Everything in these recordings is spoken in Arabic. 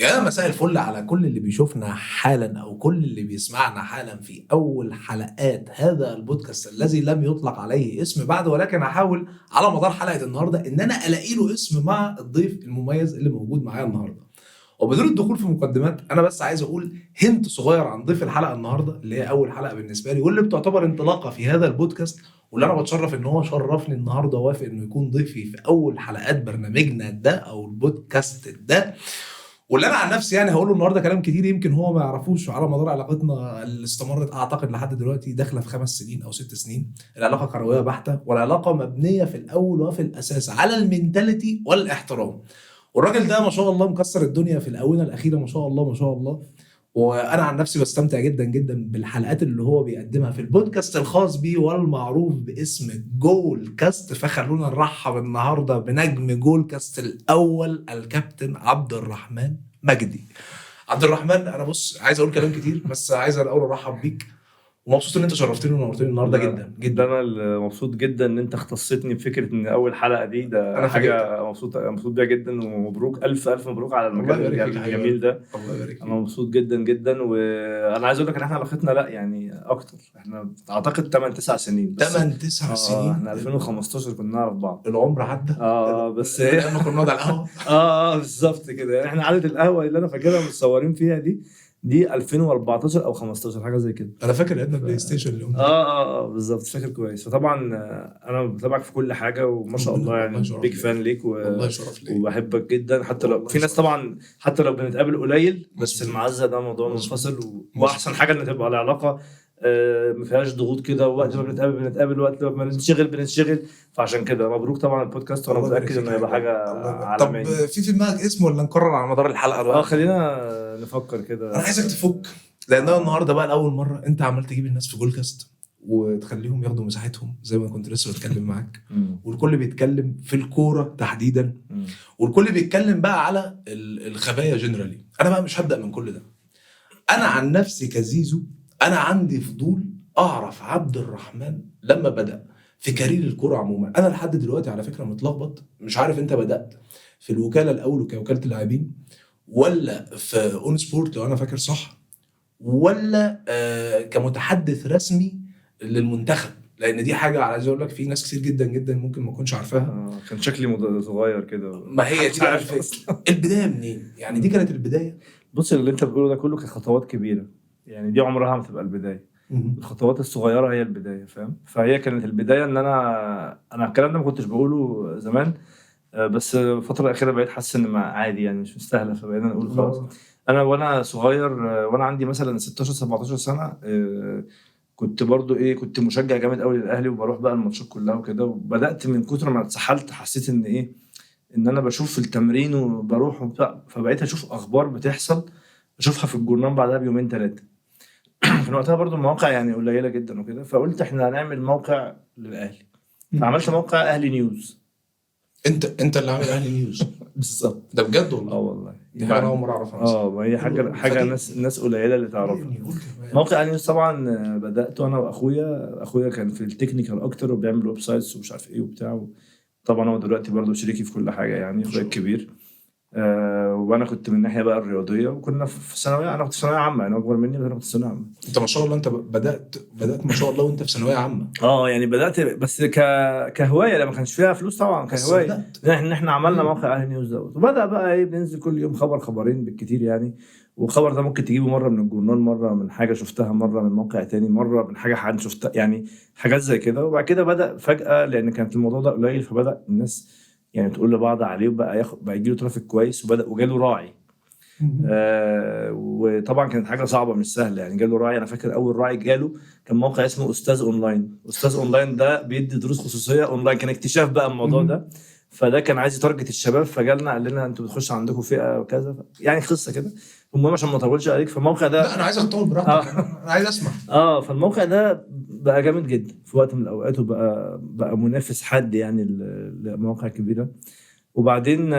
يا مساء الفل على كل اللي بيشوفنا حالا او كل اللي بيسمعنا حالا في اول حلقات هذا البودكاست الذي لم يطلق عليه اسم بعد، ولكن هحاول على مدار حلقة النهاردة ان انا الاقي له اسم مع الضيف المميز اللي موجود معايا النهاردة. وبدون الدخول في مقدمات انا بس عايز اقول هنت صغير عن ضيف الحلقة النهاردة اللي هي اول حلقة بالنسبة لي واللي بتعتبر انطلاقة في هذا البودكاست، واللي انا بتشرف ان هو شرفني النهارده ووافق انه يكون ضيفي في اول حلقات برنامجنا ده او البودكاست ده. واللي انا عن نفسي يعني هقول له النهارده كلام كتير يمكن هو ما يعرفوش على مدار علاقتنا اللي استمرت اعتقد لحد دلوقتي داخله في 5 سنين او 6 سنين. العلاقه كرويه بحته، والعلاقه مبنيه في الاول وفي الاساس على المينتاليتي والاحترام. والراجل ده ما شاء الله مكسر الدنيا في الاونه الاخيره، ما شاء الله ما شاء الله. وانا عن نفسي بستمتع جدا جدا بالحلقات اللي هو بيقدمها في البودكاست الخاص بيه والمعروف باسم جول كاست. فخلونا نرحب النهارده بنجم جول كاست الاول الكابتن عبد الرحمن مجدي. عبد الرحمن، انا بص عايز اقول كلام كتير بس عايز الاول ارحب بيك، ومبسوط ان انت شرفتني ونورتني النهارده جدا ده جدا. انا اللي مبسوط جدا ان انت اختصتني بفكره ان اول حلقه دي، ده انا فاجئت. حاجه مبسوط بيها جدا، ومبروك الف الف مبروك على الله المجال يبارك فيك يا حبيبي. الجميل ده. الله يبارك انا فيك. مبسوط جدا جدا، وانا عايز اقول لك ان احنا علاقتنا لا يعني اكتر، احنا اعتقد 8 9 سنين بس. 8 9 سنين. احنا 2015 كنا نعرف بعض. العمر عدى. بس من ايام ما كنا نقعد على القهوه. بالظبط كده. احنا قعده القهوه اللي انا فاكرها متصورين فيها دي 2014 او 15 حاجه زي كده. انا فاكر لعبنا بلاي ستيشن اليوم ده. بالظبط فاكر كويس. فطبعا انا بتابعك في كل حاجه، وما شاء الله يعني يشرف بيج لي. فان ليك والله شرف لي. وبحبك جدا، حتى لو والله في ناس شرف. طبعا حتى لو بنتقابل قليل، بس مظبوط. المعزه ده موضوع مظبوط. منفصل مظبوط. واحسن حاجه ان تبقى العلاقه ما فيهاش ضغوط كده، وقت ما بنتقابل وقت ما بنشتغل. فعشان كده مبروك طبعا البودكاست، وانا الله يبارك متاكد فيك انه يا هيبقى حبيبي. حاجه الله يبارك. طب عالميه. في دماغك اسم ولا نكرر على مدار الحلقه بقى؟ خلينا نفكر كده. انا عايزك تفك، لان انا النهارده بقى لاول مره انت عمال تجيب الناس في جول كاست وتخليهم ياخدوا مساحتهم زي ما كنت لسه بتكلم معاك. والكل بيتكلم في الكوره تحديدا، والكل بيتكلم بقى على الخبايا جنرالي. انا بقى مش هبدا من كل ده. انا عن نفسي كزيزو انا عندي فضول اعرف عبد الرحمن لما بدأ في كارير الكرة عموما. انا لحد دلوقتي على فكرة متلخبط، مش عارف انت بدأت في الوكالة الاول كوكالة اللاعبين، ولا في اون سبورت لو انا فاكر صح، ولا كمتحدث رسمي للمنتخب، لان دي حاجة عايز اقول لك في ناس كتير جدا جدا ممكن ما تكونش عارفاها. كان شكلي صغير كده. ما هي دي بقى البداية منين يعني؟ دي كانت البداية. بص، اللي انت بتقوله ده كله كخطوات كبيره، يعني دي عمرها ما تبقى البدايه. الخطوات الصغيره هي البدايه، فاهم؟ فهي كانت البدايه ان انا الكلام ده ما كنتش بقوله زمان، بس الفتره الاخيره بقيت حاسس ان عادي يعني مش مستاهله، فبقينا نقول خلاص. انا وانا صغير، وانا عندي مثلا 16 17 سنه، كنت برضو كنت مشجع جامد قوي للاهلي، وبروح بقى الماتشات كلها وكده. وبدات من كتر ما اتسحلت حسيت ان انا بشوف في التمرين وبروح وبتاع، فبقيت اشوف اخبار بتحصل اشوفها في الجورنال بعدها بيومين 3. كان وقتها برضو المواقع يعني قليله جدا وكده، فقلت احنا هنعمل موقع للاهلي. فعملت موقع اهلي نيوز. انت اللي عامل اهلي نيوز؟ بالظبط. ده بجد والله؟ والله دي حاجه انا اول مره اعرفها. ما هي حاجه ناس قليله اللي تعرفها. موقع اهلي نيوز طبعا بدات انا واخويا كان في التكنيكال اكتر، وبيعمل ويب سايتس ومش عارف ايه وبتاع. طبعا هو دلوقتي برضو شريكي في كل حاجه، يعني اخويا الكبير. وانا كنت من الناحيه بقى الرياضيه، وكنا في ثانويه. انا كنت في ثانويه عامه، يعني اكبر مني، بس انا كنت في ثانويه عامه. انت ما شاء الله انت بدات ما شاء الله وانت في ثانويه عامه. يعني بدات بس كهوايه، لما كانش فيها فلوس طبعا، كهوايه. احنا عملنا موقع اهلي نيوز دوت، وبدا بقى بننزل كل يوم خبر خبرين بالكتير يعني. وخبر ده ممكن تجيبه مره من الجورنال، مره من حاجه شفتها، مره من موقع تاني، مره من حاجه شفتها، يعني حاجات زي كده. وبعد كده بدا فجاه، لان كانت الموضوع ده قليل، فبدا الناس يعني تقول لبعض عليه، وبقى يجي له ترافيك كويس، وجاله راعي. وطبعا كانت حاجه صعبه مش سهله، يعني جاله راعي. انا فاكر اول راعي جاله كان موقع اسمه استاذ اونلاين ده بيدي دروس خصوصيه اونلاين، كان اكتشاف بقى الموضوع ده. فده كان عايز يتارجت الشباب، فجالنا قال لنا انتوا بتخشوا عندكم فئه وكذا، يعني قصه كده. المهم عشان ما اطولش عليك، فالموقع ده لا انا عايز اطول براحتك. انا عايز اسمع. فالموقع ده بقى جامد جدا في وقت من الاوقات، وبقى منافس حد يعني لمواقع كبيره. وبعدين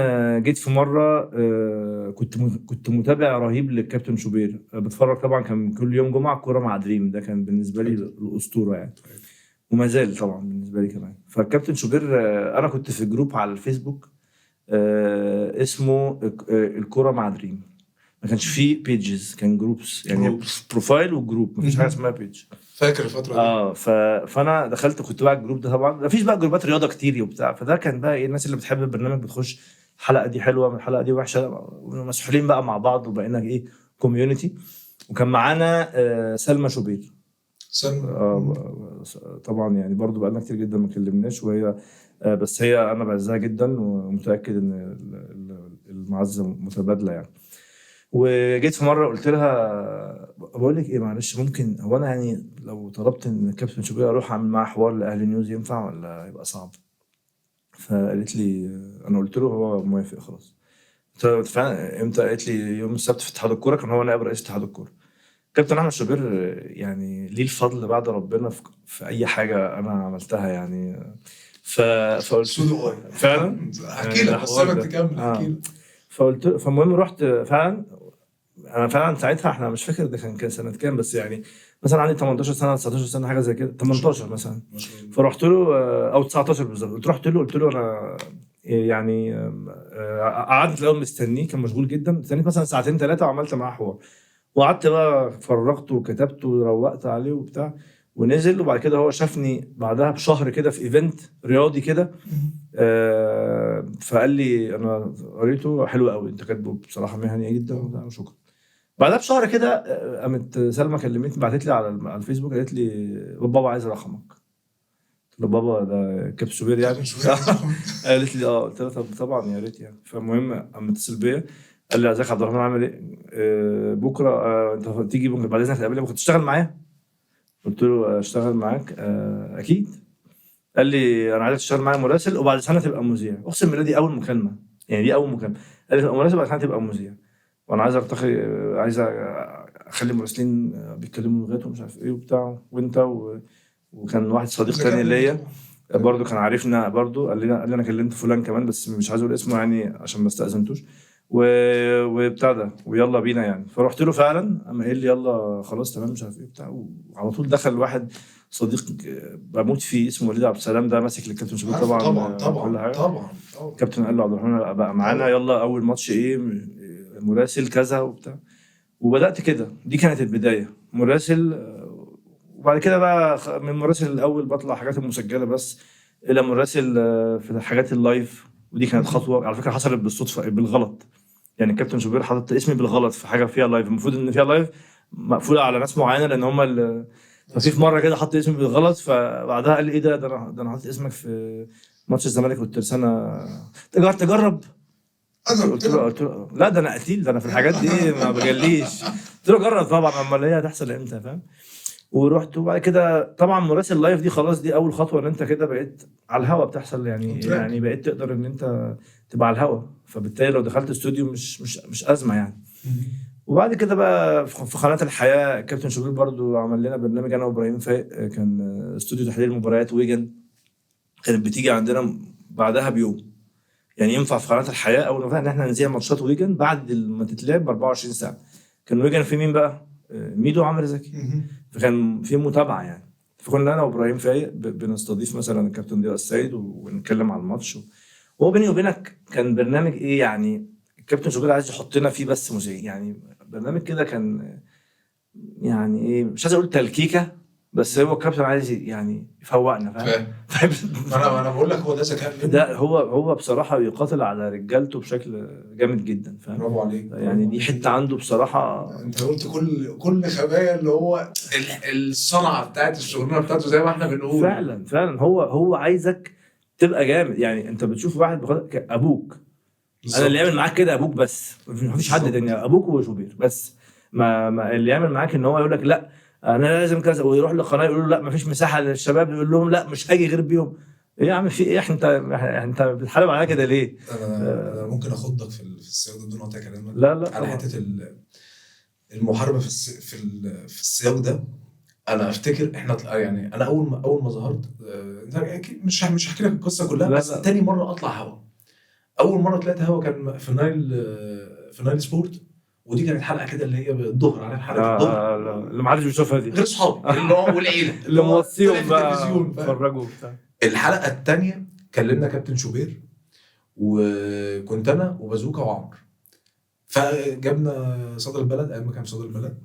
جيت في مره، كنت متابع رهيب للكابتن شوبير، بتفرج طبعا، كان كل يوم جمعه كوره مع دريم، ده كان بالنسبه لي الاسطوره يعني، وما زال طبعا بالنسبه لي كمان. فالكابتن شوبير، انا كنت في جروب على الفيسبوك اسمه الكوره مع دريم. ما كانش فيه بيجز، كان جروبس يعني بروفايل وجروب، ما فيش حاجه اسمها بيج. فاكر الفتره دي. فانا دخلت كنت بقى الجروب ده، طبعا ما فيش بقى جروبات رياضه كتير وبتاع، فده كان بقى ايه الناس اللي بتحب البرنامج بتخش الحلقه دي حلوه من الحلقه دي وحشه، مسحولين بقى مع بعض وبقينا ايه كوميونتي. وكان معانا سلمى شوبير. طبعا يعني برضو بقالنا كتير جدا ما كلمناش، وهي بس هي انا بعزها جدا ومتاكد ان المعزه متبادله يعني. وجيت في مره قلت لها بقول لك ايه معلش، ممكن هو انا يعني لو طلبت ان كابتن شوبير اروح اعمل معاه حوار لاهلي نيوز ينفع ولا يبقى صعب؟ فقالت لي انا قلت له هو موافق خلاص. امتى؟ قالت لي يوم السبت في اتحاد الكوره، كان هو نائب رئيس اتحاد الكوره. كابتن احمد شوبير يعني ليه الفضل بعد ربنا في اي حاجه انا عملتها يعني. فقلت له فعلا احكي لك بس انا تكمل احكي لك. فالمهم رحت فعلا. انا فعلا ساعتها احنا مش فاكر ده كان سنه كام، بس يعني مثلا عندي 18 سنه 19 سنه حاجه زي كده، 18 مثلا. فرحت له او 19 بالظبط، رحت له قلت له انا يعني قعدت الاول مستنيه، كان مشغول جدا، استنيت مثلا ساعتين 3 وعملت معاه حوار، وقعدت بقى فرغته وكتبته وروقت عليه وبتاع، ونزل. وبعد كده هو شافني بعدها بشهر كده في ايفنت رياضي كده، فقال لي انا قريته حلو قوي، انت كاتبه بصراحه مهني جدا وشكرا. بعدها بشهر كده قامت سلمى كلمتني، بعتت لي على الفيسبوك، قالت لي بابا عايز رقمك. قلت له بابا ده كابتن شوبير يعني؟ قالت لي قلت لها طبعا يا ريت يعني. فالمهم قام اتصل بيا قال لي ازيك يا عبد الرحمن عامل ايه؟ بكره انت تيجي ممكن بعد اذنك تقابلني ممكن تشتغل معايا؟ قلت له اشتغل معاك اكيد. قال لي انا عايز اشتغل معايا مراسل وبعد سنه تبقى مذيع. اقسم بالله دي اول مكالمه، يعني دي اول مكالمه. قال لي تبقى مراسل بعد سنه تبقى مذيع، وانا عايز ارتقي، عايز اخلي المراسلين بيتكلموا لغتهم مش عارف ايه وبتاع، وانت وكان واحد صديق تاني ليا برضو كان عارفنا برضو، قال لي انا كلمت فلان كمان بس مش عايز اقول اسمه يعني عشان ما استاذنتوش، وبتاع ده ويلا بينا يعني. فرحت له فعلا، اما قال لي يلا خلاص تمام مش عارف ايه بتاع، وعلى طول دخل واحد صديق بموت فيه اسمه وليد عبد السلام، ده ماسك للكابتن شوبير طبعا كل حاجه. طبعا الكابتن قال له عبد الرحمن بقى معانا يلا اول ماتش ايه مراسل كذا وبتاع. وبدات كده، دي كانت البدايه مراسل. وبعد كده بقى من مراسل الاول بطلع حاجات المسجله بس الى مراسل في الحاجات اللايف، ودي كانت خطوه على فكره حصلت بالصدفه بالغلط. يعني الكابتن شوبير حاطط اسمي بالغلط في حاجه فيها لايف، المفروض ان فيها لايف مقفوله على ناس معينه لان هم ففي مره كده حط اسمي بالغلط، فبعدها قال لي ايه ده انا حاطط اسمك في ماتش الزمالك والترسانه، تجرب. قلت له لا ده انا قتيل، ده انا في الحاجات دي ما بجليش. قلت له جرب طبعا، امال هي هتحصل امتى فاهم. ورحت وبعد كده طبعا مراسل لايف دي خلاص دي اول خطوه ان انت كده بقيت على الهوا بتحصل يعني بقيت تقدر ان انت تبقى على الهوا، فبالتالي لو دخلت استوديو مش ازمه يعني. وبعد كده بقى في قناه الحياه كابتن شوبير برضو عمل لنا برنامج انا وابراهيم فايق، كان استوديو تحليل مباريات ويجن، كانت بتيجي عندنا بعدها بيوم. يعني ينفع في قناه الحياه اول ما ان احنا نذيع ماتشات ويجن بعد ما تتلعب ب 24 ساعه. كان ويجن في مين بقى؟ ميدو وعمرو زكي، فكان في متابعه يعني. فكنا انا وابراهيم فايق بنستضيف مثلا الكابتن ضياء السيد ونتكلم على الماتش. وهو بيني وبينك كان برنامج ايه يعني، الكابتن شوبير عايز يحطنا فيه بس مذيع يعني، برنامج كده كان يعني ايه مش عايز اقول تلكيكه، بس هو الكابتن عايز يعني يفوقنا فاهم. انا بقول لك هو ده ذكاء، ده هو بصراحه بيقاتل على رجالته بشكل جامد جدا فاهم. برافو عليك يعني دي حته عنده بصراحه. انت قلت كل خبايا اللي هو الصنعه بتاعت الشغلانه بتاعته زي ما احنا بنقول. فعلا هو عايزك تبقى جامد يعني. انت بتشوف واحد ابوك بالزبط. انا اللي يعمل معاك كده ابوك بس، مفيش حد تاني، ابوك وشوبير بس. ما اللي يعمل معاك ان هو يقول لك لا انا لازم كذا، ويروح للقناه يقول له لا مفيش مساحه للشباب، يقول لهم لا مش هاجي غير بيهم. ايه يا عم في ايه؟ انت بتحارب عليا كده ليه؟ انا ممكن اخضك في السياق ده بدون قطع كلامك. لا على حته المحاربه في السياق ده. انا افتكر احنا يعني انا اول ما ظهرت مش هحكي لك القصه كلها، بس تاني مره اطلع هوا. اول مره طلعت هوا كان في نايل سبورت، ودي كانت حلقه كده اللي هي بالظهر، على حلقه الظهر اللي ما حدش بيشوفها دي غير اصحابي اللي هو والعيله اللي موصيهم بقى اتفرجوا وبتاع. الحلقه الثانيه كلمنا كابتن شوبير، وكنت انا وبازوكا وعمر. فجبنا صدر البلد ايام ما كان صدر البلد،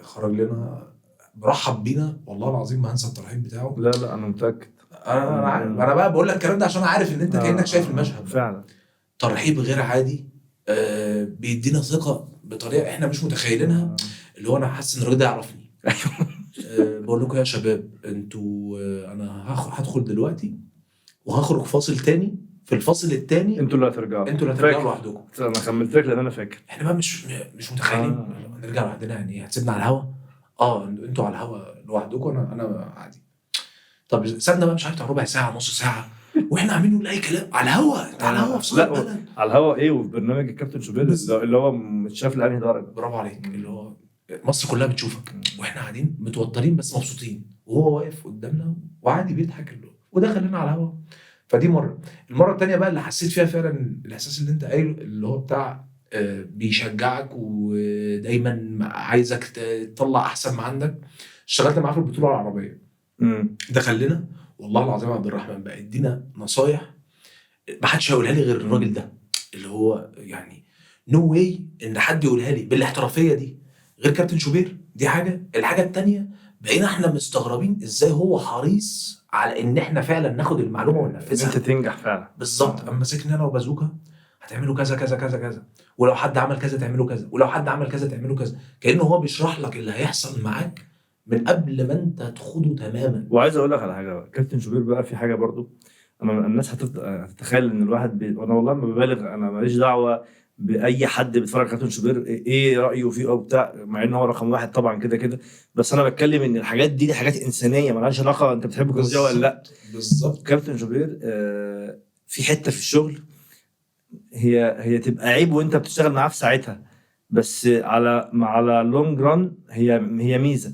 خرج لنا برحب بينا، والله العظيم ما هنسى الترحيب بتاعه. لا انا متاكد. انا عارف، انا بقى بقول لك الكلام ده عشان عارف ان انت كانك شايف المشهد. فعلا ترحيب غير عادي، بيدينا ثقه بطريقه احنا مش متخيلينها. اللي هو انا حاسس ان الراجل ده يعرفني. بقول لكم يا شباب انتوا، انا هدخل دلوقتي وهخرج فاصل تاني، في الفاصل التاني انتوا اللي هترجعوا لوحدكم. انا خملت لك لان انا فاكر. احنا بقى مش متخيلين نرجع لوحدنا. يعني هتسيبنا على الهوا؟ انتوا على الهوا لوحدكم، انا عادي. طب سابنا بقى مش عارف ربع ساعه نص ساعه واحنا عاملين نقول اي كلام على الهوا. انت على الهوا في صدر البلد، على الهوا ايه؟ وفي برنامج الكابتن شوبير اللي هو متشاف لانهي درجه. برافو عليك. اللي هو مصر كلها بتشوفك واحنا قاعدين متوترين بس مبسوطين، وهو واقف قدامنا وعادي بيضحك وده خلينا على الهوا. فدي المره الثانيه بقى اللي حسيت فيها فعلا الاحساس اللي انت قايله، اللي هو بتاع بيشجعك ودايما عايزك تطلع احسن ما عندك. اشتغلت معاه في البطوله العربيه. ده خلينا والله العظيم يا عبد الرحمن بقى ادينا نصايح ما حدش هيقولها لي غير الراجل ده. اللي هو يعني نو واي ان حد يقولها لي بالاحترافيه دي غير كابتن شوبير. دي حاجه. الحاجه الثانيه بقينا احنا مستغربين ازاي هو حريص على ان احنا فعلا ناخد المعلومه وننفذها، انت تنجح فعلا. بالظبط. اما مسكني انا وبازوكا هتعملوا كذا كذا كذا كذا، ولو حد عمل كذا تعملوا كذا، ولو حد عمل كذا تعملوا كذا. كانه هو بيشرح لك اللي هيحصل معاك من قبل ما انت تخوضه تماما. وعايز اقول لك على حاجه بقى، كابتن شوبير بقى في حاجه برضو. انا الناس هتتخيل ان الواحد وانا والله ما ببالغ، انا ماليش دعوه باي حد بيتفرج كابتن شوبير ايه رايه فيه او بتاع، مع ان هو رقم واحد طبعا كده كده. بس انا بتكلم ان الحاجات دي حاجات انسانيه مالهاش علاقه انت بتحب الكوميديا ولا لا. بالظبط. كابتن شوبير في حته في الشغل هي تبقى عيب وانت بتشتغل معاه في ساعتها، بس على لونج ران هي ميزه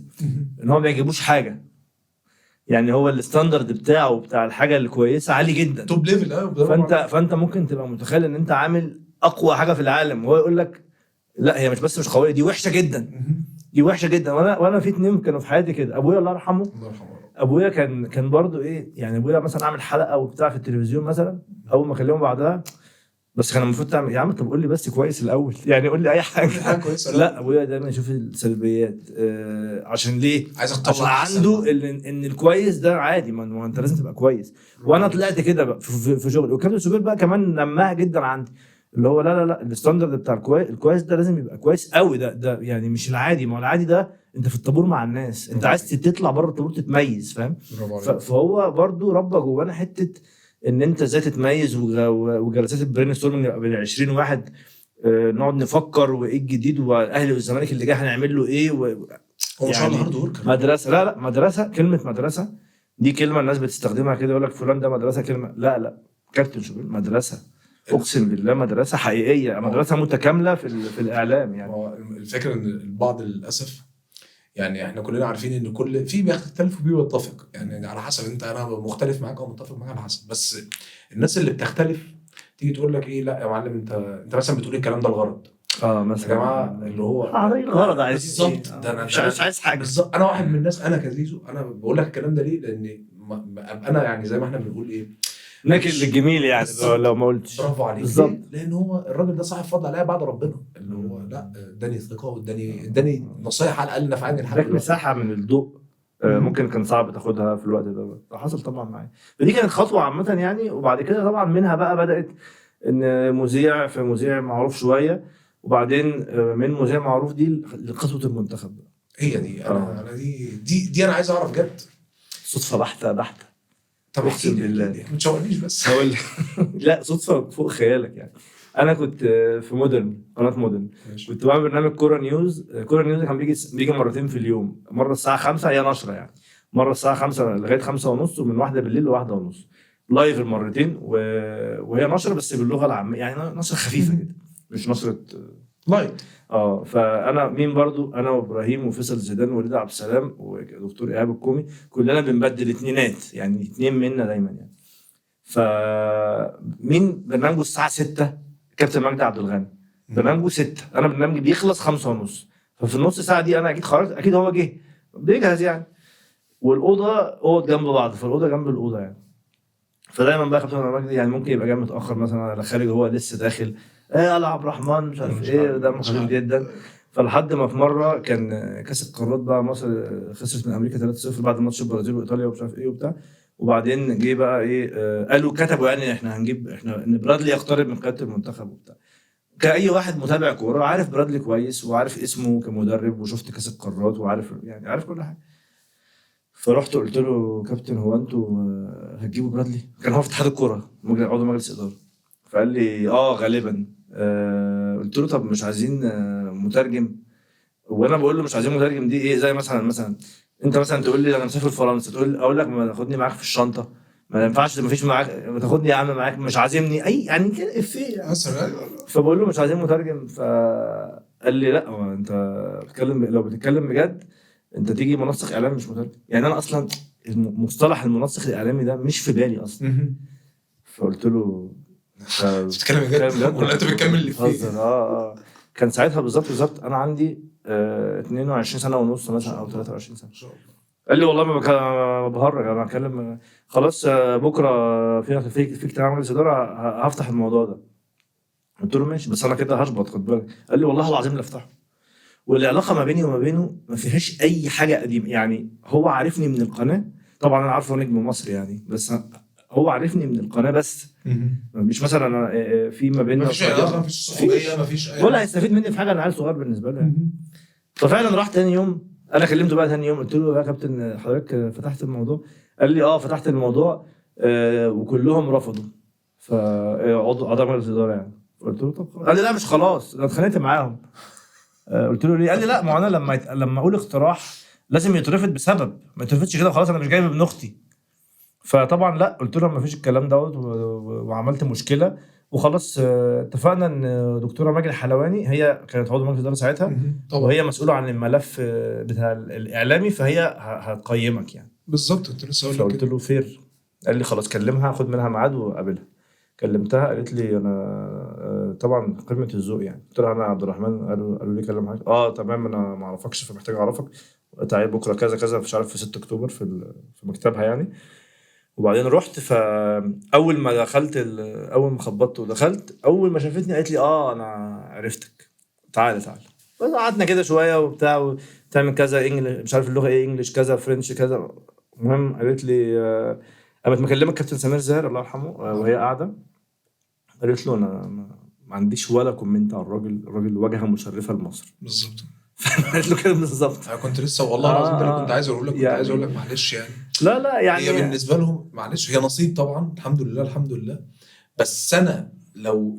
ان هو ما بيعجبوش حاجه. يعني هو الستاندرد بتاع الحاجه الكويسه عالي جدا، توب ليفل. فانت ممكن تبقى متخيل ان انت عامل اقوى حاجه في العالم، وهو يقول لك لا هي مش قويه، دي وحشه جدا، دي وحشه جدا. وانا في اتنين كانوا في حياتي كده. ابويا الله يرحمه، ابويا كان برضو ايه يعني، ابويا مثلا عامل حلقه وبتاع في التلفزيون مثلا، اول ما اكلمه بعدها بس كان المفروض تعمل يا عم طب قول لي بس كويس الاول، يعني قول لي اي حاجه كويسه. لا ابويا دايما يشوف السلبيات. عشان ليه؟ عشان عنده ان الكويس ده عادي، ما انت لازم تبقى كويس. وانا طلعت كده في شغلي. وكابتن شوبير بقى كمان نماها جدا عندي، اللي هو لا الستاندرد بتاع الكويس ده لازم يبقى كويس قوي. ده يعني مش العادي. ما العادي ده انت في الطابور مع الناس، انت عايز تطلع بره الطابور تتميز، فاهم؟ فهو برضو ربى جوانا حته ان انت ازاي تتميز. وجلسات البرين ستورمنج بين 20 واحد نقعد نفكر وايه الجديد، والاهلي والزمالك اللي جاي هنعمل له ايه هو يعني هارد ورك. مدرسه. لا مدرسه. كلمه مدرسه دي كلمه الناس بتستخدمها كده، يقول لك فلان ده مدرسه. كلمه لا كابتن شوبير مدرسه، اقسم بالله مدرسه حقيقيه، مدرسه متكامله في الاعلام. يعني الفكره ان البعض للاسف، يعني احنا كلنا عارفين ان كل في بيختلف وبيه ويتفق، يعني على حسب انا مختلف معاك او متفق معاك على حسب. بس الناس اللي بتختلف تيجي تقول لك ايه، لا يا معلم انت مثلا بتقول الكلام ده الغرض. مثلا يا جماعه اللي هو الغرض عايز بالظبط. ده انا مش عايز حاجه. بالظبط. انا واحد من الناس، انا كزيزو، انا بقول لك الكلام ده ليه؟ لان انا يعني زي ما احنا بنقول ايه، ناكل للجميل يعني لو ما قلتش. برافو عليك. بالظبط. لان هو الراجل ده صاحب فضل عليا بعد ربنا، اللي هو لا اداني ثقه واداني نصايح على الاقل نفعني لحد دلوقتي. مساحه من الضوء ممكن كان صعب تاخدها في الوقت ده حصل طبعا معايا. فدي كانت خطوه عامه يعني. وبعد كده طبعا منها بقى بدات ان مذيع معروف شويه، وبعدين من مذيع معروف دي لقصه المنتخب. هي دي انا دي انا عايز اعرف جد. صدفه بحته. طب احكي لي، ما تشاورنيش بس. هقول لا صدفه فوق خيالك يعني. انا كنت في مودرن، قناه مودرن، كنت بعمل برنامج كوره نيوز. كان بيجي مرتين في اليوم، مره الساعه 5 هي نشره يعني، مره الساعه 5 لغايه 5:30، ومن 1 بالليل ل1:30 لايف المرتين. وهي نشره بس باللغه العاميه، يعني نشره خفيفه كده، مش نشره لايف. فانا مين برضو، انا وابراهيم وفيصل زيدان ووليد عبد السلام ودكتور ايهاب الكومي، كلنا بنبدل اتنينات، يعني 2 منا دايما يعني. فمين برنامجه الساعه 6 كابتن مجدي عبد الغني، برنامجه 6، انا برنامجي بيخلص 5:30. ففي النص ساعه دي انا اكيد خرجت، اكيد هو جه بيجهز يعني، والاوضه جنب بعض، فالاوضه جنب الاوضه يعني. فدايما بقى كابتن مجدي يعني ممكن يبقى جاي متاخر مثلا، انا خارج هو لسه داخل، ايه يا عبد الرحمن مش عارف ايه، ده خفيف جدا. فلحد ما في مره كان كاس القارات بقى، مصر خسرت من امريكا 3-0 بعد ماتش البرازيل وايطاليا ومش عارف ايه وبتاع. وبعدين جه بقى ايه، قالوا كتبوا يعني احنا هنجيب، احنا ان برادلي يقترب من قياده المنتخب وبتاع. كأي واحد متابع كوره عارف برادلي كويس وعارف اسمه كمدرب وشفت كاس القارات وعارف يعني عارف كل حاجه. فرحت قلت له كابتن هو انتوا هتجيبوا برادلي؟ كان هو في اتحاد الكوره عضو مجلس اداره. فقال لي غالبا. قلت له طب مش عايزين مترجم؟ وانا بقول له مش عايزين مترجم دي ايه؟ زي مثلا انت مثلا تقول لي انا مسافر فرنسا، اقول لك ما تاخدني معاك في الشنطه، ما ينفعش، ما فيش معاك، ما تاخدني يا عم معاك، مش عازمني اي يعني كده افيه مثلا. فبقول له مش عايزين مترجم. فقال لي لا، هو انت بتتكلم، لو بتتكلم بجد انت تيجي منسق اعلامي مش مترجم. يعني انا اصلا مصطلح المنسق الاعلامي ده مش في بالي اصلا. فقلت له بتتكلم بجد ولا انت بتكمل اللي فيه؟ كان ساعتها بالظبط انا عندي 22 سنه ونص مثلا او 23 سنه. قال لي والله ما بهرج، انا هتكلم خلاص بكره في اجتماع مجلس اداره هفتح الموضوع ده. قلت له ماشي، بس انا كده هشبط خد بالك. قال لي والله العظيم لا افتحه، والعلاقه ما بيني وما بينه ما فيهاش اي حاجه قديمه. يعني هو عارفني من القناه، طبعا انا عارفه نجم مصر يعني، بس هو عارفني من القناه بس. مش مثلا انا في ما بيننا مفيش علاقه، مفيش صحوبيه، مفيش اي ولا هيستفيد مني في حاجه، انا عيل صغير بالنسبه له يعني. ففعلا راح تاني يوم، انا كلمته بقى تاني يوم قلت له يا كابتن حضرتك فتحت الموضوع؟ قال لي فتحت الموضوع وكلهم رفضوا، فعضو مجلس الاداره يعني. قلت له طب خلاص. قال لي لا مش خلاص، انا اتخانقت معاهم. قلت له ليه؟ قال لي لا، ما انا لما اقول اقتراح لازم يترفض بسبب، ما يترفضش كده خلاص انا مش جايب ابن اختي. فطبعا لا، قلت له ما فيش الكلام دوت وعملت مشكله وخلاص. اتفقنا ان دكتوره ماجد الحلواني هي كانت عضو مجلس الاداره ساعتها، وهي مسؤوله عن الملف بتاع الاعلامي، فهي هتقيمك يعني. بالظبط، كنت لسه اقول لك قلت له فير. قال لي خلاص كلمها، خد منها ميعاد وقابلها. كلمتها قالت لي انا طبعا قمه الذوق يعني. قلت لها انا عبد الرحمن. قالوا لي كلم حضرتك. تمام انا ما اعرفكش فمحتاج اعرفك، تعالى بكره كذا كذا مش عارف في 6 اكتوبر في مكتبها يعني. وبعدين رحت، فاول ما دخلت اول ما خبطت ودخلت، اول ما شافتني قالت لي انا عرفتك، تعالى بس قعدنا كده شويه وبتاع، وتعمل كذا انجلش مش عارف اللغه ايه، انجلش كذا فرنش كذا. المهم قالت لي قامت مكلمه كابتن سمير زاهر الله يرحمه وهي قاعده. قالت له انا ما عنديش ولا كومنت على الراجل واجهه مشرفه لمصر. بالظبط. قالت له كده بالظبط. انا كنت لسه والله العظيم ده اللي كنت عايز اقول لك، كنت عايز اقول لك معلش يعني. لا يعني هي بالنسبه لهم معلش هي نصيب طبعا، الحمد لله. بس انا لو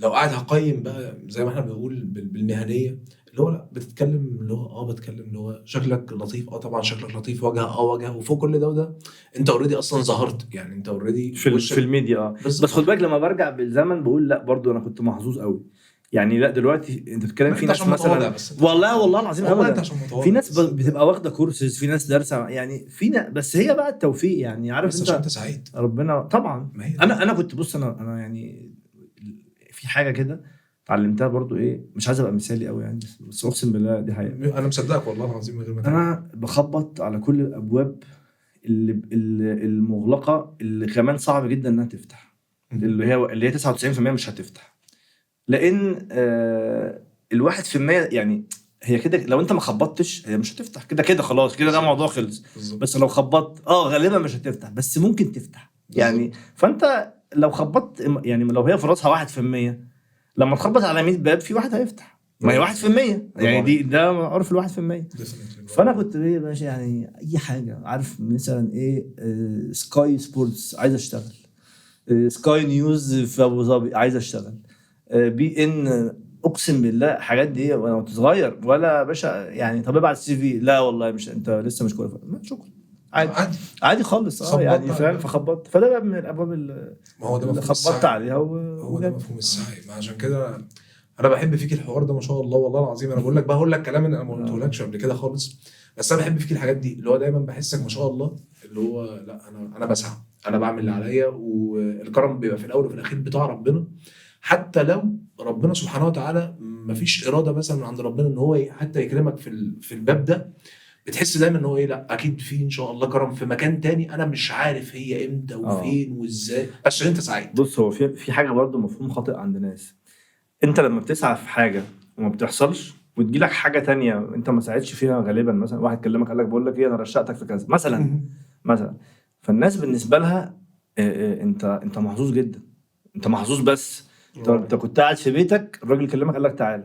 قاعد هقيم بقى زي ما احنا بنقول بالمهنيه، اللي هو لا بتتكلم اللي هو بتكلم اللي هو شكلك لطيف، طبعا شكلك لطيف، وجهه وفوق كل ده انت اوريدي اصلا ظهرت، يعني انت اوريدي في الميديا. بس خد بالك لما برجع بالزمن بقول لا برضو انا كنت محظوظ قوي يعني. لا دلوقتي انت بتتكلم في ناس مثلا والله العظيم ابدا، في ناس بتبقى واخده كورسز، في ناس دارسه يعني، بس هي بقى التوفيق يعني، عارف انت سعيد ربنا طبعا. انا كنت بص انا يعني في حاجه كده اتعلمتها برضو مش عايز ابقى مثالي قوي يعني، بس اقسم بالله دي حقيقه. انا مصدقك والله العظيم من غير ما انا بخبط على كل الابواب المغلقه اللي كمان صعب جدا انها تفتح، اللي هي 99% مش هتفتح، لان 1% يعني هي كده، لو انت ما خبطتش هي مش هتفتح كده خلاص كده، ده موضوع خلص. بس لو خبطت غالبا مش هتفتح، بس ممكن تفتح يعني. فانت لو خبطت يعني، لو هي في راسها 1%، لما تخبط على 100 باب في واحد هيفتح، ما هي 1% يعني، ده عرف 1%. فانا كنت ماشي يعني اي حاجه، عارف مثلا سكاي سبورتس عايز اشتغل، سكاي نيوز في ابو ظبي عايز اشتغل، BN، اقسم بالله حاجات دي وانا كنت صغير ولا باشا يعني. طب ابعت CV، لا والله مش انت لسه مش كويس، شكرا عادي خالص يعني فاهم. فخبطت، فده بقى من الابواب اللي خبطت عليها هو ده مفهوم السعي. ما عشان كده انا بحب فيك الحوار ده ما شاء الله والله العظيم. انا بقول لك بقول لك كلام انا ما قلتهولكش قبل كده خالص، بس انا بحب فيك الحاجات دي، اللي هو دايما بحسك ما شاء الله اللي هو لا انا بسعى، انا بعمل اللي عليا، والكرم بيبقى في الاول وفي الاخير بتاع ربنا. حتى لو ربنا سبحانه وتعالى ما فيش اراده مثلا من عند ربنا ان هو حتى يكرمك في الباب ده، بتحس دايما ان هو لا اكيد في ان شاء الله كرم في مكان تاني، انا مش عارف هي امتى وفين وازاي، بس انت سعيد. بص هو في حاجه برضو مفهوم خاطئ عند ناس، انت لما بتسعى في حاجه وما بتحصلش وتجيلك حاجه تانية انت ما ساعدتش فيها، غالبا مثلا واحد كلمك قال لك بقول لك ايه انا رشقتك في كذا مثلا، فالناس بالنسبه لها انت محظوظ جدا، انت محظوظ. بس انت كنت قاعد في بيتك الراجل كلمك قال لك تعالى.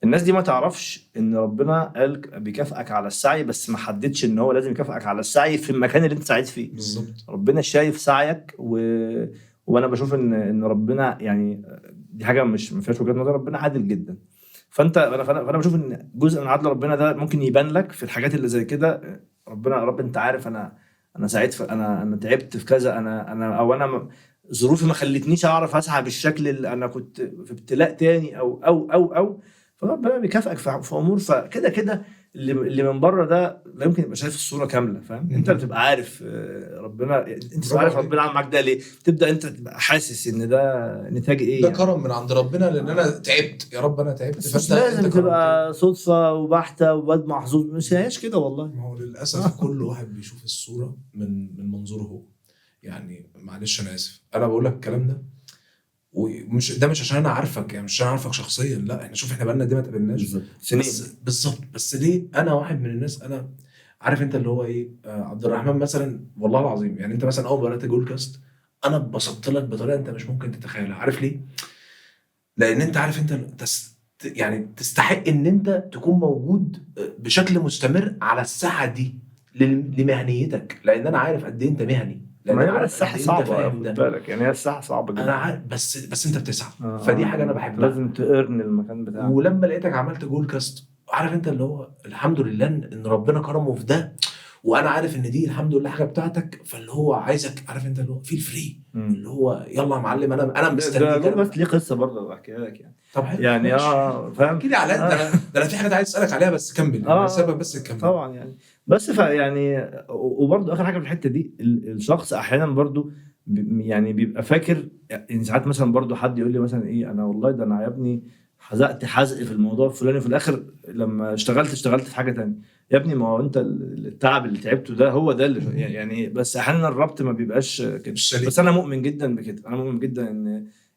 الناس دي ما تعرفش ان ربنا قال بيكافئك على السعي، بس ما حددش ان هو لازم يكافئك على السعي في المكان اللي انت سعيت فيه. بالظبط. ربنا شايف سعيك وانا بشوف ان ربنا يعني دي حاجه مش ما فيهاش وجهه نظر، ربنا عادل جدا. فانا بشوف ان جزء من عدل ربنا ده ممكن يبان لك في الحاجات اللي زي كده. ربنا يا رب انت عارف انا سعيت في انا تعبت في كذا، انا ظروفي ما خلتنيش اعرف اسعى بالشكل اللي انا كنت في ابتلاء تاني او فربنا بيكافئك في امور. فكده كده اللي من بره ده لا يمكن يبقى شايف الصوره كامله، فاهم؟ انت اللي تبقى عارف ربنا، انت تبقى عارف ربنا عمل معاك ده ليه، تبدا انت تبقى حاسس ان ده نتاج ايه. ده يعني كرم من عند ربنا، لان انا تعبت يا رب، انا تعبت. بس مش لازم تبقى صدفه وبحته وبد محظوظ، مش هياش كده والله. ما هو للاسف كل واحد بيشوف الصوره من منظوره هو. يعني معلش انا اسف انا بقول لك الكلام ده، ومش ده مش عشان انا عارفك، يعني مش عشان عارفك شخصيا، لا احنا شوف احنا بقالنا دي ما تقابلناش سنين. بس بالظبط. بس ليه انا واحد من الناس، انا عارف انت اللي هو ايه، عبد الرحمن مثلا، والله العظيم يعني انت مثلا اول ما بدات جول كاست انا اتبسطت لك بطريقه انت مش ممكن تتخيلها. عارف ليه؟ لان انت عارف انت يعني تستحق ان انت تكون موجود بشكل مستمر على الساحه دي لمهنيتك، لان انا عارف قد ايه انت مهني، لان ما انا هي عارف الساحه قد ايه انت صعبه فاهم خد ده. بالك، يعني هي الساحه صعبه انا جدا. عارف بس انت بتسعى، فدي حاجه انا بحبها. لازم تقرن المكان بتاعك. ولما لقيتك عملت جول كاست، عارف انت اللي هو الحمد لله ان ربنا كرمه في ده، وانا عارف ان دي الحمد لله حاجه بتاعتك، فاللي هو عايزك عارف انت اللي هو فيل فري، اللي هو يلا يا معلم انا مستنيك. ده بس ليه قصه برضه بحكيها لك يعني. طب حلو يعني فاهم. احكي لي على ده، انا في حاجات عايز اسالك عليها، بس كمل انا سايبك بس تكمل. طبعا يعني بس يعني وبرضه اخر حاجه في الحته دي الشخص احيانا برضه يعني بيبقى فاكر. يعني ساعات مثلا برضه حد يقول لي مثلا ايه انا والله ده انا يا ابني حزقت حزق في الموضوع الفلاني، وفي الاخر لما اشتغلت في حاجه تانية. يا ابني ما هو انت التعب اللي تعبته ده هو ده اللي يعني. بس احيانا الربط ما بيبقاش كده. بس انا مؤمن جدا بكده، انا مؤمن جدا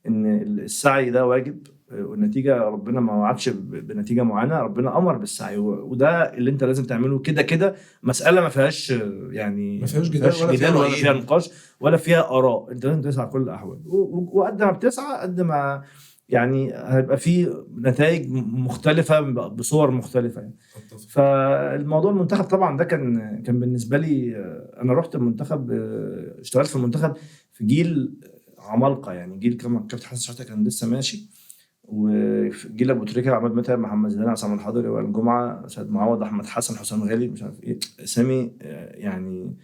ان السعي ده واجب، والنتيجه ربنا ما وعدش بنتيجه معينه، ربنا امر بالسعي، وده اللي انت لازم تعمله كده كده. مساله ما فيهاش يعني ما فيهاش جدال ولا فيها نقاش ولا فيها اراء، انت لازم تسعى كل الاحوال، وقد ما بتسعى قد ما يعني هيبقى في نتائج مختلفه بصور مختلفه يعني. فالموضوع المنتخب طبعا ده كان بالنسبه لي، انا رحت المنتخب، اشتغلت في المنتخب في جيل عمالقه، يعني جيل كابتن حسن شحاته كان لسه ماشي، وجيل ابو تريكه، عماد متعب، محمد زيدان، عصام الحضري، وائل جمعه، سيد معوض، احمد حسن، حسام غالي، مش عارف ايه اسامي يعني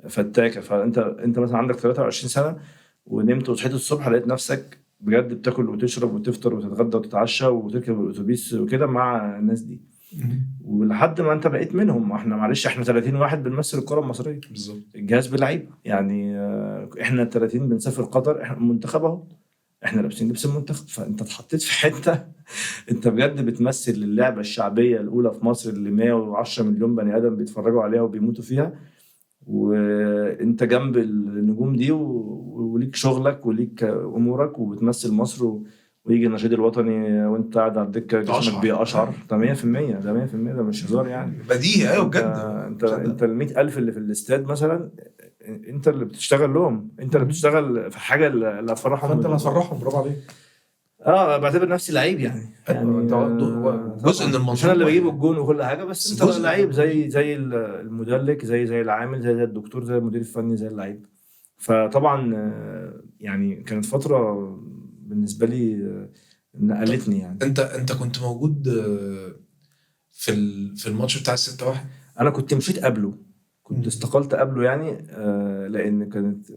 فتاكه. فانت مثلا عندك 23 سنه ونمت وصحيت الصبح لقيت نفسك بجد بتاكل وتشرب وتفطر وتتغدى وتتعشى وتركب الاتوبيس وكده مع الناس دي، ولحد ما انت بقيت منهم. احنا معلش احنا 30 واحد بنمثل الكره المصريه بالظبط، الجهاز بلعيبه يعني. احنا 30 بنسافر قطر، احنا منتخب اهو، احنا لابسين لبس المنتخب. فانت اتحطيت في حته انت بجد بتمثل اللعبه الشعبيه الاولى في مصر اللي 110 مليون بني ادم بيتفرجوا عليها وبيموتوا فيها، وانت جنب النجوم دي وليك شغلك وليك امورك وبتمثل مصر ويجي النشيد الوطني وانت قاعد على الدكه جسمك بيقشعر. ده 100%، ده 100%، ده مش هزار يعني. بديهي ايوه بجد. انت ال 100,000 اللي في الاستاد مثلا انت اللي بتشتغل لهم، انت اللي بتشتغل في حاجه اللي هتفرحهم، فانت اللي هتفرحهم. برافو عليك. بعتبر نفسي لعيب يعني جزء من مش انا اللي المنظومه بجيب يعني. الجون وكل حاجه، بس انت جزء لعيب زي المدلك، زي العامل، زي الدكتور، زي المدير الفني، زي اللعيب. فطبعا يعني كانت فتره بالنسبه لي نقلتني يعني. انت كنت موجود في الماتش بتاع ال6-1. انا كنت مشيت قبله، كنت استقلت قبله يعني، لان كانت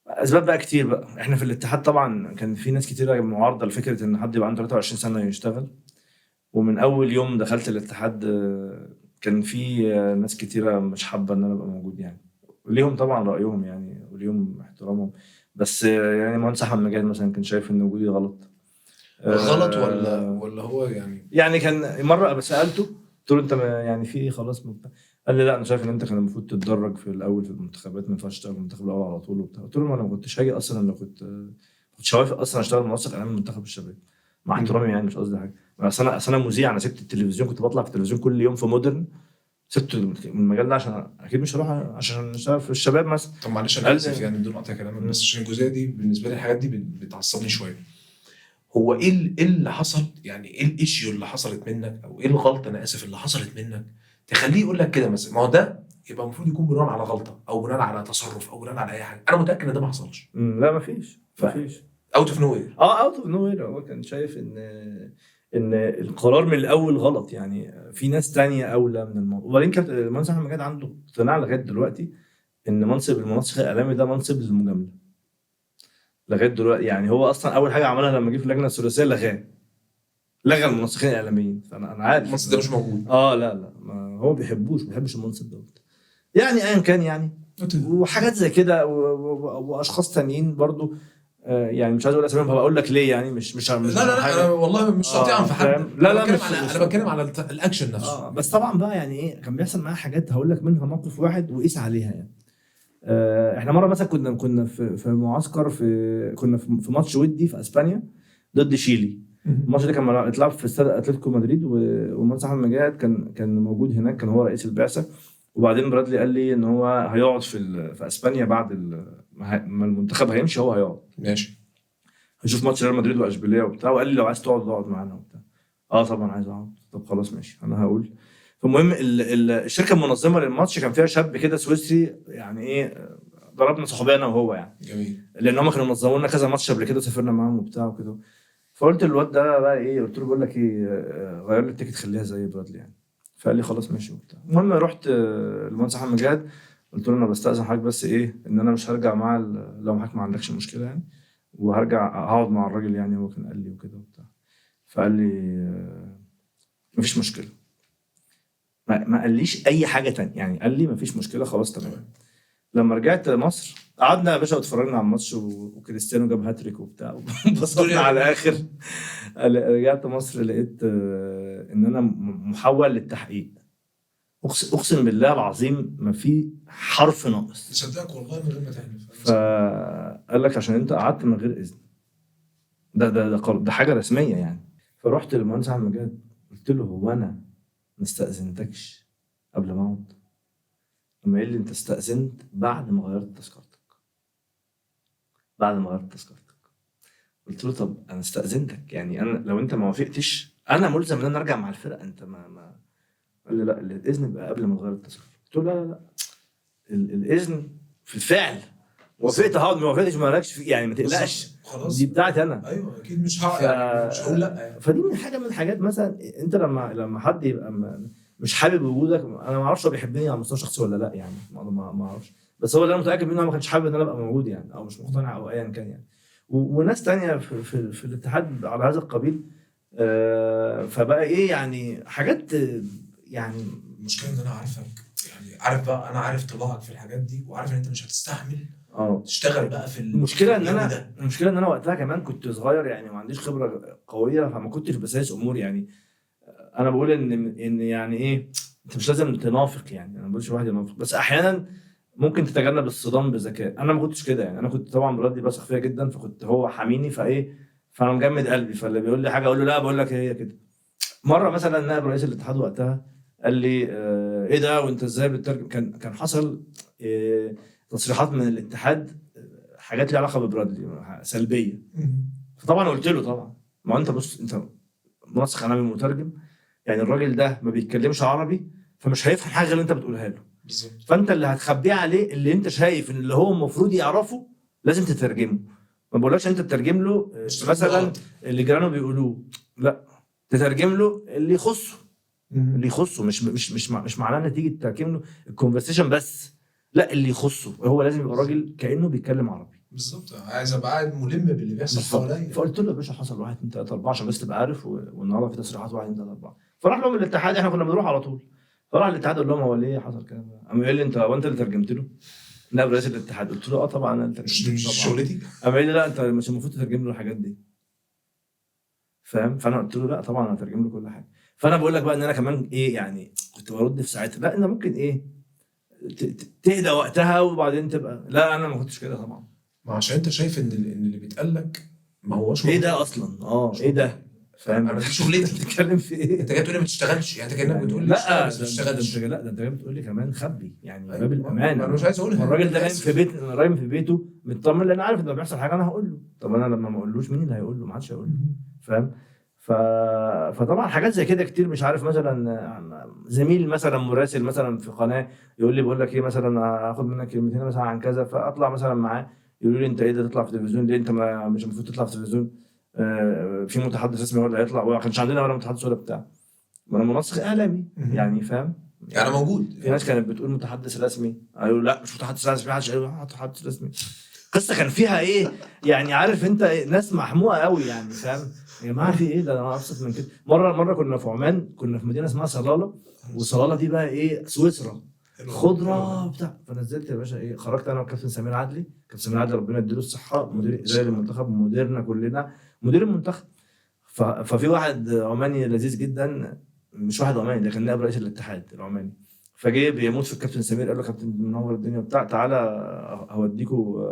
اسباب بقى كتير بقى. احنا في الاتحاد طبعا كان في ناس كتير معارضه لفكره ان حد يبقى عنده 23 سنه يشتغل، ومن اول يوم دخلت الاتحاد كان في ناس كتيره مش حابه ان انا ابقى موجود يعني، وليهم طبعا رايهم يعني وليهم احترامهم. بس يعني مهندس احمد مجاهد مثلا كان شايف ان وجودي غلط. غلط ولا هو يعني كان مره سالته قلت له انت يعني في ايه خلاص قال لي لا انا شايف ان انت كان المفروض تتدرج في الاول في المنتخبات، ما ينفعش تشتغل في المنتخب الاول على طول وبتاع. قلت له ما انا ما كنتش هاجي اصلا، لو كنتش هوافق اصلا اشتغل منسق اعلامي منتخب الشباب. مع احترامي يعني مش قصدي حاجه، بس انا مذيع، انا سبت التلفزيون، كنت بطلع في التلفزيون كل يوم في مودرن، سبت المجال ده عشان اكيد مش هروح عشان اشتغل في الشباب مثلا. طب معلش انا قال اسف يعني بدون قطع كلامك، بس عشان الجزئيه دي بالنسبه لي الحاجات دي بتعصبني شويه. هو ايه إيه اللي حصل؟ يعني ايه الايشيو اللي حصلت منك، او ايه الغلطه انا اسف اللي حصلت منك تخليه يقول لك كده مثلا؟ ما هو ده يبقى المفروض يكون بناء على غلطه او بناء على تصرف او بناء على اي حاجه. انا متاكد ان ده ما حصلش. لا مفيش. اوت اوف نو وير. اوت اوف نو وير. هو كان شايف ان القرار من الاول غلط، يعني في ناس تانية اولى من الموضوع. وبعدين كان المهندس احمد مجاد عنده اقتناع لغايه دلوقتي ان منصب المنسق الاعلامي ده منصب للمجامله لغايه دلوقتي. يعني هو اصلا اول حاجه عملها لما جه في اللجنه الثلاثيه لغى المنسقين الاعلاميين. فانا عارف المنصب ده مش موجود. لا ما هو ما بيحبش المنصب ده يعني ايا كان يعني. وحاجات زي كده واشخاص تانيين برضو يعني مش عايز اقول اساميهم، هبقول لك ليه يعني مش لا انا والله مش تقطيعا في حد. لا انا بتكلم على الاكشن نفسه. بس طبعا بقى يعني ايه كان بيحصل معايا حاجات هقول لك منها موقف واحد وقيس عليها يعني. احنا مره مثلا كنا في معسكر كنا في ماتش ودي في اسبانيا ضد شيلي. الماتش ده كان اتلعب في استاد اتلتيكو مدريد، والمهندس احمد مجاد كان موجود هناك، كان هو رئيس البعثه. وبعدين برادلي قال لي ان هو هيقعد في اسبانيا بعد ما المنتخب هيمشي، هو هيقعد ماشي هيشوف ماتش ريال مدريد واشبيليه وبتاع. وقال لي لو عايز تقعد معانا وبتاع. طبعا عايز اقعد. طب خلاص ماشي انا هقول. فالمهم الشركه المنظمه للماتش كان فيها شاب كده سويسري، يعني ايه ضربنا صحوبيه انا وهو يعني. جميل. لان هم كانوا منظموا لنا كذا ماتش قبل كده سافرنا معاهم وبتاع وكده. فقلت للواد ده بقى ايه، قلت له بقول لك ايه غير لي التيكت خليها زي برادلي يعني. فقال لي خلاص ماشي وبتاع. المهم رحت المهندس احمد مجاد، قلت له انا بستأذن حضرتك بس ايه ان انا مش هرجع مع لو معاك ما عندكش مشكله يعني، وهرجع هقعد مع الراجل يعني. هو كان قال لي وكده وبتاع. فقال لي مفيش مشكله. ما قاليش اي حاجه تانية يعني، قال لي مفيش مشكله خلاص تمام. لما رجعت مصر قعدنا يا باشا اتفرجنا على الماتش وكريستيانو جاب هاتريك وبتاع وانبسطنا على الاخر. رجعت مصر لقيت ان انا محول للتحقيق. اقسم بالله العظيم ما في حرف ناقص. صدقك والله من غير ما تحلف. فقال لك عشان انت قعدت من غير اذن. ده حاجه رسميه يعني. فرحت للمهندس احمد مجاد قلت له هو انا ما استأذنتكش قبل ما اقعد؟ لما قال لي انت استأذنت بعد ما غيرت تذكرتك. قلت له طب انا استأذنتك يعني، انا لو انت ما وافقتش انا ملزم ان انا ارجع مع الفرقه، انت ما قال لي لا الاذن يبقى قبل ما تغير التذكره. قلت له لا الاذن في الفعل. وافقت هقعد، ما وافقتش مالكش فيه يعني، ما تقلقش خلاص دي بتاعتي انا. ايوه اكيد مش يعني مش هقول لا يعني. فدي من حاجه من الحاجات مثلا انت لما حد يبقى مش حابب وجودك، انا ما اعرفش هو بيحبني على مستوى شخصي ولا لا يعني، ما اعرفش. بس هو اللي انا متاكد منه ما كانش حابب ان انا ابقى موجود يعني، او مش مقتنع او ايا كان يعني. وناس تانية في الاتحاد على هذا القبيل. فبقى ايه يعني حاجات يعني. المشكله ان انا عارفك يعني، عارف بقى، انا عارف طباعك في الحاجات دي، وعارف ان انت مش هتستحمل تشتغل بقى في المشكله ان انا وقتها كمان كنت صغير يعني، ما عنديش خبره قويه، فما كنتش بسايس امور يعني. انا بقول ان يعني ايه، انت مش لازم تنافق يعني، انا ما بقولش واحد ينافق، بس احيانا ممكن تتجنب الصدام بذكاء. انا ما كنتش كده يعني، انا كنت طبعا برادلي بثق فيها جدا، فكنت هو حاميني فانا مجمد قلبي، فاللي بيقول لي حاجه اقول له لا، بقول لك هي كده. مره مثلا نائب رئيس الاتحاد وقتها قال لي ايه ده وانت ازاي بتترجم؟ كان حصل تصريحات من الاتحاد، حاجات ليها علاقه ببرادلي سلبيه. فطبعا قلت له طبعا ما انت بص، انت منسق اعلامي مترجم يعني، الراجل ده ما بيتكلمش عربي فمش هيفهم حاجه اللي انت بتقولها له بالظبط. فانت اللي هتخبيه عليه اللي انت شايف ان اللي هو المفروض يعرفه لازم تترجمه. ما بقولكش انت تترجم له مثلا اللي جيرانه بيقولوه، لا تترجم له اللي يخصه. مش معناه نتيجه ترجم له الكونفرسيشن بس، لا اللي يخصه هو لازم يبقى راجل كانه بيتكلم عربي بالظبط. عايز ابقى قاعد ملم باللي بيحصل حواليا. فقلت له يا باشا حصل 1 2 3 4 عشان بس تبقى عارف، والنهارده في تصريحات 1 2 3 4. فراح لهم الاتحاد، احنا كنا بنروح على طول. فراح الاتحاد قال لهم هو ليه حصل كده؟ قام قال لي انت اللي ترجمت له؟ نائب رئيس الاتحاد. قلت له طبعا انا اللي ترجمت له. مش شغلتي. قام قال لي لا انت مش المفروض تترجم له الحاجات دي، فاهم؟ فانا قلت له لا طبعا انا هترجم له كل حاجه. فانا بقول لك بقى ان انا كمان ايه يعني، كنت برد في ساعتها لا انت ممكن ايه تهدى وقتها وبعدين تبقى لا، انا ما كنتش كده طبعا. ما عشان انت شايف ان اللي بيتقال لك ما هوش ايه ده اصلا ايه ده فاهم؟ انا دي شغلتي. بتتكلم في ايه؟ انت جاي تقول لي ما تشتغلش، يعني انت كانك بتقول لي لا بس ما تشتغلش. لا ده انت جاي بتقول لي كمان خبي يعني أيوة، باب ما الامانه. انا مش عايز اقولها. الراجل ده نايم في بيت، نايم في بيته مطمن، لان عارف ان لو بيحصل حاجه انا هقول له. طب انا لما ما اقولوش مين اللي هيقول له؟ ما حدش هيقول له، فاهم؟ ف... فطبعا حاجات زي كده كتير. مش عارف مثلا زميل مثلا مراسل مثلا في قناه يقول لي بقول لك ايه مثلا هاخد منك كلمتين مثلا عن كذا، فاطلع مثلا معاه يقولوا لي انت ايه ده تطلع في التلفزيون ليه؟ انت ما مش المفروض تطلع في التلفزيون، في متحدث اسمي هو اللي هيطلع، وما كانش عندنا ولا متحدث ولا بتاع، ما انا منسق اعلامي يعني، فاهم؟ يعني انا موجود. في ناس كانت بتقول متحدث رسمي، قالوا لا مش متحدث رسمي، محدش قال متحدث رسمي. قصه كان فيها ايه يعني، عارف انت إيه؟ ناس محموقه قوي يعني، فاهم يا جماعه في ايه ده؟ انا ابسط من كده. مره كنا في عمان، كنا في مدينه اسمها صلاله، وصلاله دي بقى ايه سويسرا خضره بتاع. فنزلت يا باشا ايه، خرجت انا والكابتن سمير عدلي، كابتن سمير عدلي ربنا يديله الصحه، مدير اداري المنتخب، مديرنا كلنا، مدير المنتخب. ففي واحد عماني لذيذ جدا، مش واحد عماني، ده كان نائب رئيس الاتحاد العماني، فجاي بيموت في الكابتن سمير، قال له كابتن منور الدنيا بتاع، تعالى هوديكوا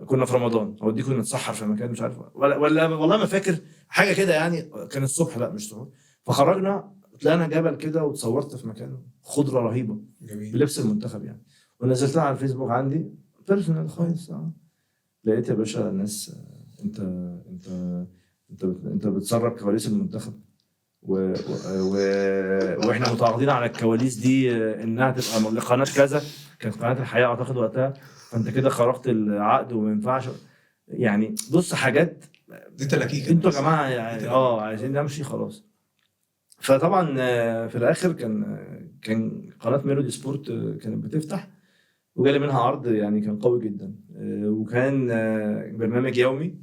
كنا في رمضان، هوديكوا نتسحر في مكان مش عارف ولا والله ما فاكر حاجه كده يعني، كان الصبح لا مش سحور. فخرجنا طلعنا جبل كده وتصورت في مكان خضره رهيبه جميل. بلبس المنتخب يعني، ونزلتها على الفيسبوك عندي بيرسونال خالص. لقيت يا باشا الناس انت انت انت بتسرب كواليس المنتخب واحنا متعاقدين على الكواليس دي انها تبقى لقناه كذا، كانت قناه الحياه اعتقد وقتها، فانت كده خرقت العقد وما ينفعش يعني. بص حاجات دي تلاكيك انتوا يا جماعه يعني عايزين نمشي خلاص. فطبعا في الاخر كان قناه ميلودي سبورت كانت بتفتح، وجالي منها عرض يعني كان قوي جدا، وكان برنامج يومي،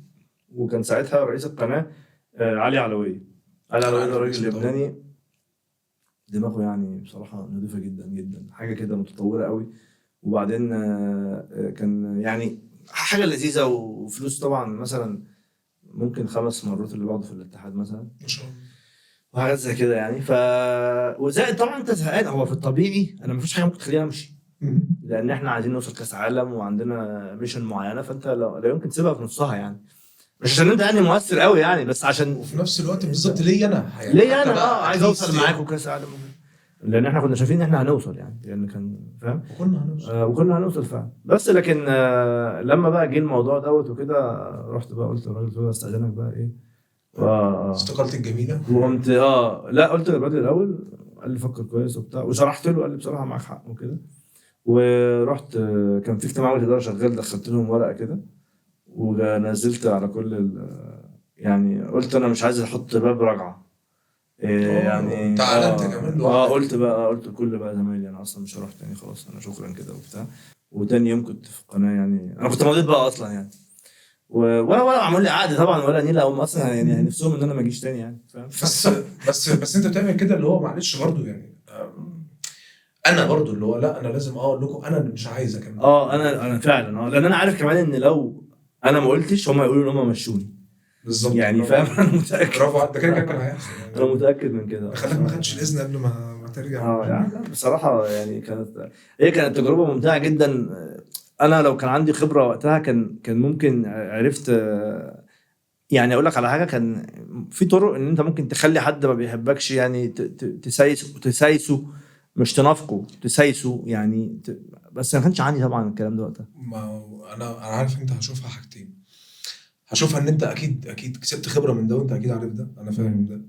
وكان ساعتها رئيس القناه علي علوية. علي علوية ده راجل لبناني دماغه يعني بصراحه نظيفه جدا جدا، حاجه كده متطوره قوي. وبعدين كان يعني حاجه لذيذه، وفلوس طبعا مثلا ممكن 5 مرات اللي بعده في الاتحاد مثلا، ما شاء الله، وحاجات زي كده يعني. وزائد طبعا انت زهقان، هو في الطبيعي انا مفيش حاجه ممكن تخليني امشي، لان احنا عايزين نوصل كاس عالم وعندنا ميشن معينه، فانت لا يمكن تسيبها في نصها يعني، مش عشان انت يعني مؤثر قوي يعني، بس عشان وفي نفس الوقت بالظبط ليا انا يعني، ليه انا عايز اوصل معاكم كاس عالم، لان احنا كنا شايفين ان احنا هنوصل يعني، لان كان فاهم وكنا هنوصل فعلا. بس لكن لما بقى جه الموضوع دوت وكده، رحت بقى قلت للراجل كده استاذنك بقى ايه استقالتي الجميله، وقمت لا قلت للراجل الاول، قال لي فكر كويس وبتاع، وشرحت له، قال لي بصراحه معاك حق وكده. ورحت كان في اجتماع مجلس اداره شغال، دخلت لهم ورقه كده ونزلت على كل يعني قلت انا مش عايز احط باب رجعه يعني تعالى انت كمان لوحدك. قلت لكل بقى زمايلي انا اصلا مش هروح تاني خلاص، انا شكرا كده وبتاع. وتاني يوم كنت في القناه يعني، انا كنت مضيت بقى اصلا يعني، ولا عملوا لي عقد طبعا ولا نيله، هم اصلا يعني نفسهم ان انا ما اجيش تاني يعني، فاهم؟ بس انت بتعمل كده اللي هو معلش برضو يعني، انا برضو اللي هو لا انا لازم اقول لكم انا مش عايز اكمل. انا فعلا لان انا عارف كمان ان لو انا ما قلتش هم يقولوا ان هم مشوني بالظبط يعني، فاهم؟ انا متاكد، برافو، ده كده كان هيحصل يعني. انا متاكد من كده. خليك ما خدش الاذن قبل ما ترجع. يعني لا بصراحه يعني كانت تجربه ممتعه جدا. انا لو كان عندي خبره وقتها كان ممكن عرفت يعني اقول لك على حاجه، كان في طرق ان انت ممكن تخلي حد ما بيحبكش يعني تسايسه، مش تنافقه، تسايسه يعني بس ما كانش عندي طبعا الكلام ده وقتها. ما انا عارف انت هشوفها حاجتين، هشوفها ان انت اكيد كسبت خبره من ده، وانت اكيد عارف ده، انا فاهم ده.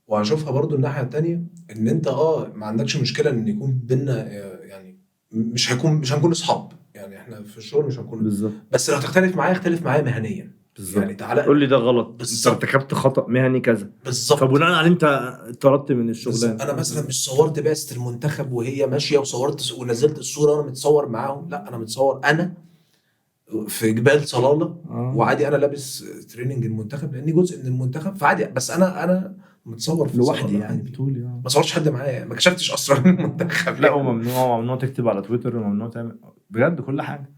وهشوفها برضو الناحيه التانية ان انت ما عندكش مشكله ان يكون بينا يعني مش هنكون اصحاب يعني، احنا في الشغل مش هنكون بالظبط، بس لو هتختلف معايا اختلف معايا مهنيا يعني، تعالى قول لي ده غلط، انت ارتكبت خطأ مهني كذا بالظبط، فبناء على انت اتطردت من الشغلانه. انا مثلا مش صورت بعثه المنتخب وهي ماشيه وصورت ونزلت الصوره وانا متصور معاهم، لا انا متصور انا في جبال صلاله وعادي انا لابس تريننج المنتخب لاني جزء من المنتخب، فعادي بس انا متصور في لوحدي يعني بتقولي ما صورتش حد معايا، ما كشفتش اسرار المنتخب. لا وممنوع تكتب على تويتر، وممنوع تعمل بجد كل حاجه،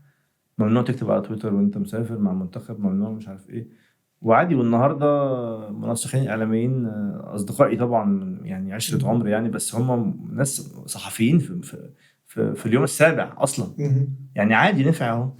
ممنوع تكتب على تويتر وانت مسافر مع المنتخب، ممنوع مش عارف ايه وعادي. والنهارده منسقين اعلاميين اصدقائي طبعا يعني عشره عمر يعني، بس هم ناس صحفيين في اليوم السابع اصلا يعني، عادي نفع اهو.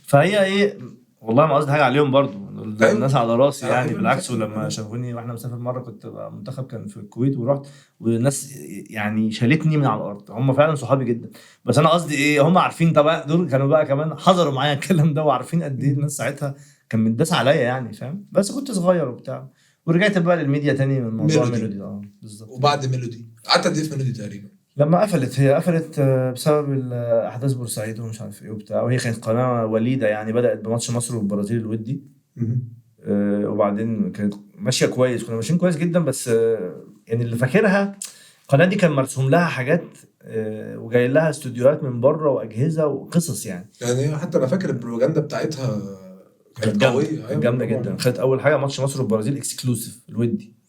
فهي ايه والله ما قصدي حاجه عليهم برضو، دول أيوة. الناس على راسي أيوة، يعني، أنا بالعكس. فاهم. ولما شافوني واحنا مسافر مره، كنت بقى منتخب كان في الكويت ورحت، والناس يعني شالتني من على الارض. هم فعلا صحابي جدا. بس انا قصدي ايه، هم عارفين طبعا، دول كانوا بقى كمان حضروا معايا الكلام ده، وعارفين قد ايه الناس ساعتها كان متداس عليا يعني، فاهم؟ بس كنت صغير وبتاع. ورجعت بقى للميديا تاني من موضوع ميلودي. ميلودي. اه بالظبط. وبعد ميلودي قعدت قد ايه في ميلودي تقريبا؟ لما قفلت، هي قفلت بسبب احداث بورسعيد ومش عارف ايه وبتاع، وهي كانت قناه وليده يعني، بدات بماتش مصر والبرازيل الودي. وبعدين كانت ماشيه كويس، كنا ماشيين كويس جدا. بس يعني اللي فاكرها، القناه دي كان مرسوم لها حاجات، وجاي لها استوديوهات من بره واجهزه وقصص يعني. يعني حتى انا فاكر البروباجندا بتاعتها كانت كانت جامده، قويه. كانت ايوه جامده طبعا. جدا. خدت اول حاجه ماتش مصر والبرازيل اكسكلوسيف الودي.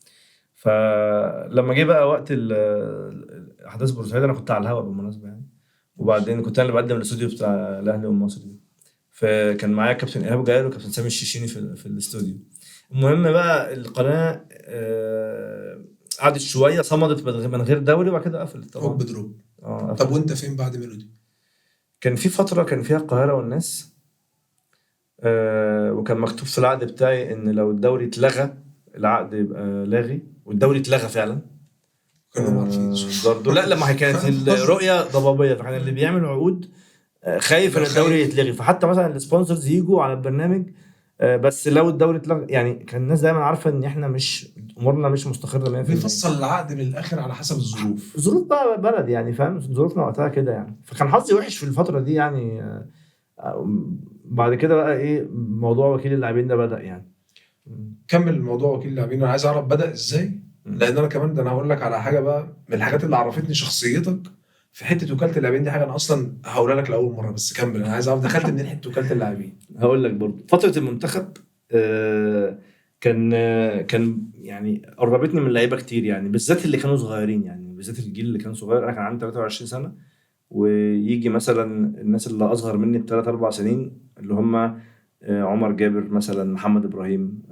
فلما جه بقى وقت احداث بورسعيد، انا كنت على الهواء بالمناسبه يعني. وبعدين كنت انا اللي بقدم الاستوديو بتاع الاهلي والمصري ده. فكان معايا كابتن ايهاب جاير وكابتن سامي الشيشيني في الاستوديو. المهم بقى القناه قعدت شويه، صمدت من غير دوري، وبعد كده قفلت هوب طبعا. دروب. اه طب قفلت. وانت فين بعد ميلودي؟ كان في فتره كان فيها القاهره والناس، وكان مكتوب في العقد بتاعي ان لو الدوري اتلغى، العقد يبقى لاغي، والدوري اتلغى فعلا. كانهم عارفين. برضه لا، لما هي كانت الرؤيه ضبابيه، فكان اللي بيعمل عقود خايف ان لا الدوري خايف. يتلغي. فحتى مثلا السبونسرز يجوا على البرنامج، بس لو الدوري اتلغى يعني، كان الناس دايما عارفه ان احنا مش امورنا مش مستقره 100%. بيفصل العقد من الاخر على حسب الظروف. ظروف بقى بلد يعني، فاهم؟ ظروفنا وقتها كده يعني. فكان حظي وحش في الفتره دي يعني. بعد كده بقى ايه، موضوع وكيل اللاعبين ده بدأ يعني. كمل الموضوع وكيل اللاعبين، انا عايز اعرف بدأ ازاي. لان انا كمان ده انا هقول لك على حاجه بقى من الحاجات اللي عرفتني شخصيتك في حته وكاله اللاعبين دي. حاجه انا اصلا هقولها لك لاول مره، بس كمل. انا عايز اعرف دخلت منين حته وكاله اللاعبين. هقول لك برضه فترة المنتخب كان يعني قربتني من لعيبة كتير يعني، بالذات اللي كانوا صغيرين يعني، بالذات الجيل اللي كان صغير. انا كان عندي 23 سنة، ويجي مثلا الناس اللي اصغر مني بثلاث اربع سنين، اللي هم عمر جابر مثلا، محمد ابراهيم،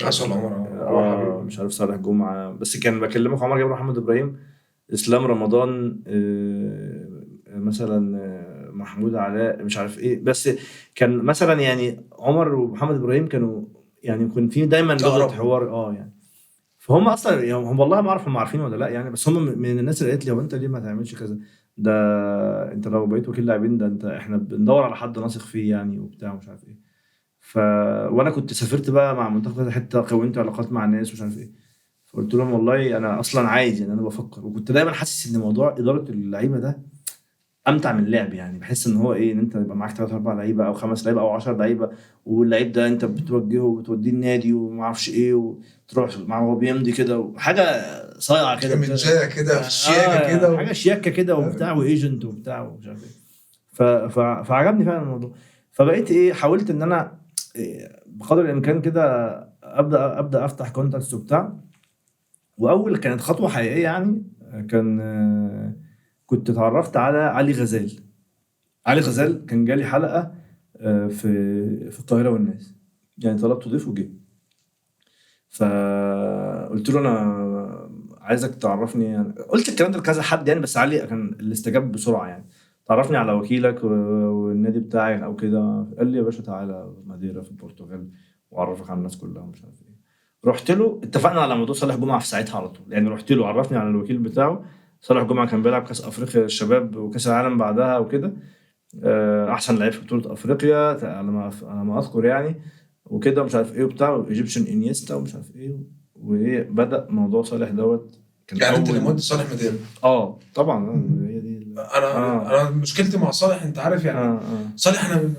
عسل عمر. روح حبيبي. مش عارف صالح جمعة. بس كان بكلمك عمر جابر ومحمد ابراهيم، اسلام رمضان، مثلا محمود علاء، مش عارف ايه. بس كان مثلا يعني عمر ومحمد ابراهيم كانوا يعني، كان في دايما لغه اقرب. حوار يعني. فهم اصلا يعني، هم والله ما اعرف هم عارفين ولا لا يعني، بس هم من الناس اللي قالت لي هو انت ليه ما تعملش كذا؟ ده انت لو بقيت وكيل لاعبين، ده انت احنا بندور على حد نثق فيه يعني وبتاع ومش عارف ايه. ف وانا كنت سافرت بقى مع منتخب كذا حته، كونت علاقات مع الناس ومش عارف ايه. فقلت لهم والله انا اصلا عايز يعني، انا بفكر. وكنت دايما حاسس ان موضوع اداره اللعيبه ده امتع من اللعب يعني. بحس ان هو ايه، ان انت يبقى معاك 3 4 لعيبه او 5 لعيبه او 10 لعيبه، واللعيب ده انت بتوجهه وبتوديه النادي وما اعرفش ايه، وتروح مع هو بيمضي كده، حاجه صايعه كده من جايه كده في الشياكه كده حاجه شياكه كده وبتاع، وايجنت وبتاع ومش عارف ايه. فعجبني فعلا الموضوع. فبقيت ايه، حاولت ان انا بقدر الامكان كده ابدا افتح كونتاكتس وبتاع. واول كانت خطوه حقيقيه يعني، كان كنت اتعرفت على علي غزال. علي غزال كان جالي حلقه في القاهره والناس يعني، طلبت ضيف وجه. فقلت له انا عايزك تعرفني يعني، قلت الكلام ده لكذا حد يعني، بس علي كان اللي استجاب بسرعه يعني. تعرفني على وكيلك والنادي بتاعك او كده. قال لي يا باشا تعالى ماديرا في البرتغال، واعرفك على الناس كلها ومش عارف ايه. رحت له، اتفقنا على موضوع صالح جمعه في ساعتها على طول يعني. رحت له عرفني على الوكيل بتاعه. صالح جمعه كان بيلعب كاس افريقيا الشباب وكاس العالم بعدها وكده، احسن لعيب في بطوله افريقيا على ما اذكر يعني، وكده مش عارف ايه وبتاع، ايجيبشن انيستا ومش عارف ايه. وايه بدا موضوع صالح دوت. كان يعني انت اللي اول مودي صالح مدير. طبعا هي دي انا مشكلتي مع صالح انت عارف يعني. اه صالح انا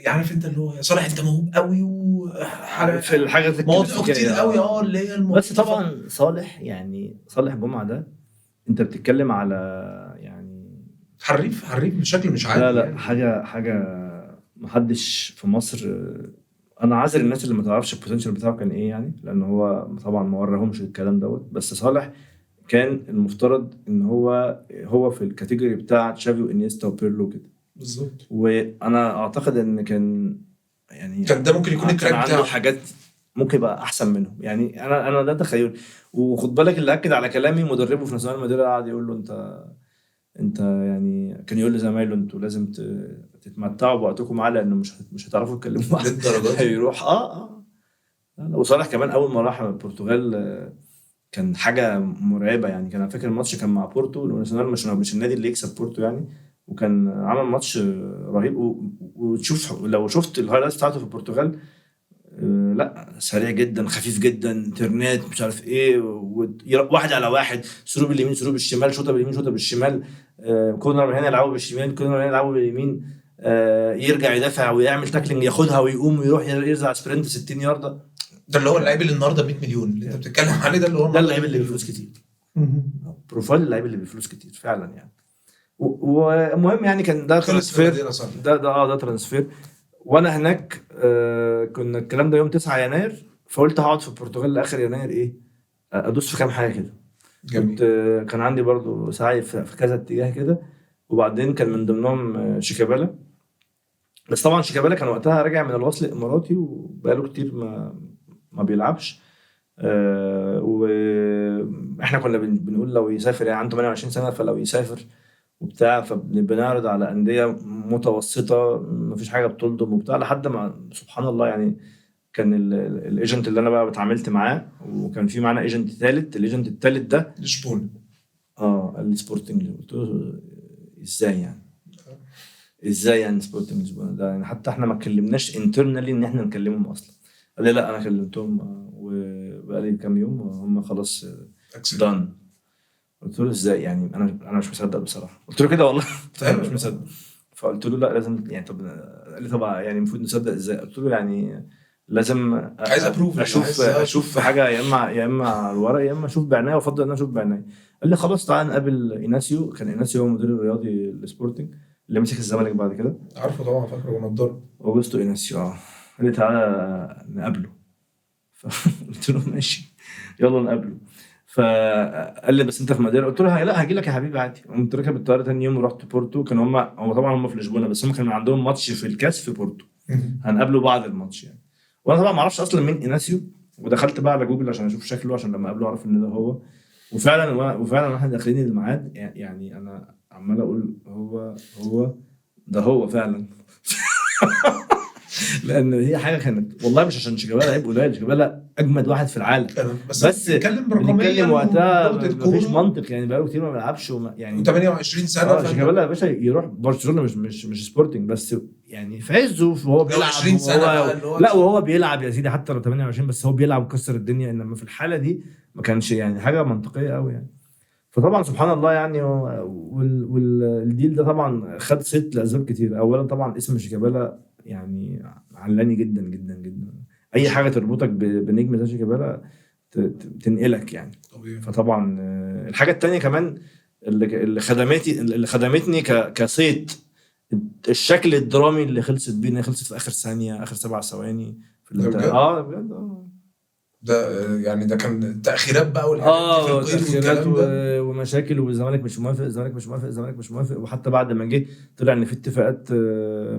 عارف انت اللي هو يا صالح انت موهوب قوي وحاجه في الحاجات مواضيع كتير الكلاسيكيه قوي اللي هي بس المختلفه. طبعا صالح يعني، صالح جمعه ده انت بتتكلم على يعني، حريف حريف بشكل مش لا عادي لا، يعني. حاجه محدش في مصر. انا عذر الناس اللي ما تعرفش البوتنشال بتاعه كان ايه يعني، لان هو طبعا ما وراهمش الكلام دوت. بس صالح كان المفترض ان هو في الكاتيجوري بتاع تشافي وانيستا وبيرلو كده. بالظبط. وانا اعتقد ان كان يعني كان ده ممكن يكون كان التراك عنده بتاعه. حاجات ممكن يبقى احسن منهم يعني. انا ده تخيل. وخد بالك اللي اكد على كلامي مدربه في ناسيونال مادريد، قعد يقول له انت يعني، كان يقول لزمايله انتوا لازم تتمتعوا بوقتكم معاه، لانه مش هتعرفوا تتكلموا معاه للدرجه دي؟ هيروح لا، وصالح كمان اول ما راح البرتغال كان حاجه مرعبه يعني. كان فاكر الماتش كان مع بورتو، الناسيونال مش النادي اللي يكسب بورتو يعني، وكان عمل ماتش رهيب. وتشوف لو شفت الهايلايتس بتاعته في البرتغال، لا سريع جدا، خفيف جدا، انترنت مش عارف ايه، واحد على واحد، سروب باليمين سروب بالشمال، شوطه باليمين شوطه بالشمال، كورنر من هنا يلعبه بالشمال، كورنر من هنا يلعبه باليمين، يرجع يدافع ويعمل تاكلينج، ياخدها ويقوم ويروح يرزع سبرنت 60 ياردة. ده اللي هو اللعيب اللي النهارده 100 مليون اللي انت بتتكلم عليه، ده اللي هو ده اللعيب اللي بفلوس كتير، بروفايل اللعيب اللي بفلوس كتير فعلا يعني. ومهم يعني كان ده ترانسفير، ده ترانسفير. وانا هناك كنا الكلام ده يوم 9 يناير، فقلت هقعد في البرتغال لاخر يناير، ايه ادوس في كام حاجه كده. كنت كان عندي برضو سعي في كذا اتجاه كده، وبعدين كان من ضمنهم شيكابالا. بس طبعا شيكابالا كان وقتها راجع من الوصل الاماراتي وبقاله كتير ما بيلعبش. واحنا كنا بنقول لو يسافر، يعني عنده 28 سنه، فلو يسافر وبتاع، فبنعرض على انديه متوسطه مفيش حاجه بتلضم وبتاع، لحد ما سبحان الله يعني كان الايجنت اللي انا بقى اتعاملت معاه، وكان في معانا ايجنت ثالث. الايجنت الثالث ده لشبونه السبورتنج. قلت له ازاي يعني؟ ازاي يعني سبورتنج لشبونه ده؟ يعني حتى احنا ما اتكلمناش انترنالي ان احنا نكلمهم اصلا. قال لي لا انا كلمتهم وبقالي كام يوم هم خلاص دان. قلت له ازاي يعني؟ انا مش مصدق بصراحه. قلت له كده والله انا مش مصدق. فقلت له لا لازم يعني. طب قال لي طبعا يعني المفروض نصدق ازاي؟ قلت له يعني لازم عايز ابروف، اشوف حاجه، يا اما على الورق يا اما اشوف بعناية، وافضل ان انا اشوف بعناية. قال لي خلاص تعالى نقابل ايناسيو. كان ايناسيو هو المدير الرياضي للسبورتنج اللي مسك الزمالك بعد كده. عارفه طبعا، فاكره ونضاره اوجستو ايناسيو. قال لي تعالى نقابله. فقلت له ماشي يلا نقابله. فقال لي بس انت في مدينه؟ قلت له لا هاجي لك يا حبيبي عادي. قمت راكب الطياره ثاني يوم ورحت بورتو. كانوا هم طبعا هم في لشبونه، بس هم كانوا عندهم ماتش في الكاس في بورتو، هنقابله بعد الماتش يعني. وانا طبعا ما اعرفش اصلا مين ايناسيو، ودخلت بقى على جوجل عشان اشوف شكله، عشان لما اقابله اعرف ان ده هو. وفعلا احنا داخلين الميعاد يعني انا عمال اقول هو ده هو فعلا. لان هي حاجه كانت والله مش عشان شيكابالا لعيب قليل، شيكابالا اجمد واحد في العالم، بس بنتكلم وقتها مفيش منطق يعني، بقاله كتير ما بيلعبش يعني 28 سنه. شيكابالا يا باشا يروح برشلونه مش سبورتنج، بس يعني في عزه وهو بيلعب 20 سنه لا وهو بيلعب يا سيدي حتى لو 28 بس هو بيلعب وكسر الدنيا. انما في الحاله دي ما كانش يعني حاجه منطقيه قوي يعني. فطبعا سبحان الله يعني. والديل ده طبعا خد صيت لاسباب كتير. اولا طبعا اسم شيكابالا يعني علاني جدا جدا جدا. اي حاجه تربطك بنجم زي شيكابالا تنقلك يعني. فطبعا الحاجه التانية كمان اللي خدمتني كصيت، الشكل الدرامي اللي خلصت بينا، خلصت في اخر ثانيه، اخر 7 ثواني في بجد. ده يعني ده كان تأخيرات بقى والحاجات دي في تأخيرات ومشاكل، والزمالك مش موافق، الزمالك مش موافق. وحتى بعد ما جه طلع ان في اتفاقات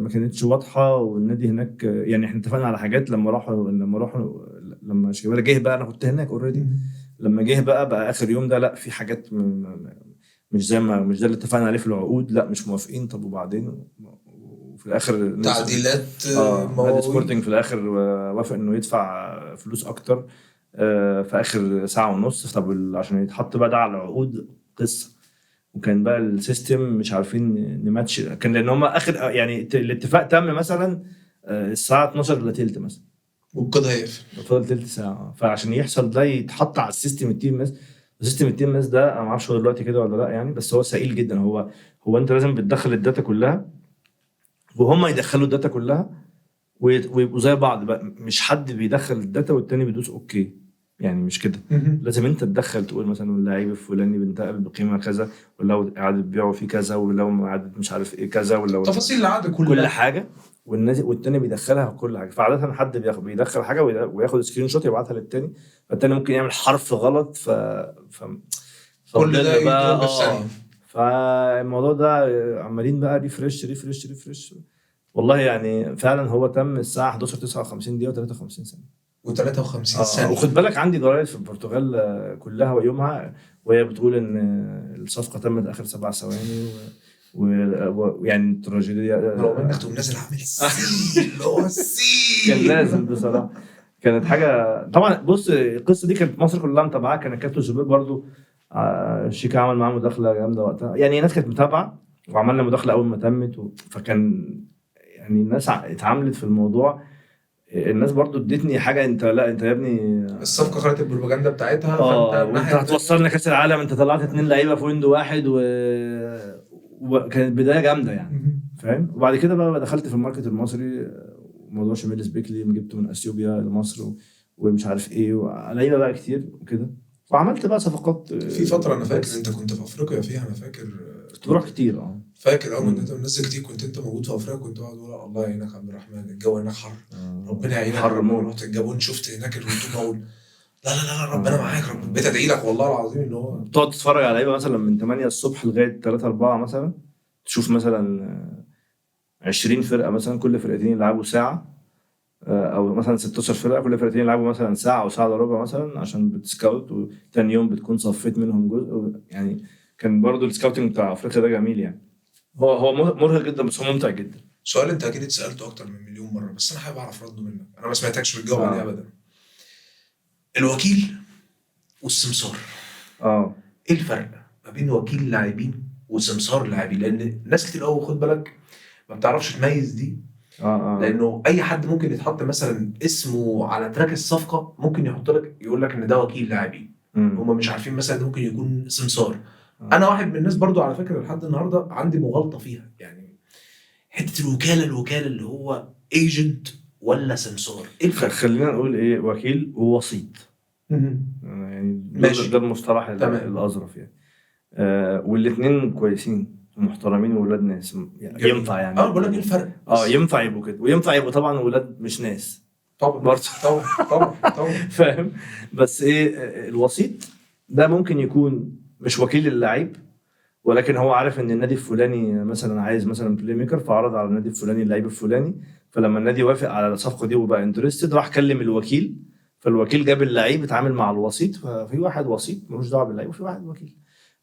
ما كانتش واضحه، والنادي هناك يعني احنا اتفقنا على حاجات لما شيكابالا جه بقى. انا كنت هناك اوريدي. لما جه بقى اخر يوم ده لا في حاجات مش ده اللي اتفقنا عليه في العقود، لا مش موافقين. طب وبعدين؟ وفي الاخر تعديلات نادي سبورتنج في الاخر وافق انه يدفع فلوس اكتر في اخر ساعه ونص. طب عشان يتحط بقى ده على العقود قصه. وكان بقى السيستم مش عارفين نماتش، كان لان هم اخر يعني الاتفاق تم مثلا الساعه 12 الا تلت مثلا، والقيد هيقفل فاضل تلت ساعه. فعشان يحصل ده يتحط على السيستم التيم ماس. سيستم التيم ماس ده انا ما اعرفش هو دلوقتي كده ولا لا يعني، بس هو ثقيل جدا. هو انت لازم بتدخل الداتا كلها وهم يدخلوا الداتا كلها ويبقوا زي بعض بقى. مش حد بيدخل الداتا والتاني بيدوس اوكي يعني، مش كده. لازم انت تدخل تقول مثلا اللاعب الفلاني بينتقل بقيمه كذا، ولو اعاده بيعه فيه كذا، ولو اعاده مش عارف ايه كذا، ولو تفاصيل العقد كل حاجه. والتاني بيدخلها كل حاجه. فعاده حد بيدخل حاجه وياخد سكرين شوت يبعتها للتاني، فالتاني ممكن يعمل حرف غلط كل ده يضرب في ثانيه. فالموضوع ده عمالين بقى ريفرش والله يعني. فعلا هو تم الساعه 11:59 دقيقه و53 ثانيه و53 ثانيه. وخد بالك عندي جرايد في البرتغال كلها ويومها وهي بتقول ان الصفقه تمت اخر 7 ثواني ويعني التراجيديا لو منك تقوم نازل عامل السين اللي هو السين كان لازم بصراحه. كانت حاجه طبعا. بص القصه دي كانت مصر كلها متابعاها، كان كابتن شوبير برضو شيكا عمل معاه مداخله جامده وقتها، يعني الناس كانت متابعه وعملنا مداخله اول ما تمت فكان يعني الناس اتعاملت في الموضوع. الناس برضو ادتني حاجه، انت لا انت يا ابني الصفقه خدت البروباجندا بتاعتها، فانت وانت هتوصلنا كاس العالم، انت طلعت 2 لعيبه في ويندو واحد وكانت بدايه جامده يعني فاهم. وبعد كده بقى دخلت في الماركت المصري، موضوع شميل سبيكلي جبته من اثيوبيا لمصر ومش عارف ايه لعيبه بقى كتير وكده، وعملت بقى صفقات. في فتره انا فاكر انت كنت في افريقيا فيها، انا فاكر كنت بروح كتير فاكر اول ما انت منزل كتير كنت انت موجود في افريقيا، كنت بقعد اقول الله يعينك عبد الرحمن، الجو هناك حر ربنا يعينك. حر موت. رحت الجابون شفت هناك الرطوبه اقول لا لا لا ربنا معاك، ربنا بقيت ادعي لك والله العظيم ان هو تقعد تتفرج على لعيبه مثلا من 8 الصبح لغايه 3 4 مثلا، تشوف مثلا 20 فرقه مثلا، كل فرقتين يلعبوا ساعه، او مثلا 16 فرقه كل فرقتين يلعبوا مثلا ساعه او ساعه الا ربع مثلا عشان بتسكاوت، وتاني يوم بتكون صفيت منهم جزء يعني. كان برضو السكاوتنج بتاع افريقيا ده جميل يعني، هو مرهق جدا بس هو ممتع جدا. سؤال انت اكيد اتسالته اكتر من مليون مره، بس انا حابب اعرف رده منك، انا ما سمعتكش بتجاوب عليه ابدا. الوكيل والسمسار، ايه الفرق ما بين وكيل لاعبين وسمسار لاعبين؟ لان ناس كتير قوي خد بالك ما بتعرفش تميز دي. لانه اي حد ممكن يتحط مثلا اسمه على تراك الصفقه، ممكن يحط لك يقول لك ان ده وكيل لاعبين، هم مش عارفين مثلا ممكن يكون سمسار. انا واحد من الناس برضو على فكره لحد النهارده عندي مغالطه فيها، يعني حته الوكاله اللي هو ايجنت ولا سمسار، ايه الفرق؟ خلينا نقول ايه، وكيل ووسيط يعني ده المصطلح الاظرف يعني. والاثنين كويسين ومحترمين وولاد ناس يعني ينفع يعني. بقول لك ايه الفرق؟ ينفع يبقوا كده، وينفع يبقوا طبعا ولاد مش ناس طبعا برضه طبعا فاهم. بس ايه، الوسيط ده ممكن يكون مش وكيل اللاعب، ولكن هو عارف ان النادي الفلاني مثلا عايز مثلا بلاي ميكر، فعرض على النادي الفلاني اللعيب الفلاني، فلما النادي وافق على الصفقه دي وبقى انترستد راح كلم الوكيل، فالوكيل جاب اللعيب اتعامل مع الوسيط، ففي واحد وسيط ملوش دعوه باللعيب وفي واحد وكيل.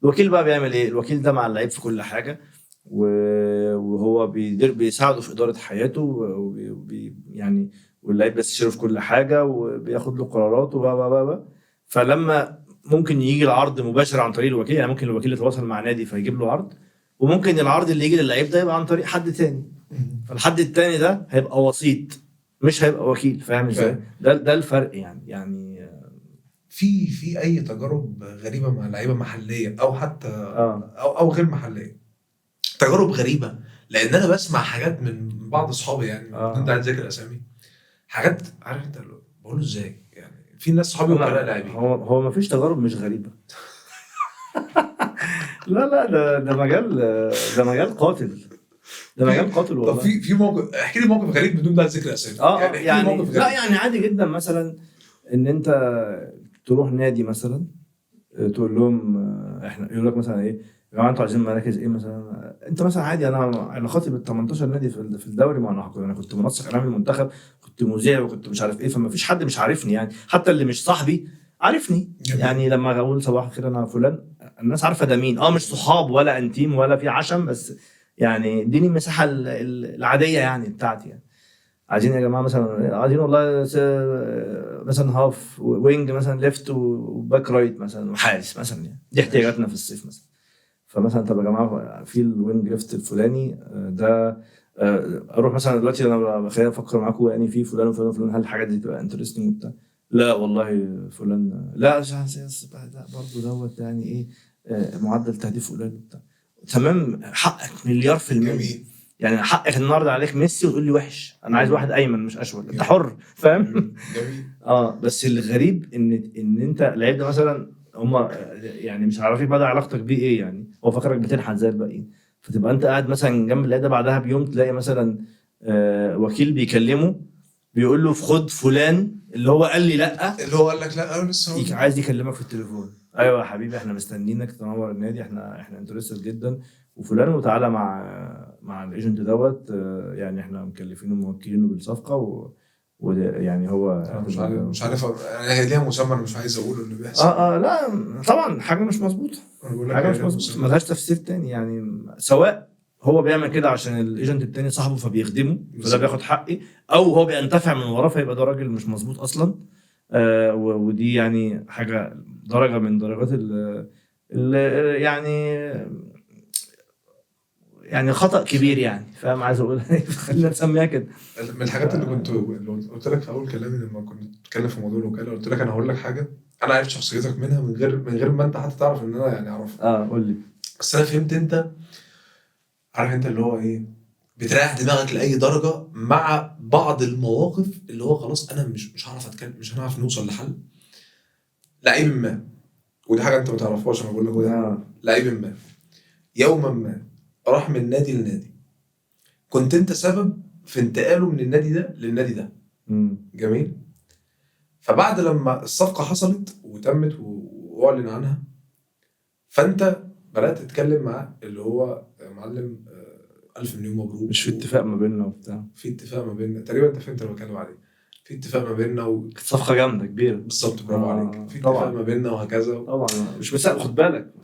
الوكيل بقى بيعمل ايه؟ الوكيل ده مع اللعيب في كل حاجه، وهو بيساعده في اداره حياته يعني، واللعيب بيستشيره في كل حاجه وبياخد له قرارات فلما ممكن يجي العرض مباشر عن طريق الوكيل، يعني ممكن الوكيل يتواصل مع نادي فيجيب له عرض، وممكن العرض اللي يجي للعيب ده يبقى عن طريق حد تاني، فالحد التاني ده هيبقى وسيط مش هيبقى وكيل. فاهم ازاي؟ ده الفرق يعني في اي تجارب غريبه مع لعيبه محليه او حتى او غير محليه، تجارب غريبه؟ لان انا بسمع حاجات من بعض اصحابي يعني انت عايز ذاكر اسامي حاجات، عارف انت بقوله ازاي يعني، في ناس صحابي وكلاء لاعبين. هو ما فيش تجارب مش غريبه لا ده مجال قاتل، ده مجال قاتل والله. طب في موقف، احكي لي موقف غريب بدون بقى ذكر اسامي. يعني لا يعني عادي جدا مثلا ان انت تروح نادي مثلا تقول لهم احنا، يقول لك مثلا ايه يا جماعه انتوا عايزين مراكز ايه مثلا، انت مثلا عادي انا خاطب ال 18 نادي في الدوري، ما انا كنت منسق اعلامي المنتخب، كنت مذيع وكنت مش عارف ايه، فما فيش حد مش عارفني يعني، حتى اللي مش صاحبي عارفني يعني. لما اقول صباح الخير انا فلان، الناس عارفه ده مين، مش صحاب ولا انتيم ولا في عشم، بس يعني اديني المساحه العاديه يعني بتاعتي يعني. عايزين يا جماعه مثلا، عايزين والله مثلا هاف وينج مثلا ليفت وباك رايت مثلا وحارس مثلا يعني، دي احتياجاتنا في الصيف مثلا. فمثلا طب يا جماعه في الوينج ليفت الفلاني ده اروح مثلا دلوقتي انا بخير افكر معاكم يعني في فلان وفلان وفلان، هل الحاجات دي تبقى انترستنج وبتاع؟ لا والله فلان لا برضه دوت يعني ايه معدل تهديف قليل وبتاع. تمام، حقك 1,000,000%. جميل. يعني حقك النهارده عليك ميسي وتقول لي وحش، انا عايز واحد ايمن مش اشول، انت حر فاهم. بس الغريب ان انت اللعيب ده مثلا هم يعني مش عارفين بقى علاقتك بيه ايه يعني، هو فاكرك بتنحت زي الباقيين، فتبقى انت قاعد مثلا جنب اللعيب ده بعدها بيوم تلاقي مثلا وكيل بيكلمه بيقول له خد فلان اللي هو قال لي لا، اللي هو قال لك لا انا لسه عايز يكلمك في التليفون. ايوه يا حبيبي احنا مستنيينك تنور النادي، احنا انترستد جدا وفلان، وتعالى مع الايجنت دوت يعني احنا مكلفينه وموكلينه بالصفقه ويعني هو مش عارف هي ليها مسمى انا مش عايز اقوله اللي بيحصل. لا طبعا حاجه مش مظبوطه، حاجه مش مظبوطه ملهاش تفسير تاني يعني، سواء هو بيعمل كده عشان الايجنت التاني صاحبه فبيخدمه فده بالظبط. بياخد حقي، او هو بينتفع من وراه فيبقى ده راجل مش مظبوط اصلا. ودي يعني حاجه درجه من درجات ال يعني خطأ كبير يعني، فاهم عايز اقول خلينا نسميها كده. من الحاجات اللي قلت لك في اول كلامي لما كنت بتتكلم في موضوع الوكاله، قلت لك انا هقول لك حاجه انا عرفت شخصيتك منها من غير ما انت حتى تعرف ان انا يعني اعرفها. قول لي. بس انا فهمت انت عارف انت اللي هو ايه، بتريح دماغك لاي درجه مع بعض المواقف اللي هو خلاص انا مش هعرف اتكلم، مش هنعرف نوصل لحل. لعيب ما، ودي حاجه انت ما تعرفهاش، انا بقول لك ودي حاجه. لعيب ما يوما ما راح من نادي لنادي، كنت انت سبب في انتقاله من النادي ده للنادي ده. جميل. فبعد لما الصفقه حصلت وتمت واعلن عنها، فانت بدات تتكلم معاه اللي هو معلم 1000 مليون مبروك، مش في اتفاق ما بيننا وبتاع، في اتفاق ما بيننا تقريبا، انت فهمت اللي بتكلم عليه، في اتفاق ما بيننا صفقه جامده كبيره بالظبط، برافو عليك، في طبعا اتفاق ما بيننا وهكذا. طبعا مش مسامح، خد بالك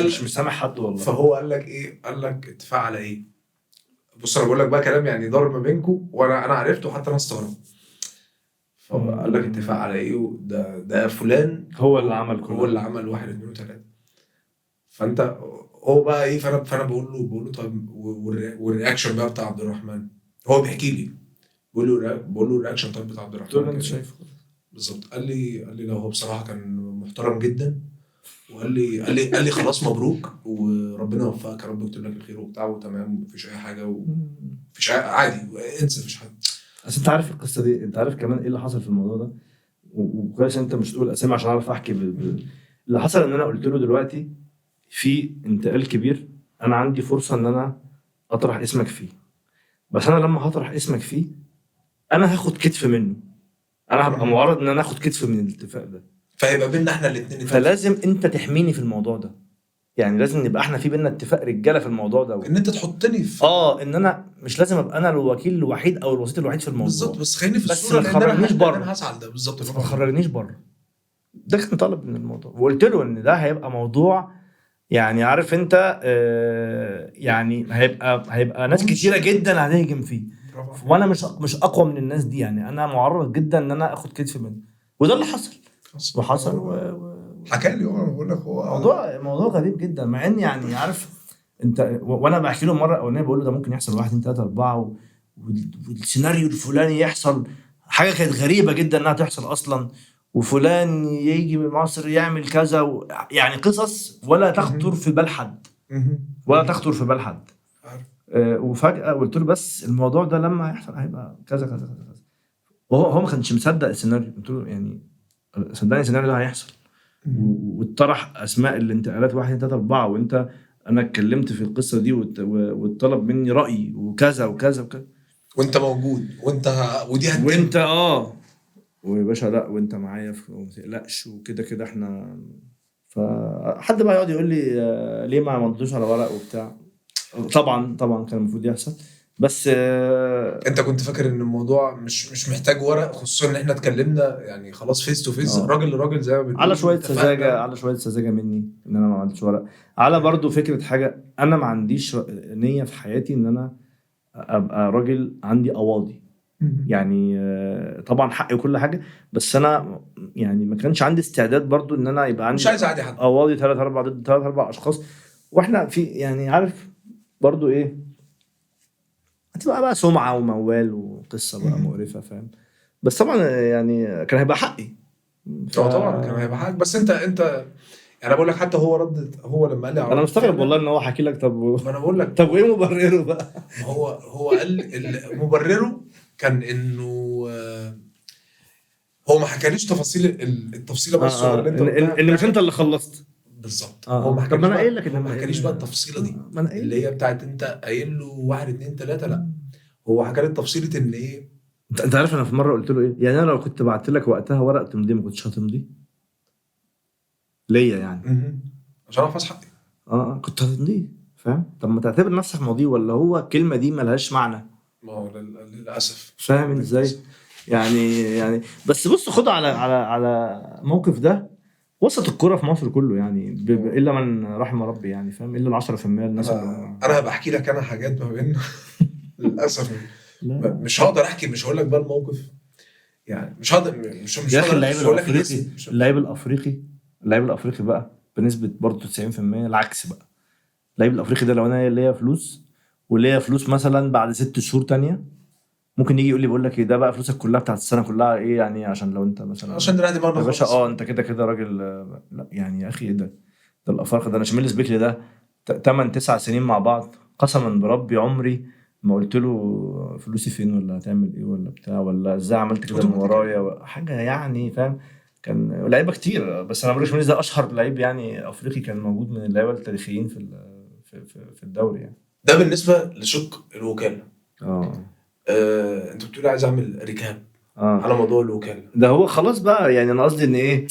مش مسامح حد والله. فهو قال لك ايه؟ قال لك اتفاق على ايه؟ بص انا بقول لك بقى كلام يعني ضرب ما بينكم، وانا عرفته حتى انا استغربت. فقال لك اتفاق على ايه؟ ده فلان هو اللي عمل كل هو اللي عمل 1 2 3. فانت هو بقى ايه؟ فانا بقول له طيب والرياكشن بقى بتاع عبد الرحمن، هو بيحكي لي، بقول له الرياكشن طيب بتاع عبد الرحمن انت شايفه بالظبط. قال لي لا هو بصراحه كان محترم جدا، وقال لي خلاص مبروك وربنا يوفقك يا رب ويكتب لك الخير وبتاع وتمام، مفيش اي حاجه ومفيش عادي، انسى مفيش حاجه. بس انت عارف القصه دي، انت عارف كمان ايه اللي حصل في الموضوع ده، وكويس انت مش تقول اسامي عشان اعرف احكي اللي حصل ان انا قلت له دلوقتي في انتقال كبير، انا عندي فرصه ان انا اطرح اسمك فيه، بس انا لما هطرح اسمك فيه انا هاخد كتف منه، انا هبقى معرض ان انا اخد كتف من الاتفاق ده، فهيبقى بيننا احنا الاثنين، فلازم انت تحميني في الموضوع ده، يعني لازم نبقى احنا في بيننا اتفاق رجاله في الموضوع ده، ان انت تحطني في ان انا مش لازم ابقى انا الوكيل الوحيد او الوسيط الوحيد في الموضوع بالظبط، بس خليني في الصوره، بس ما تخرجنيش بره، انا هسعى ده بالظبط، ما تخرجنيش بره. ده كان طلب من الموضوع، وقلت له ان ده هيبقى موضوع يعني عارف انت يعني هيبقى ناس كتيره جدا هتهجم فيه، وانا مش اقوى من الناس دي، يعني انا معرض جدا ان انا اخد كتف منه، وده اللي حصل حكى لي. انا بقول لك هو موضوع غريب جدا، مع ان يعني عارف انت وانا بحكي له مره اولانيه بقول له ده ممكن يحصل 1 2 3 4 والسيناريو الفلاني يحصل، حاجه كانت غريبه جدا انها تحصل اصلا، وفلان يجي من مصر يعمل كذا يعني قصص ولا تخطر في بال حد، وفجاه قلت له بس الموضوع ده لما هيحصل هيبقى كذا كذا كذا كذا، وهو ما كانش مصدق السيناريو. قلت له يعني صدقني السيناريو ده هيحصل، واتطرح اسماء الانتقالات 1 2 3 4، وانت انا اتكلمت في القصه دي واتطلب مني رايي وكذا وكذا وكذا، وانت موجود ودي وانت ويا باشا لا وانت معايا وما تقلقش وكده كده احنا. فحد بقى يقعد يقول لي ليه ما عملتوش على ورق وبتاع، طبعا كان المفروض يحصل، بس انت كنت فاكر ان الموضوع مش محتاج ورق، خصوصا ان احنا اتكلمنا يعني خلاص فيس تو فيس، راجل لراجل زي ما بنقول، على شويه سذاجه مني ان انا ما عملتش ورق، على برضو فكره حاجه انا ما عنديش نيه في حياتي ان انا ابقى راجل عندي قواضي، يعني طبعا حقي وكل حاجه، بس انا يعني ما كانش عندي استعداد برضو ان انا يبقى عندي مش عايز عادي حد قواضي 3 4 ضد 3 4 اشخاص، واحنا في يعني عارف برضو ايه هتبقى بقى سمعه وموال وقصه بقى مقرفه، فاهم؟ بس طبعا يعني كان هيبقى حقي، طبعا كان هيبقى حقك، بس انت يعني بقول لك حتى هو لما قال لي انا مستغرب والله ان هو حكي لك. طب ما انا بقول لك طب وايه مبرره بقى؟ هو قال مبرره كان انه هو ما حكاليش التفصيله بس اللي انت ان مش انت اللي خلصت بالظبط. هو ما حكاليش، طب ما انا قايل لك ما حكاليش بقى التفصيله دي اللي هي بتاعت انت قايل له 1 2 3، لا هو حكى لي تفصيله ان ايه. انت عارف انا في مره قلت له ايه؟ يعني انا لو كنت بعت لك وقتها ورق تمضيه ما كنتش هتمضيه ليا يعني عشان احفظ حقي، كنت هتمضيه، فاهم؟ طب ما تعتبر نفسك ماضي، ولا هو الكلمه دي ملهاش معنى؟ ما هو للاسف فاهم ازاي؟ يعني بس بص خد على موقف ده وسط الكرة في مصر كله يعني الا من رحم ربي يعني فاهم، الا ال 10% الناس انا هبقى احكي لك انا حاجات ما بين للاسف لا مش هقدر احكي، مش هقول لك بقى الموقف يعني، مش هقدر مش يا اخي، هقدر اللعيب مش هقول لك الافريقي الاسم اللاعب الافريقي بقى بنسبه برضه 90% العكس بقى. اللاعب الافريقي ده لو انا ليا فلوس وليا فلوس مثلا بعد 6 شهور تانية، ممكن يجي يقول لي بقول لك ايه ده بقى فلوسك كلها بتاعت السنه كلها ايه يعني، عشان لو انت مثلا عشان نريح دماغنا يا باشا خالص. انت كده كده راجل لا يعني يا اخي ايه ده الافارقه ده. انا شميل سبيكلي ده 8 9 سنين مع بعض، قسما بربي عمري ما قلت له فلوسي فين ولا هتعمل ايه ولا بتاع ولا ازاي عملت كده من اوتوماتيك. ورايا حاجه يعني فاهم. كان لعيبه كتير، بس انا بقول لك ده اشهر لعيب يعني افريقي كان موجود من اللعيبه التاريخيين في الدوري يعني. ده بالنسبه لشق الوكاله. اه انت بتقول عايز اعمل ريكاب اه على موضوع الوكاله. ده هو خلاص بقى يعني. انا قصدي ان ايه،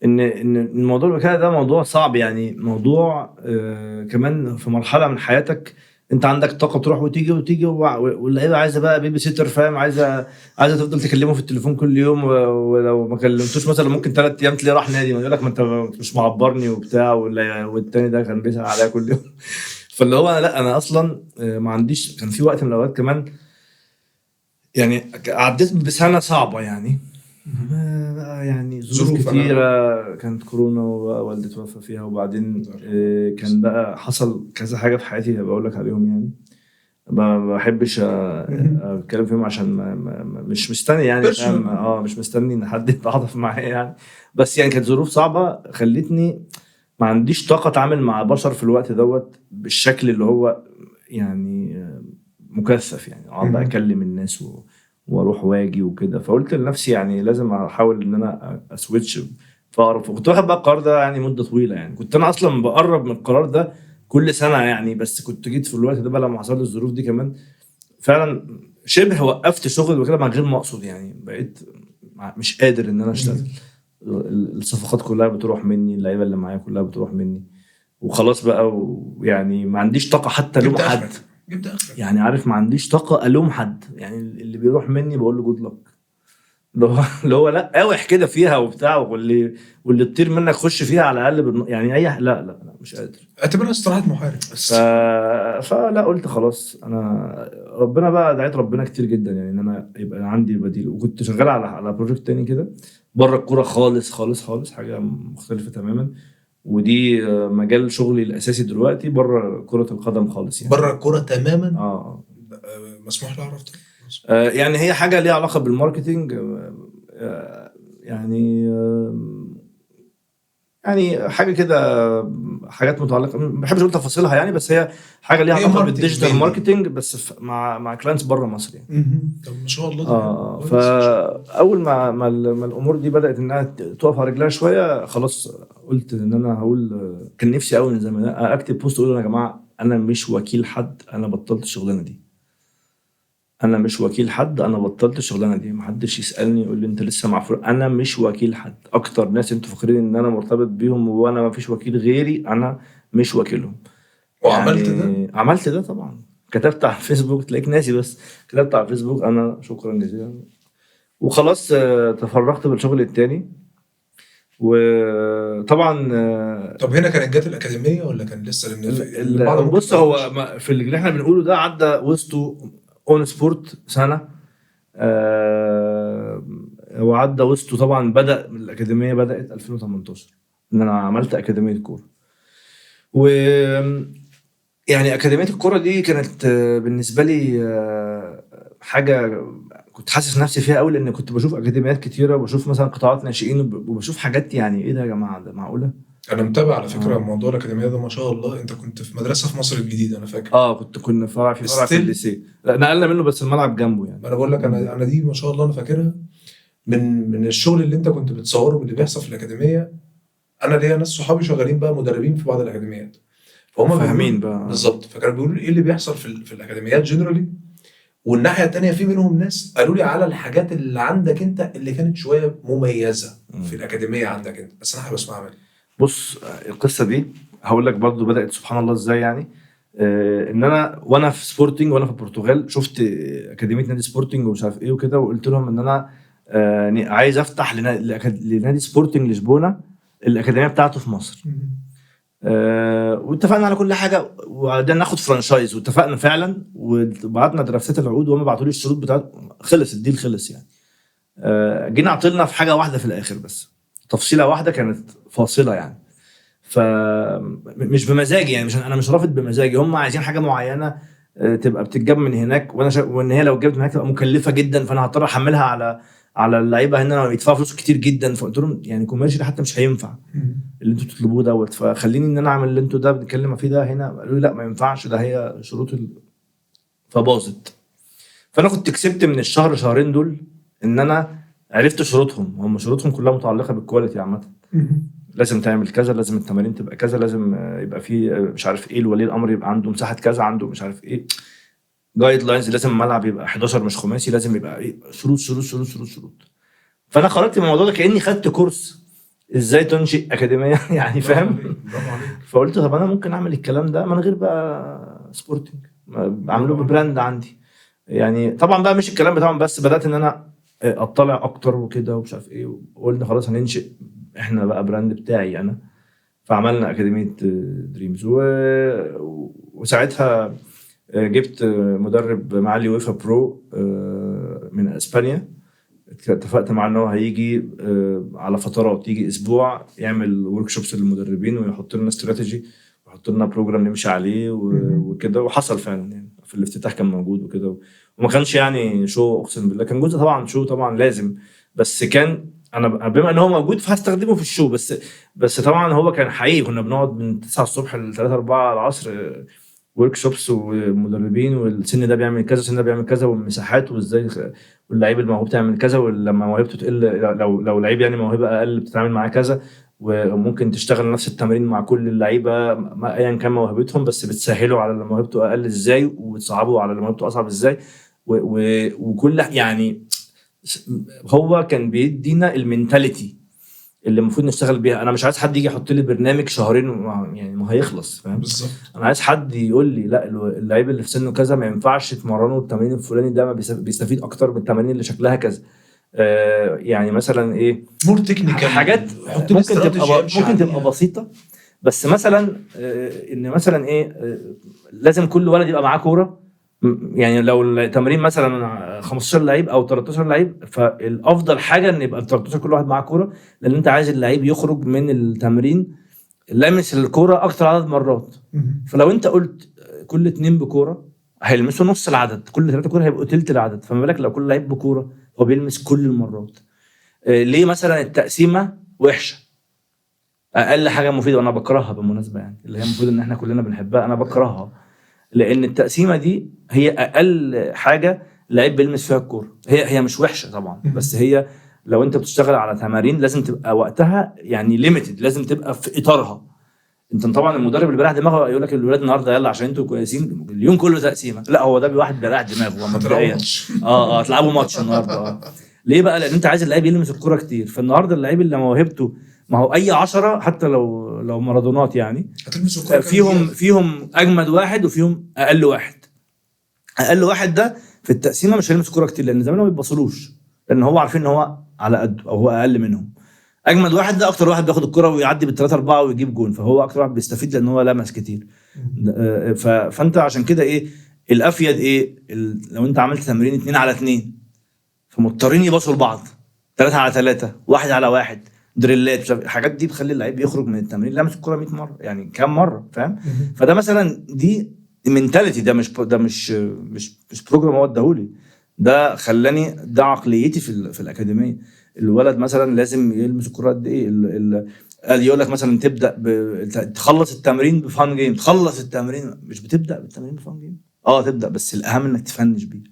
ان الموضوع الوكاله ده موضوع صعب يعني، موضوع كمان في مرحله من حياتك انت عندك طاقه تروح وتيجي واللعيبه عايزه بقى بيبي سيتر فاهم، عايزه تفضل تكلمه في التليفون كل يوم، ولو ما كلمتوش مثلا ممكن 3 ايام تلاقيه راح نادي يقول لك ما انت مش معبرني وبتاع، والتاني ده كان بيسأل عليا كل يوم. فاللي هو لا انا اصلا ما عنديش. كان في وقت من الاوقات كمان يعني عديت بسنه صعبه يعني، بقى يعني ظروف ظروف كتيرة، كانت كورونا ووالدي توفى فيها، وبعدين كان بقى حصل كذا حاجة في حياتي بقول لك عليهم يعني. ما بحبش اتكلم فيهم عشان مش مستني يعني فاهم، مش مستني ان حد يتعاطف معايا يعني. بس يعني كانت ظروف صعبة خلتني ما عنديش طاقة اتعامل مع بشر في الوقت دوت بالشكل اللي هو يعني مكثف يعني، اقعد بقى اكلم الناس واروح واجي وكده. فقلت لنفسي يعني لازم احاول ان انا اسويتش في اقرب. فكنت واخد بقى القرار ده يعني مده طويله يعني، كنت انا اصلا بقرب من القرار ده كل سنه يعني، بس كنت جيت في الوقت ده بقى لما حصل لي الظروف دي كمان فعلا شبه وقفت شغل وكده من غير ما اقصد يعني. بقيت مش قادر ان انا اشتغل، الصفقات كلها بتروح مني، اللعيبه اللي معايا كلها بتروح مني، وخلاص بقى ويعني ما عنديش طاقه حتى الوم حد يعني، عارف ما عنديش طاقه الوم حد يعني. اللي بيروح مني بقول له جود لك، اللي هو لا قاوح كده فيها وبتاع، واللي تطير منك خش فيها على الاقل يعني اي لا مش قادر. اعتبرها استراحه محارب. فلا قلت خلاص انا ربنا بقى دعيت ربنا كتير جدا يعني ان انا يبقى عندي بديل. وكنت شغال على بروجكت تاني كده بره الكوره خالص خالص خالص، حاجه مختلفه تماما. ودي مجال شغلي الاساسي دلوقتي بره كره القدم خالص يعني. بره الكوره تماما. مسموح لي اعرف يعني هي حاجه ليها علاقه بالماركتينج يعني يعني حاجه كده، حاجات متعلقه ما بحبش اقول تفاصيلها يعني، بس هي حاجه ليها علاقه بالديجيتال ماركتينج بس مع كلاينتس بره مصر يعني. طب ما شاء الله. فاول ما الامور دي بدات انها تقف على رجلها شويه خلاص، قلت ان انا هقول كان نفسي قوي زي ما اكتب بوست اقول يا جماعه انا مش وكيل حد، انا بطلت الشغلانه دي، انا مش وكيل حد، انا بطلت الشغلانه دي. محدش يسالني يقول لي انت لسه مع فلان، انا مش وكيل حد. اكتر ناس انتوا فاكرين ان انا مرتبط بيهم وانا ما فيش وكيل غيري، انا مش وكيلهم. وعملت يعني ده؟ عملت ده طبعا، كتبت على الفيسبوك تلاقيك ناسي، بس كتبت على الفيسبوك انا شكرا جزيلا وخلاص. تفرغت بالشغل التاني. وطبعا طب هنا كانت جت الاكاديميه ولا كان لسه بص هو في اللي احنا بنقوله ده عدى وسطه اون سبورت سنه، وعدى وسطه طبعا بدأ من الأكاديمية، بدأت 2018 إن أنا عملت أكاديمية كورة. و يعني أكاديمية الكورة دي كانت بالنسبة لي حاجة كنت حاسس نفسي فيها قوي، لأن كنت بشوف أكاديميات كتيرة وبشوف مثلا قطاعات ناشئين وبشوف حاجات يعني إيه ده يا جماعة، ده معقولة؟ انا متابع على فكره موضوع الاكاديميه ده ما شاء الله. انت كنت في مدرسه في مصر الجديده انا فاكر. كنا فرع في الليسيه، لا نقلنا منه بس الملعب جنبه يعني. انا بقول لك انا دي ما شاء الله انا فاكرها من الشغل اللي انت كنت بتصوره واللي بيحصل في الاكاديميه. انا ليا ناس صحابي شغالين بقى مدربين في بعض الاكاديميات، فهم فاهمين بقى بالظبط. فكانوا بيقولوا ايه اللي بيحصل في الاكاديميات جنرالي، والناحيه الثانيه في منهم ناس قالوا لي على الحاجات اللي عندك انت اللي كانت شويه مميزه في الاكاديميه عندك انت. بس انا حابب اسمعها منك. بص القصه دي هقول لك برضو بدات سبحان الله ازاي يعني. ان وانا في سبورتنج وانا في البرتغال شفت اكاديميه نادي سبورتنج ومش عارف ايه وكده، وقلت لهم ان انا عايز افتح لنادي سبورتنج لشبونه الاكاديميه بتاعته في مصر. واتفقنا على كل حاجه وبعدين ناخد فرانشايز، واتفقنا فعلا وبعتنا دراسات العقود وهم بعتوا لي الشروط بتاعت خلص الديل خلص يعني. جينا عطلنا في حاجه واحده في الاخر، بس تفصيله واحده كانت فاصله يعني. فمش بمزاجي يعني، انا مش رافض بمزاجي، هم عايزين حاجه معينه تبقى بتتجاب من هناك، وانا وان هي لو جابت من هناك تبقى مكلفه جدا، فانا هضطر احملها على اللعيبه هنا يدفعوا فلوس كتير جدا. فقلت لهم يعني كوميرشال حتى مش هينفع اللي انتوا تطلبوه دوت، فخليني ان انا اعمل اللي انتوا ده بنتكلم فيه ده هنا. قالوا لي لا ما ينفعش، ده هي شروط فباظت. فانا كنت كسبت من الشهر شهرين دول ان انا عرفت شروطهم، هم شروطهم كلها متعلقه بالكواليتي عامه. لازم تعمل كذا، لازم التمارين تبقى كذا، لازم يبقى في مش عارف ايه، الولي الامر يبقى عنده مساحه كذا، عنده مش عارف ايه جايد لاينز، لازم الملعب يبقى 11 مش خماسي، لازم يبقى ايه، شروط شروط شروط شروط شروط. فانا خرجت من الموضوع ده كاني خدت كورس ازاي تنشئ اكاديميه يعني فاهم. برافو عليك. فقلت طب انا ممكن اعمل الكلام ده من غير بقى سبورتنج، اعمله ببراند عندي يعني. طبعا بقى مش الكلام بتاعهم، بس بدات ان انا اطلع اكتر وكده ومش عارف ايه، وقلنا خلاص هننشئ احنا بقى براند بتاعي انا. فعملنا اكاديميه دريمز وساعتها جبت مدرب معالي ويفا برو من اسبانيا. اتفقت معاه ان هو هيجي على فترات، يجي اسبوع يعمل ورك شوبس للمدربين ويحط لنا استراتيجي ويحط لنا بروجرام نمشي عليه وكده. وحصل فعلا يعني، في الافتتاح كان موجود وكده، وما كانش يعني شو اقسم بالله، كان جزء طبعا شو طبعا لازم، بس كان انا بما ان هو موجود فهستخدمه في الشو. بس طبعا هو كان حقيقي، كنا بنقعد من 9 الصبح ل 3 4 العصر ورك شوبس ومدربين، والسن ده بيعمل كذا، السن ده بيعمل كذا، والمساحات وازاي واللعيب الموهوب تعمل كذا، ولما موهبته تقل لو لعيب يعني موهبه اقل بتتعامل معاه كذا، وممكن تشتغل نفس التمرين مع كل اللعيبه ايا كان موهبتهم، بس بتسهله على اللي موهبته اقل ازاي، وبتصعبه على اللي موهبته اصعب ازاي، وكل يعني هو كان بيدينا المينتاليتي اللي المفروض نشتغل بيها. انا مش عايز حد يجي يحط لي برنامج شهرين يعني ما هيخلص فاهم بالظبط. انا عايز حد يقول لي لا اللعيب اللي في سنه كذا ما ينفعش تمرنه التمرين الفلاني ده، ما بيستفيد اكتر من التمارين اللي شكلها كذا. يعني مثلا ايه، مور تكنيكال، حاجات ممكن تبقى بسيطه، بس مثلا ان مثلا ايه، لازم كل ولد يبقى معاه كوره. يعني لو التمرين مثلا 15 لعيب او 13 لعيب، فالافضل حاجه ان يبقى 13 كل واحد معاه كوره، لان انت عايز اللعيب يخرج من التمرين لامس الكوره اكتر عدد مرات. فلو انت قلت كل 2 بكوره هيلمسوا نص العدد، كل 3 كوره هيبقوا تلت العدد، فما بالك لو كل لعيب بكوره هو بيلمس كل المرات. ليه مثلا التقسيمه وحشه؟ اقل حاجه مفيده، وانا بكرهها بالمناسبه يعني، اللي هي المفروض ان احنا كلنا بنحبها، انا بكرهها، لان التقسيمه دي هي اقل حاجه لعيب بيلمس فيها الكوره. هي مش وحشه طبعا، بس هي لو انت بتشتغل على تمارين لازم تبقى وقتها يعني ليميتد، لازم تبقى في اطارها. انت طبعا المدرب اللي بيريح دماغه يقول لك الولاد النهارده يلا عشان انتوا كويسين اليوم كله تقسيمه، لا هو ده واحد بيريح دماغه مبدئيا. هتلعبوا ماتش النهارده. ليه بقى؟ لان انت عايز اللعيب يلمس الكوره كتير. فالنهارده اللعيب اللي موهبته، ما هو اي 10 حتى لو مارادونات يعني فيهم اجمد واحد وفيهم اقل واحد. اقل واحد ده في التقسيمه مش هيلمس الكوره كتير، لان زمان ما بيبصلوش، لان هو عارفين ان هو على قده او هو اقل منهم. اجمد واحد ده اكتر واحد بياخد الكرة ويعدي بالثلاثة أربعة ويجيب جون، فهو اكتر واحد بيستفيد لان هو لمس كتير. فانت عشان كده ايه الافيد ايه، لو انت عملت تمرين 2 على 2 فمضطرين يباصوا لبعض، 3 على 3، 1 على 1، دريلات، الحاجات دي بتخلي اللعيب يخرج من التمرين لمس الكرة 100 مرة، يعني كام مرة فاهم. فده مثلا دي المينتاليتي، ده مش بروجرام هو اداهولي، ده خلاني، ده عقليتي في الاكاديميه. الولد مثلا لازم يلمس الكرة قد ايه، قال يقول لك مثلا تبدا تخلص التمرين بفان جيم، تخلص التمرين مش بتبدا بالتمرين بفان جيم، تبدا، بس الاهم انك تفنش بيه.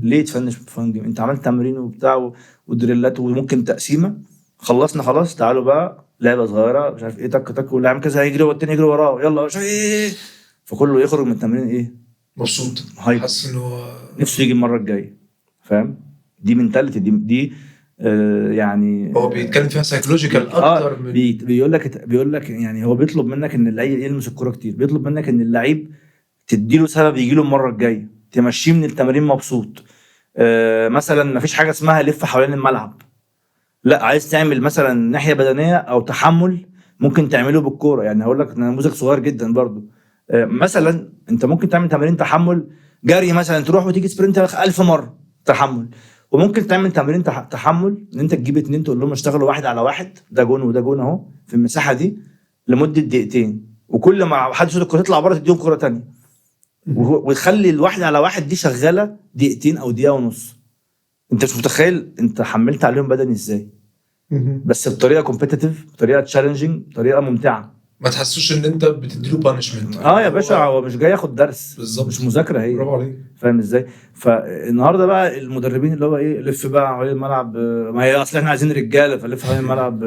ليه تفنش بفان جيم؟ انت عملت تمرين وبتاع ودريلات وممكن تقسيمه، خلصنا خلاص تعالوا بقى لعبه صغيره مش عارف ايه، تك تك، واللي عامل كذا هيجري والتاني يجري وراه، يلا مش ايه، فكله يخرج من التمرين ايه، مبسوط، حاسس ان هو نفسه يجي المره الجايه فاهم. دي منتاليتي، دي يعني هو بيتكلم فيها سايكولوجيكال اكتر من بيقول لك يعني هو بيطلب منك ان اللعيب يلمس الكرة كتير، بيطلب منك ان اللعيب تديله سبب يجي له المره الجايه، تمشيه من التمرين مبسوط. مثلا مفيش حاجه اسمها لف حوالين الملعب، لا عايز تعمل مثلا ناحيه بدنيه او تحمل، ممكن تعمله بالكوره. يعني هقول لك نموذج صغير جدا برضو. مثلا انت ممكن تعمل تمارين تحمل جري، مثلا تروح وتيجي سبرنت 1000 مره تحمل. وممكن تعمل تمارين تحمل ان انت تجيب 2 تقول لهم اشتغلوا 1 على 1، ده جون وده جون اهو في المساحه دي لمده دقيقتين، وكل ما حد يشوط الكوره تطلع بره تديهم كوره تانية، وتخلي ال1 على 1 دي شغاله دقيقتين او دقيقه ونص. انت مش متخيل انت حملت عليهم بدني ازاي، بس بطريقه كومبيتيتيف، بطريقه تشالنجينج، بطريقه ممتعه. ما تحسوش ان انت بتديله بانشمنت. يا باشا هو مش جاي ياخد درس بالظبط، مش مذاكره هي. برافو عليك. فاهم ازاي؟ فالنهارده بقى المدربين اللي هو ايه، لف بقى حوالين الملعب، ما هي اصل احنا عايزين رجاله فلف حوالين الملعب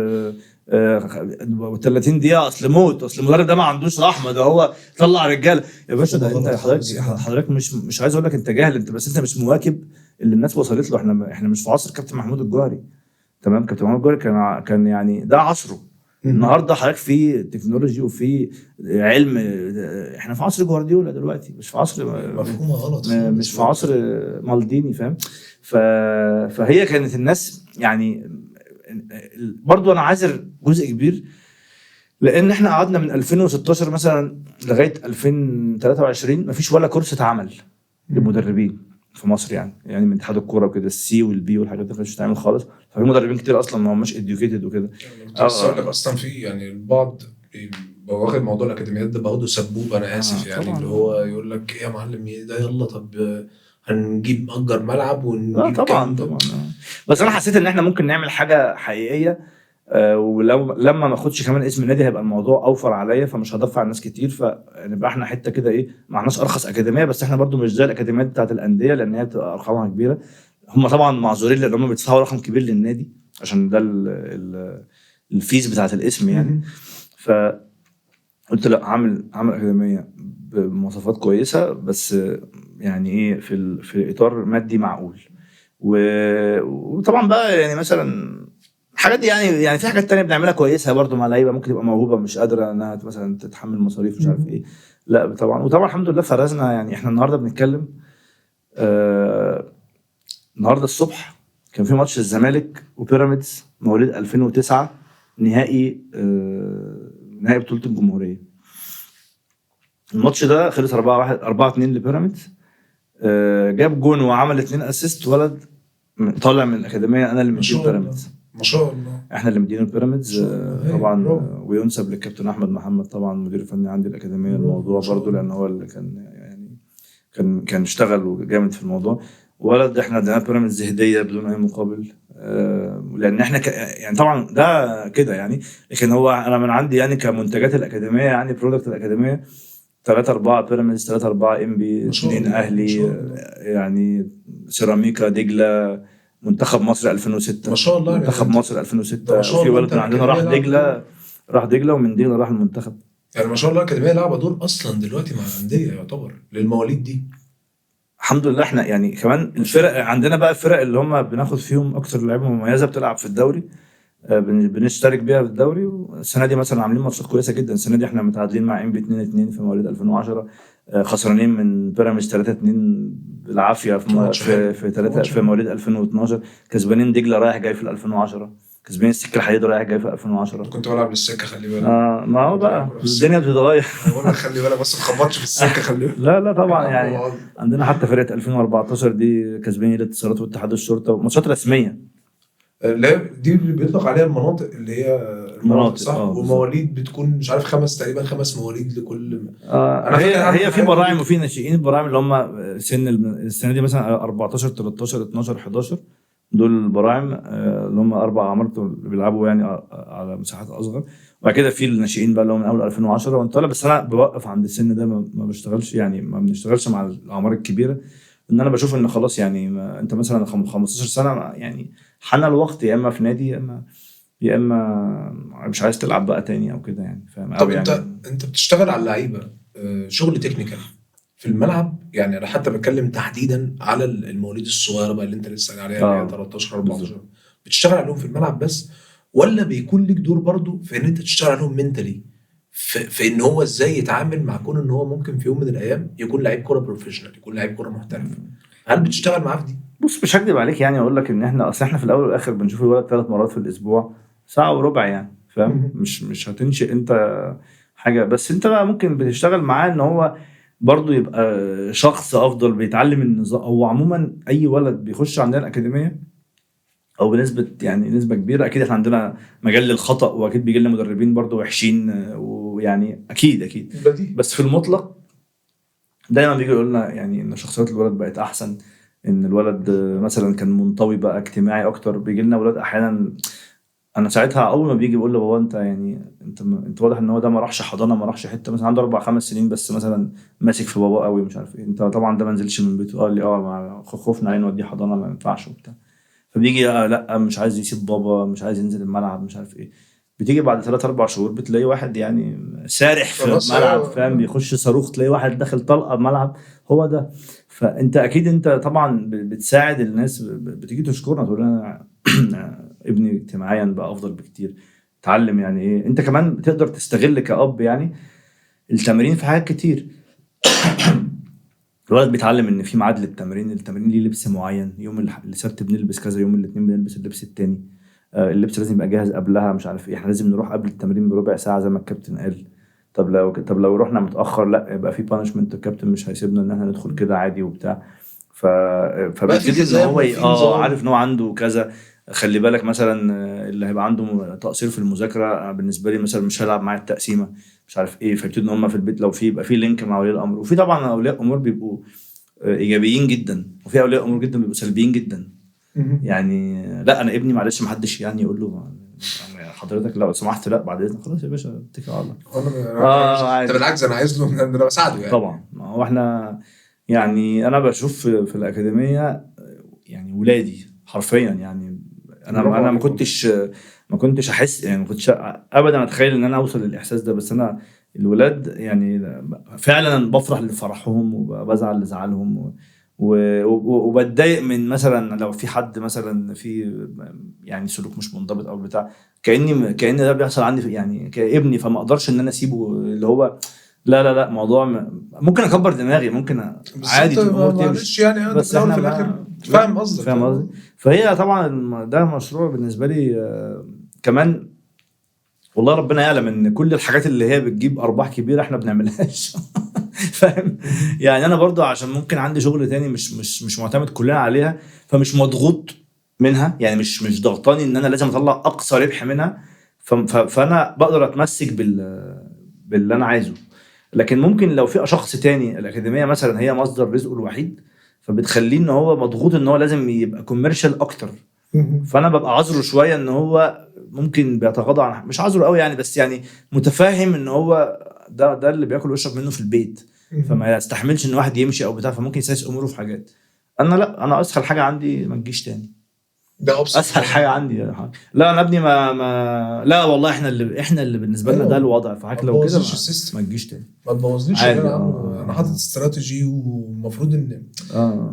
30 دقيقه، اصل موت، اصل المدرب ده ما عندوش رحمه، ده هو طلع رجاله. يا باشا ده انت حضرتك مش عايز اقول لك انت جاهل، انت بس انت مش مواكب اللي الناس وصلت له. احنا مش في عصر كابتن محمود الجوهري. تمام، كابتن محمود الجوهري كان يعني ده عصره. النهارده حضرتك في تكنولوجي وفي علم، احنا في عصر جوارديولا دلوقتي، مش في عصر مفهومه غلط، مش في عصر مالديني. فاهم؟ فهي كانت الناس يعني برضو انا عاذر جزء كبير، لان احنا قعدنا من 2016 مثلا لغايه 2023 مفيش ولا كورس اتعمل للمدربين في مصر. يعني من اتحاد الكوره وكده، السي والبي والحاجات دي مش بتتعمل خالص. ففي مدربين كتير اصلا ما هماش اديوكيتد وكده. اقول لك اصلا في يعني البعض واخد موضوع الاكاديميات ده باخده سبوب، انا اسف يعني اللي هو يقول لك ايه يا معلم ده، يلا طب هنجيب نأجر ملعب ونجيب طبعا. بس انا حسيت ان احنا ممكن نعمل حاجه حقيقيه، ولو لما ما اخدش كمان اسم النادي هيبقى الموضوع اوفر عليا، فمش هدفع الناس كتير، فنبقى احنا حته كده ايه، معناش ارخص اكاديميه، بس احنا برضو مش زي الاكاديميات بتاعت الانديه لان هي بتبقى ارقامها كبيره. هم طبعا معذورين لان هم بيدفعوا رقم كبير للنادي عشان ده الفيز بتاعت الاسم يعني. فقلت لا، اعمل اكاديميه بمواصفات كويسه، بس يعني ايه في اطار مادي معقول. وطبعا بقى يعني مثلا الحاجات دي يعني في حاجات تانية بنعملها كويسه برضو مع لعيبه ممكن تبقى موهوبه مش قادره انها مثلا تتحمل مصاريف مش عارف ايه. لا طبعا، وطبعا الحمد لله فرزنا. يعني احنا النهارده بنتكلم النهارده الصبح كان في ماتش الزمالك وبيراميدز مواليد 2009 نهائي بطوله الجمهوريه. الماتش ده خلص 4-1 4-2 لبيراميدز. جاب جون وعمل 2 اسيست، ولد طالع من الاكاديميه، انا اللي مدينه بيراميدز. ما شاء الله، احنا اللي مدينه بيراميدز طبعا. وينسب للكابتن احمد محمد طبعا مدير فني عندي الاكاديميه الموضوع برضو، لان هو اللي كان اشتغل جامد في الموضوع. ولد احنا ادينا بيراميدز هديه بدون اي مقابل، لان احنا يعني طبعا ده كده يعني. لكن هو انا من عندي يعني كمنتجات الاكاديميه، يعني برودكت الاكاديميه 3-4 بيراميدز، 3-4 انبي، 2 اهلي، يعني سيراميكا، دجله، منتخب مصر 2006. ما شاء الله، منتخب مصر 2006. في ولد من عندنا راح دجله ومن دجله راح المنتخب. يعني ما شاء الله الاكاديميه لعبه دور اصلا دلوقتي مع الانديه يعتبر للمواليد دي. الحمد لله. احنا يعني كمان الفرق عندنا بقى، الفرق اللي هم بناخد فيهم اكتر لعيبه مميزه بتلعب في الدوري بنشترك بيها في الدوري. والسنه دي مثلا عاملين ماتشات كويسه جدا. السنه دي احنا متعادلين مع انبي 2-2 في مواليد 2010، خسرانين من بيراميدز 3-2 بالعافيه في مواليد 2012، كسبانين دجله رايح جاي في 2010، كسبانين السكه الحديد رايح جاي في 2010. كنت بلعب للسكه، خلي بالك. ما هو بقى الدنيا بتتغير. والله خلي بالك بس ما تخبطش في السكه، خلي بالك. لا طبعا يعني عندنا حتى فرقه 2014 دي كسبانين الاتصالات واتحاد الشرطه، ماتشات رسميه اللي هي دي اللي بيطلق عليها المناطق، اللي هي المناطق صح. ومواليد بتكون مش عارف تقريبا 5 مواليد لكل هي في براعم وفي ناشئين. البراعم اللي هم السنه دي مثلا 14 13 12 11 دول البراعم اللي هم 4 اعمار بيلعبوا يعني على مساحات اصغر. وبعد كده في الناشئين بقى اللي هم من اول 2010 وانت طالع. بس انا بوقف عند السن ده، ما بشتغلش يعني، ما بنشتغلش مع الاعمار الكبيره، ان انا بشوف ان خلاص يعني انت مثلا 15 سنه يعني حان الوقت، يا اما في نادي يا اما مش عايز تلعب بقى تاني او كده يعني. فاهم؟ طب يعني انت بتشتغل على اللعيبه شغل تكنيكال في الملعب يعني؟ انا حتى بتكلم تحديدا على المواليد الصغيره بقى اللي انت لسه قايل عليها اللي هي 13 14. بتشتغل عليهم في الملعب بس، ولا بيكون لك دور برضو في ان انت تشتغل عليهم منتلي في ان هو ازاي يتعامل مع كون ان هو ممكن في يوم من الايام يكون لعيب كوره بروفيشنال، يكون لعيب كوره محترف؟ هل بتشتغل معاه في دي؟ بص مش هكدب عليك يعني اقول لك ان احنا اصل احنا في الاول والاخر بنشوف الولد 3 مرات في الاسبوع ساعه وربع يعني فاهم. مش هتنشئ انت حاجه، بس انت بقى ممكن بتشتغل معاه ان هو برضه يبقى شخص افضل بيتعلم النظام. هو عموما اي ولد بيخش عندنا الاكاديميه او بنسبه يعني نسبه كبيره اكيد احنا عندنا مجال للخطا، واكيد بيجي لنا مدربين برضه وحشين ويعني اكيد بديهي. بس في المطلق دايما بيجي يقول لنا يعني ان شخصيات الولد بقت احسن، ان الولد مثلا كان منطوي بقى اجتماعي اكتر. بيجي لنا ولاد احيانا انا ساعتها اول ما بيجي بقول له بابا انت يعني انت واضح ان هو ده ما راحش حضانه ما راحش حته، مثلا عنده 4 5 سنين بس مثلا ماسك في بابا قوي مش عارف ايه، انت طبعا ده ما نزلش من بيته. قال لي خوفنا عليه نوديه حضانه ما ينفعش وبتاع. فبيجي لا مش عايز يسيب بابا، مش عايز ينزل الملعب مش عارف ايه. بتيجي بعد 3 4 شهور بتلاقي واحد يعني سارح في خلاص ملعب فاهم، بيخش صاروخ تلاقي واحد داخل طلقه بملعب هو ده. فانت اكيد انت طبعا بتساعد الناس، بتيجي تشكرنا تقول لنا ابني اجتماعيا بقى افضل بكتير، اتعلم يعني ايه. انت كمان بتقدر تستغل كأب يعني التمرين في حاجات كتير. الولد بيتعلم ان في ميعاد للتمرين، التمرين ليه لبس معين، يوم السبت بنلبس كذا، يوم الاثنين بنلبس اللبس التاني. اللبس لازم يبقى جاهز قبلها مش عارف ايه، احنا لازم نروح قبل التمرين بربع ساعه زي ما الكابتن قال. طب لو رحنا متاخر لا يبقى في بانشمنت، الكابتن مش هيسيبنا ان احنا ندخل كده عادي وبتاع. ف بقى في فبيبتدي ان التزام هو وفي نظام. عارف ان هو عنده كذا. خلي بالك مثلا اللي هيبقى عنده تقصير في المذاكره بالنسبه لي مثلا مش هيلعب معايا التقسيمه مش عارف ايه. فيبتدي ان هم في البيت لو في يبقى في لينك مع ولي الامر. وفي طبعا اولياء امور بيبقوا ايجابيين جدا، وفي اولياء امور جدا بيبقوا سلبيين جدا. يعني لا انا ابني معلش ما حدش يعني يقول له يعني حضرتك لو سمحت لا بعد اذنك خلاص يا باشا اتكل على الله. انت بالعكس انا عايز له، انا بساعده يعني. طبعا ما هو احنا يعني انا بشوف في الاكاديميه يعني ولادي حرفيا يعني انا ما كنتش احس يعني ما كنتش ابدا اتخيل ان انا اوصل للاحساس ده. بس انا الولاد يعني فعلا بفرح لفرحهم وبزعل لزعلهم وبتضايق من مثلا لو في حد مثلا في يعني سلوك مش منضبط او بتاع، كأن ده بيحصل عندي يعني كابني. فما اقدرش ان انا اسيبه اللي هو لا موضوع ممكن اكبر دماغي ممكن عادي تبقى امور معلش تمشي. يعني انت في بس الاول احنا وفي الاخر ما فاهم قصدك. فاهم قصدي. فهي طبعا ده مشروع بالنسبه لي كمان والله ربنا يعلم ان كل الحاجات اللي هي بتجيب ارباح كبيره احنا بنعملهاش فاهم يعني. انا برضو عشان ممكن عندي شغل تاني مش معتمد كلنا عليها، فمش مضغوط منها يعني مش ضغطاني ان انا لازم اطلع اقصى ربح منها. فانا بقدر اتمسك باللي انا عايزه. لكن ممكن لو في شخص تاني الاكاديميه مثلا هي مصدر رزقه الوحيد، فبتخليه ان هو مضغوط ان هو لازم يبقى كوميرشال اكتر. فانا ببقى عذره شويه ان هو ممكن بيتغاضى عن مش عذره قوي يعني، بس يعني متفاهم ان هو ده اللي بياكل ويشرب منه في البيت، فما يستحملش ان واحد يمشي او بتاع، فممكن يسايس اموره في حاجات. انا اسهل حاجه عندي ما تجيش تاني. ده ابسط اسهل حاجه عندي لا انا ابني لا والله احنا اللي بالنسبه لنا ده الوضع، فحضرتك لو كده ما تجيش تاني. ما تبوظليش عادي، اللي انا عامله. انا حاطط استراتيجي ومفروض ان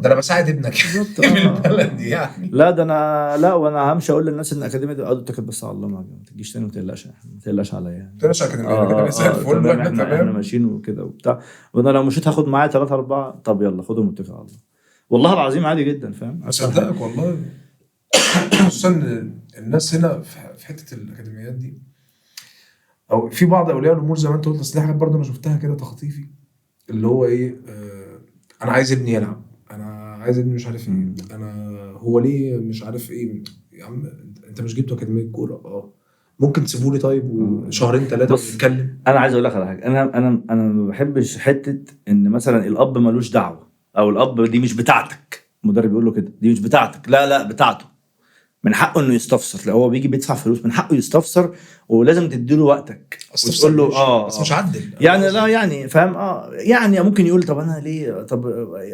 ده انا بساعد ابنك بالظبط. من البلد يعني. لا ده انا لا وانا همشي اقول للناس ان الاكاديميه دي اتكل بس على الله ما تجيش تاني، ما تقلقش عليا يعني. ما تقلقش على الاكاديميه كده زي الفل تمام واحنا احنا تمام. ماشيين وكده وبتاع. وانا لو مشيت هاخد معايا 3 4 طب يلا خدهم واتكل على الله. والله العظيم عادي جدا فاهم. اصدقك والله. خصوصا الناس هنا في حته الاكاديميات دي او في بعض اولياء الامور زي ما انت قلت. اصل حاجات برضه انا شفتها كده تخطيفي اللي هو ايه انا عايز ابني يلعب، انا عايز ابني مش عارف ايه، انا هو ليه مش عارف ايه. يا عم انت مش جبته اكاديميه كوره؟ ممكن تسيبوا لي طيب وشهرين 3 ونتكلم. انا عايز اقول لك على حاجه. انا ما بحبش حته ان مثلا الاب ملوش دعوه او الاب دي مش بتاعتك. المدرب بيقول له كده دي مش بتاعتك، لا بتاعته، من حقه انه يستفسر. لو هو بيجي بيدفع فلوس من حقه يستفسر، ولازم تديله وقتك وتقول له بس مش عدل يعني لا يعني فاهم يعني ممكن يقول طب انا ليه طب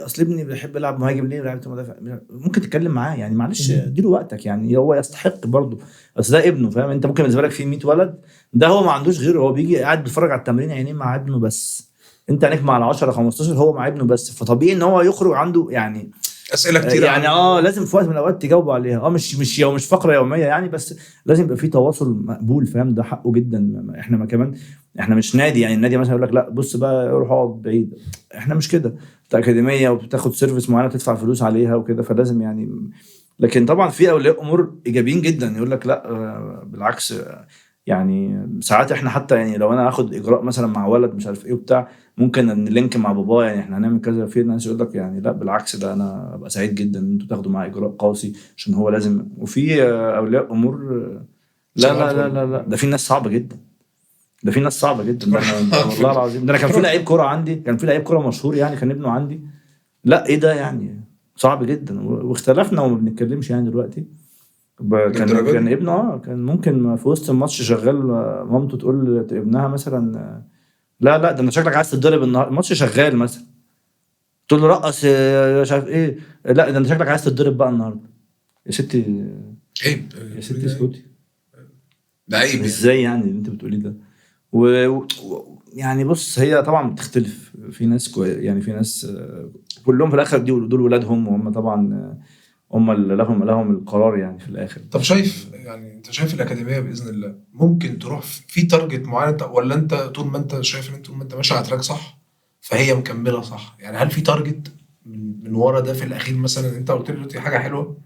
اصل ابني بيحب يلعب مهاجم ليه لعبت مدافع. ممكن تتكلم معاه يعني معلش اديله وقتك يعني هو يستحق برضه. بس ده ابنه فاهم. انت ممكن بالنسبه لك في 100 ولد ده هو ما عندوش غيره، هو بيجي قاعد بيتفرج على التمرين عينين مع ابنه بس. انت عينيك مع ال10 15 هو مع ابنه بس، فطبيعي ان هو يخرج عنده يعني اسئله كتير يعني لازم في وقت من الاوقات تجاوبوا عليها. مش فقره يوميه يعني، بس لازم يبقى في تواصل مقبول، فاهم؟ ده حقه جدا. احنا ما كمان احنا مش نادي، يعني النادي مثلا يقول لك لا بص بقى روح اقعد بعيد. احنا مش كده، انت اكاديميه وبتاخد سيرفيس معينه تدفع فلوس عليها وكده، فلازم يعني. لكن طبعا في اولياء امور ايجابيين جدا يقول لك لا بالعكس. يعني ساعات احنا حتى يعني لو انا اخد اجراء مثلا مع ولد مش عارف ايه وبتاع، ممكن نلينك مع باباه، يعني احنا هنعمل كذا. في ناس يقول لك يعني لا بالعكس، ده انا ابقى سعيد جدا ان انتوا تاخدوا معاه اجراء قاسي عشان هو لازم. وفي اولياء امور لا ده في ناس صعبه جدا. ده في ناس صعبه جدا. ده أنا والله العظيم، ده انا كان في لعيب كوره عندي، كان في لعيب كوره مشهور يعني، كان ابنه عندي. لا ايه ده يعني صعب جدا. واختلفنا وما بنتكلمش يعني دلوقتي. كان ابنه كان ممكن في وسط الماتش شغال، مامته تقول لابنها مثلا لا ده انت شكلك عايز تتضرب النهارده، الماتش شغال مثلا، تقول له رقص مش عارف ايه، لا ده انت شكلك عايز تتضرب بقى النهارده. يا ستي عيب يا ستي اسكتي. ده عيب ازاي يعني اللي انت بتقوليه ده؟ يعني بص، هي طبعا بتختلف. في ناس يعني في ناس كلهم في الاخر دول ولادهم، وهم طبعا هم اللي لهم القرار يعني في الاخر. طب شايف يعني انت شايف الاكاديميه باذن الله ممكن تروح في تارجت معين ولا انت طول ما انت شايف ان انت طول ما انت ماشي على تراك صح فهي مكمله صح؟ يعني هل في تارجت من ورا ده في الاخير؟ مثلا انت قلت لي دلوقتي حاجه حلوه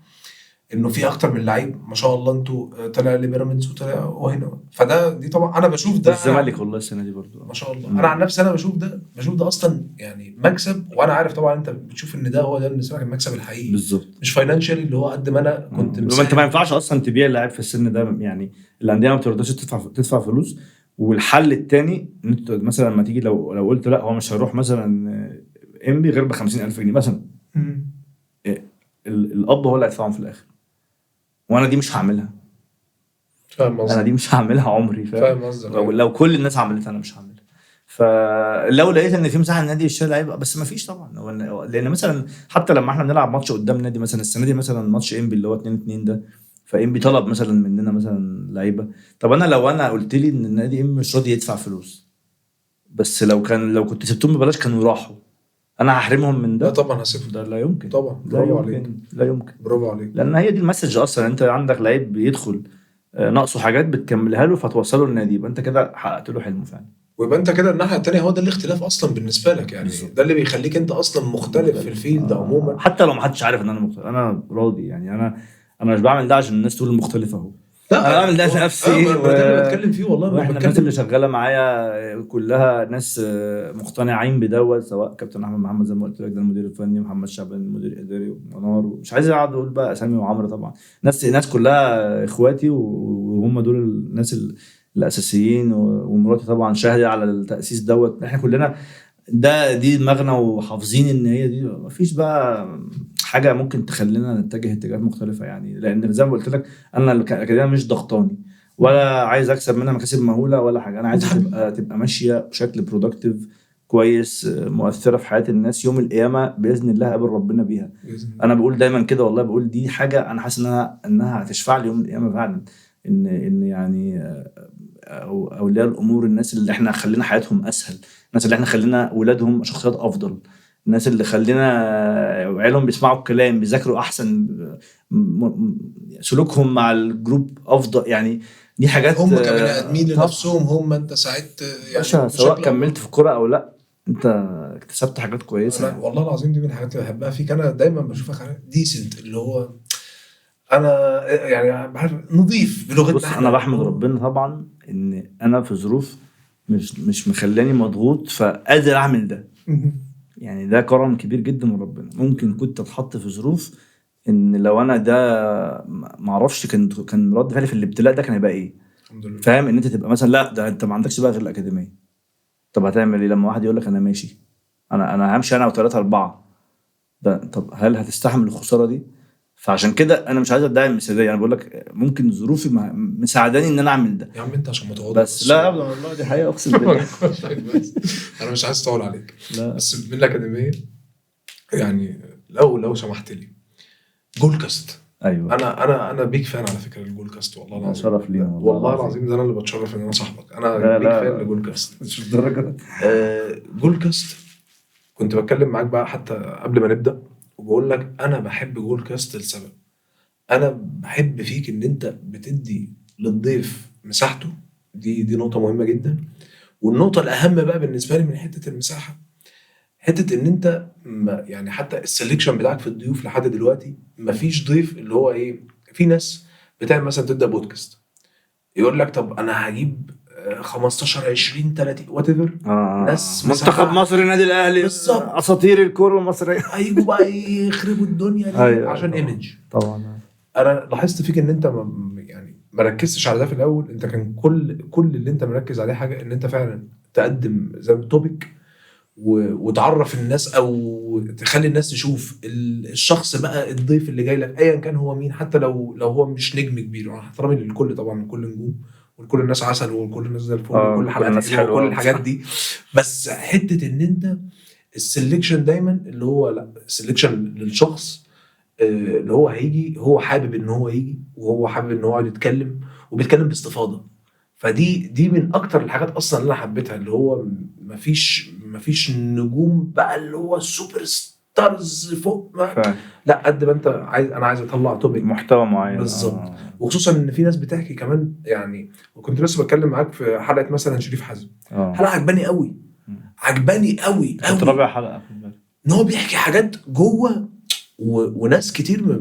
انه في اكتر من لعيب ما شاء الله، انتوا طلع لبيراميدز وطلع وهنا، دي طبعا انا بشوف ده والزمالك والله السنه دي برضو ما شاء الله. انا عن نفسي انا بشوف ده اصلا يعني مكسب، وانا عارف طبعا انت بتشوف ان ده هو ده بالنسبه لك المكسب الحقيقي بالظبط، مش فاينانشالي اللي هو قد ما انا كنت ما انت ما ينفعش اصلا تبيع اللاعب في السن ده يعني. الانديه ما بترضاش تدفع فلوس. والحل الثاني ان انت مثلا لما تيجي لو قلت لا هو مش هيروح مثلا انبي غير ب 50,000 جنيه مثلا، الاب هو اللي هيدفعهم في الاخر. وانا دي مش هعملها. فاهم قصدي؟ انا دي مش هعملها عمري، فاهم قصدك. لو كل الناس عملتها انا مش هعملها. فلو لقيت ان في مساحه النادي يشتري لعيبه، بس ما فيش طبعا. لان مثلا حتى لما احنا بنلعب ماتش قدام نادي مثلا السنه دي، مثلا ماتش انبي اللي هو 2-2 ده، فانبي طلب مثلا مننا مثلا لعيبه. طب لو انا قلت لي ان النادي انبي مش راضي يدفع فلوس، بس لو كنت سبتهم ببلاش كانوا راحوا، انا هحرمهم من ده؟ لا طبعا هسيبهم. ده لا يمكن طبعا لا برافو يمكن عليك. لا يمكن. برافو عليك. لان هي دي المسج اصلا. انت عندك لعيب بيدخل ناقصه حاجات بتكملها له فتوصله للنادي، يبقى انت كده حققت له حلمه فعلا. ويبقى انت كده الناحيه التانيه هو ده الاختلاف اصلا بالنسبه لك، يعني بالظبط. ده اللي بيخليك انت اصلا مختلف في الفيلد عموما. حتى لو ما حدش عارف ان انا مختلف، انا راضي يعني. انا مش بعمل ده عشان الناس تقول المختلف اهو. انا بعمل ده لنفسي ما ده اللي بتكلم فيه والله. ما واحنا الناس اللي شغاله معايا كلها ناس مقتنعين بدوت، سواء كابتن احمد محمد زي ما قلت لك ده المدير الفني، محمد شعبان المدير الاداري، ومنار، مش عايز اقعد اقول بقى اسامي وعمرو طبعا. ناس كلها اخواتي، وهم دول الناس الاساسيين. ومراتي طبعا شاهده على التاسيس دوت. احنا كلنا دي دماغنا وحافظين ان هي دي. مفيش بقى حاجه ممكن تخلينا نتجه اتجاهات مختلفه يعني. لان زي ما قلت لك انا الاكاديميه مش ضغطاني، ولا عايز اكسب منها مكاسب مهوله ولا حاجه. انا عايز تبقى ماشيه بشكل برودكتيف كويس، مؤثره في حياه الناس يوم القيامه باذن الله قابل ربنا بيها. انا بقول دايما كده والله، بقول دي حاجه انا حاسس انها هتشفع لي يوم القيامه فعلا. ان يعني اولياء الامور، الناس اللي احنا خلينا حياتهم اسهل، الناس اللي احنا خلينا ولادهم شخصيات افضل، الناس اللي خلينا عيالهم بيسمعوا الكلام، بيذاكروا احسن، سلوكهم مع الجروب افضل يعني. دي حاجات هم كبني ادمين لنفسهم هم انت ساعدت يعني سواء كملت في الكوره او لا، انت اكتسبت حاجات كويسه يعني. والله العظيم دي من الحاجات اللي بحبها فيك. انا دايما بشوفك حاجه ديسنت، اللي هو انا يعني بعرف نضيف بلغتنا. بص انا بحمد ربنا طبعا ان انا في ظروف مش مخلاني مضغوط فقادر اعمل ده. يعني ده كرم كبير جدا من ربنا. ممكن كنت اتحط في ظروف ان لو انا ده ما اعرفش كان رد فعلي في الابتلاء ده كان هيبقى ايه. الحمد لله. فاهم ان انت تبقى مثلا لا ده انت ما عندكش بقى غير الاكاديميه. طب هتعمل ايه لما واحد يقول لك انا ماشي، انا همشي انا وثلاثه اربعه؟ ده طب هل هتستحمل الخساره دي؟ فعشان كده انا مش عايز ادعي المثاليه. انا بقول لك ممكن ظروفي مساعداني ان انا اعمل ده. يا عم انت عشان متواضع بس لا ابدا والله دي حقيقه اقسم بالله. انا مش عايز اطول عليك، لا بس من الاكاديميه يعني لو سمحت لي جول كاست. ايوه انا بيك فان على فكره الجول كاست. والله العظيم شرف لينا والله العظيم ده انا اللي بتشرف ان انا صاحبك. انا لا بيك لا فان لجول كاست. مش الدرجه. جول كاست كنت بتكلم معاك بقى حتى قبل ما نبدا، وبقول لك انا بحب جول كاست لسبب. انا بحب فيك ان انت بتدي للضيف مساحته. دي نقطة مهمة جدا. والنقطة الأهم بقى بالنسبة لي من حتة المساحة، حتة إن أنت يعني حتى السلكشن بتاعك في الضيوف لحد دلوقتي مفيش ضيف اللي هو إيه. في ناس بتعمل مثلا تبدأ بودكاست يقول لك طب أنا هجيب 15 20 30 وات ايفر، ناس منتخب مسمعة مصر، النادي الاهلي، بالظبط، اساطير الكره المصريه. هيجوا بقى يخربوا الدنيا ليه؟ ايوه عشان طبعا ايمج. طبعا. انا لاحظت فيك ان انت يعني ما ركزتش على ده في الاول. انت كان كل اللي انت مركز عليه حاجه ان انت فعلا تقدم زي توبيك وتعرف الناس او تخلي الناس تشوف الشخص بقى الضيف اللي جاي لك ايا كان هو مين، حتى لو هو مش نجم كبير. انا احترامي للكل طبعا، كل نجوم وكل الناس عسل وكل الناس زي الفل وكل كل حلقات الناس حلوه وكل حلوه. الحاجات دي. بس حته ان انت السلكشن دايما اللي هو لا السلكشن للشخص اللي هو هيجي هو حابب ان هو يجي وهو حابب ان هو يتكلم وبيتكلم باستفاضه. فدي من اكتر الحاجات اصلا اللي انا حبيتها، اللي هو مفيش نجوم بقى اللي هو السوبر ستارز فوق ما لا قد ما انت عايز اطلع توبيك محتوى معين. بالظبط. وخصوصا ان في ناس بتحكي كمان يعني. وكنت لسه بتكلم معاك في حلقه مثلا شريف حازم، حلقه عجباني قوي، عجباني قوي كانت قوي رابع حلقه ان هو بيحكي حاجات جوه وناس كتير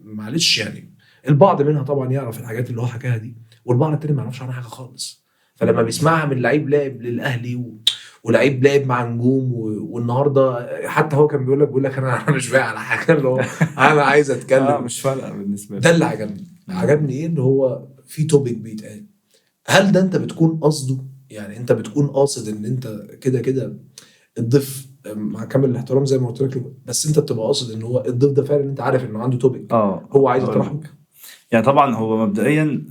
معلش يعني البعض منها طبعا يعرف الحاجات اللي هو حكاها دي، والبعض التاني ما يعرفش عنها حاجه خالص. فلما بيسمعها من لعيب لاعب للاهلي ولعيب لاعب مع نجوم والنهارده حتى هو كان بيقول لك انا مش بايع على حاجه، اللي هو انا عايز اتكلم مش فارقه بالنسبه لي. ده اللي عجبني ايه اللي هو في توبيك بيتقال. هل ده انت بتكون قصده؟ يعني انت بتكون قاصد ان انت كده الضيف مع كامل الاحترام زي ما قلت لك، بس انت بتبقى قاصد ان هو الضيف ده فعلا انت عارف انه عنده توبيك هو عايز يطرحه؟ يعني طبعا هو مبدئيا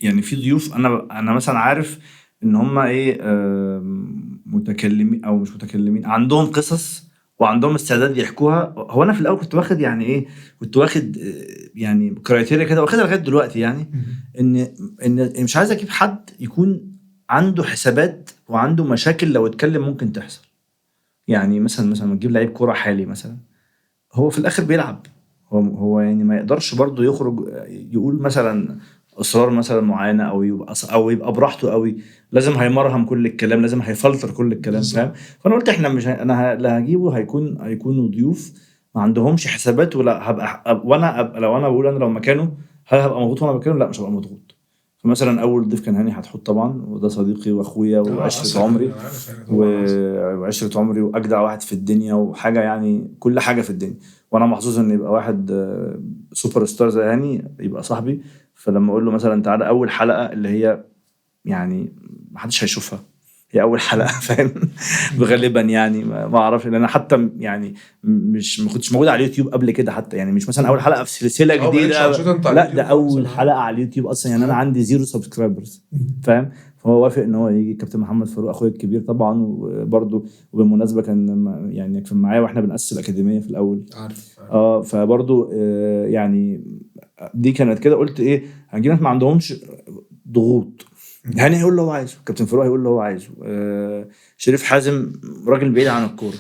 يعني في ضيوف انا مثلا عارف ان هم ايه متكلمين او مش متكلمين، عندهم قصص وعندهم استعداد يحكوها. هو انا في الاول كنت واخد يعني ايه، كنت واخد يعني كرايتيريا كده واخدها لغايه دلوقتي يعني ان مش عايز اجيب حد يكون عنده حسابات وعنده مشاكل لو اتكلم ممكن تحصل. يعني مثلا تجيب لعيب كوره حالي مثلا، هو في الاخر بيلعب، هو يعني ما يقدرش برضه يخرج يقول مثلا اسرار مثلا معينه او يبقى براحته قوي. لازم هيمرهم كل الكلام، لازم هيفلتر كل الكلام، فاهم؟ فانا قلت احنا مش انا لا هجيبه هيكونوا ضيوف ما عندهمش حسابات، ولا وانا لو انا بقول انا لو مكانه هل هبقى مضغوط وانا مكانه؟ لا مش هبقى مضغوط. فمثلا اول ضيف كان هاني حتحوت طبعا، وده صديقي واخويا وعشره عمري وعشره عمري واجدع واحد في الدنيا وحاجه يعني كل حاجه في الدنيا. وانا محظوظ ان يبقى واحد سوبر ستار زي هاني يبقى صاحبي. فلما اقول له مثلا تعالى اول حلقه اللي هي يعني ما حدش هيشوفها، هي اول حلقه فاهم؟ غالبا يعني ما اعرفش، لان انا حتى يعني ما كنتش موجود على اليوتيوب قبل كده حتى، يعني مش مثلا اول حلقه في سلسله جديده، لا ده اول حلقه على اليوتيوب اصلا. يعني انا عندي 0 سبسكرايبرز فاهم؟ فهو وافق ان هو يجي. كابتن محمد فاروق اخويا الكبير طبعا، وبرده وبالمناسبه كان معايا واحنا بنأسس الاكاديميه في الاول، عارف. فبرده يعني دي كانت كده. قلت ايه، هنجيب ناس ما عندهمش ضغوط. يعني هيقول له هو عايزه، كابتن فاروق هيقول له هو عايزه، شريف حازم راجل بعيد عن الكوره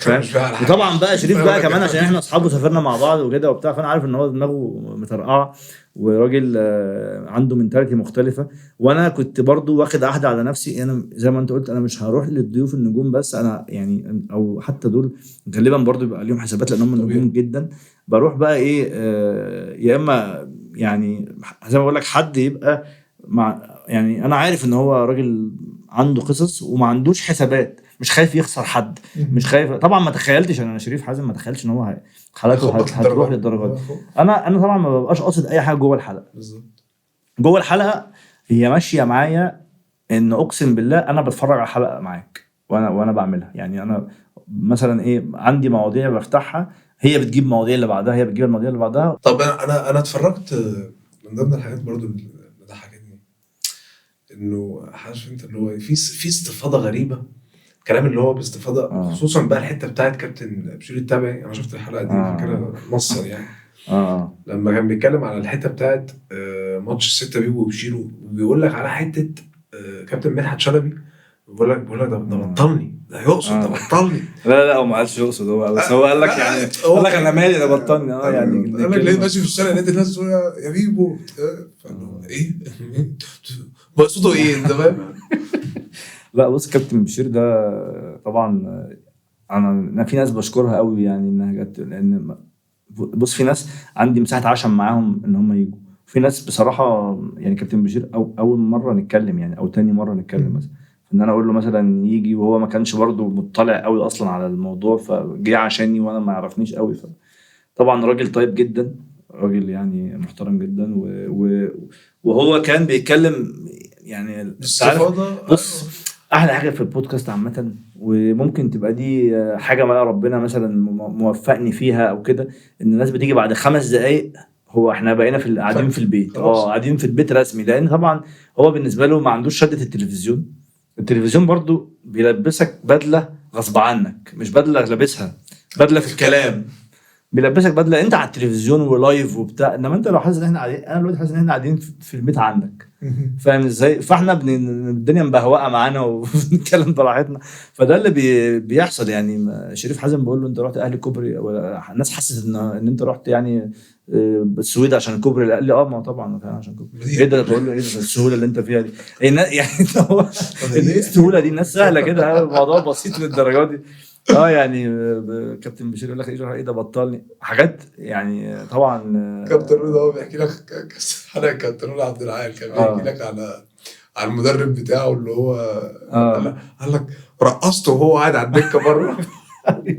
فاهم؟ وطبعا بقى شريف بقى كمان عشان احنا اصحابه سافرنا مع بعض وكده وبتاع، فانا عارف ان هو دماغه مترقعه وراجل عنده منتاليتي مختلفه. وانا كنت برضو واخد عهد على نفسي، انا زي ما انت قلت انا مش هروح للضيوف النجوم بس، انا يعني او حتى دول غالبا برضو بيبقى ليهم حسابات لان هم نجوم جدا. بروح بقى ايه يا اما يعني زي ما بقول لك حد يبقى مع، يعني انا عارف ان هو راجل عنده قصص وما عندوش حسابات، مش خايف يخسر حد، مش خايف. طبعا ما تخيلتش انا شريف حازم، ما تخيلش ان هو حلقته هتروح للدرجه دي. انا طبعا ما ببقاش قاصد اي حاجه جوه الحلقه. جوه الحلقه هي ماشيه معايا ان اقسم بالله انا بتفرج على الحلقه معاك وانا بعملها. يعني انا مثلا ايه عندي مواضيع بفتحها، هي بتجيب مواضيع اللي بعدها، هي بتجيب المواضيع اللي بعدها. طب انا اتفرجت من ضمن الحاجات برضو اللي ضحكتني انه عارف انت اللي هو في استفاضه غريبه، الكلام اللي هو باستفاضه خصوصا بقى الحته بتاعت كابتن بشير التابعي. انا شفت الحلقه دي فاكرها مصر يعني لما كان بيتكلم على الحته بتاعت ماتش 6 بيبو وبشيرو، وبيقول لك على حته كابتن مدحت شلبي بقول لك ده بطلني، ده يقصد ده بطلني. لا هو ما قالش يقصد، هو بس هو قال لك يعني قال لك انا مالي ده بطلني يعني قال لك ليه ماشي في الشارع لقيت الناس تقول يا بيبو ايه مقصوده ايه انت فاهم؟ لا بص كابتن بشير ده طبعا انا في ناس بشكرها قوي يعني انها جت، لان بص في ناس عندي مساحه عشم معاهم ان هم يجوا، في ناس بصراحه يعني كابتن بشير اول مره نتكلم يعني او تاني مره نتكلم مثلا، ان انا اقول له مثلا يجي وهو ما كانش برضه مطلع قوي اصلا على الموضوع فجه عشاني وانا ما يعرفنيش قوي. طبعا راجل طيب جدا، راجل يعني محترم جدا وهو كان بيتكلم يعني انت عارف. الصفاده. بص احلى حاجه في البودكاست عامه، وممكن تبقى دي حاجه ما ربنا مثلا موفقني فيها او كده، ان الناس بتيجي بعد 5 دقايق. هو احنا بقينا في قاعدين في البيت، قاعدين في البيت رسمي، لان طبعا هو بالنسبه له ما عندوش شده التلفزيون. التلفزيون برضو بيلبسك بدله غصب عنك، مش بدله لابسها، بدله في الكلام بيلبسك بدله انت على التلفزيون ولايف وبتاع، انما انت لو حاسس ان احنا قاعدين، انا دلوقتي حاسس ان احنا قاعدين في البيت عندك، فاهم ازاي؟ فاحنا الدنيا مبهوقه معانا وبنتكلم براحتنا، فده اللي بيحصل يعني. شريف حازم بقول له انت رحت اهلي كوبري، الناس حست ان انت رحت يعني السويد عشان الكوبري، قال لي ما طبعا كان عشان كوبري. ايه ده؟ بقول له ايه ده السهوله اللي انت فيها دي؟ يعني هو ايه السهوله دي؟ الناس سهله كده، الموضوع بسيط للدرجه دي. يعني كابتن بشير يقول لك ايه ده بطلني حاجات يعني طبعا. كابتن رضا هو بيحكي لك حلقه كابتن رضا عبد العال كان بيحكي لك على المدرب بتاعه اللي هو قال لك رقصته وهو قاعد على الدكه بره.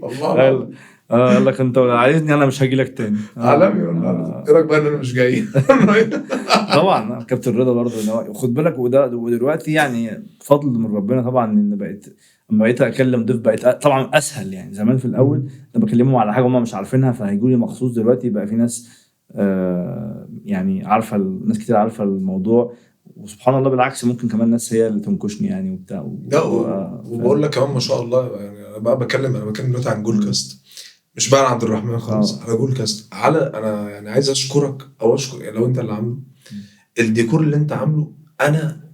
والله قال لك انت عايزني انا مش هاجي لك تاني. عالمي والله. ايه رايك بقى ان انا مش جاي؟ طبعا كابتن رضا برضه خد بالك، ودلوقتي يعني فضل من ربنا طبعا ان لما بقيت اكلم ضيف بقيت طبعا اسهل. يعني زمان في الاول لما بكلمهم على حاجه هم مش عارفينها فهيجوا لي مخصوص، دلوقتي بقى في ناس يعني عارفه، ناس كتير عارفه الموضوع، وسبحان الله بالعكس ممكن كمان ناس هي اللي تنكشني يعني وبتاع وبقول لك كمان ما شاء الله يعني انا بقى بتكلم دلوقتي عن جول كاست، مش بقى عبد الرحمن خالص، على جول كاست. انا يعني عايز اشكرك او اشكر يعني لو انت اللي عامله الديكور اللي انت عامله، انا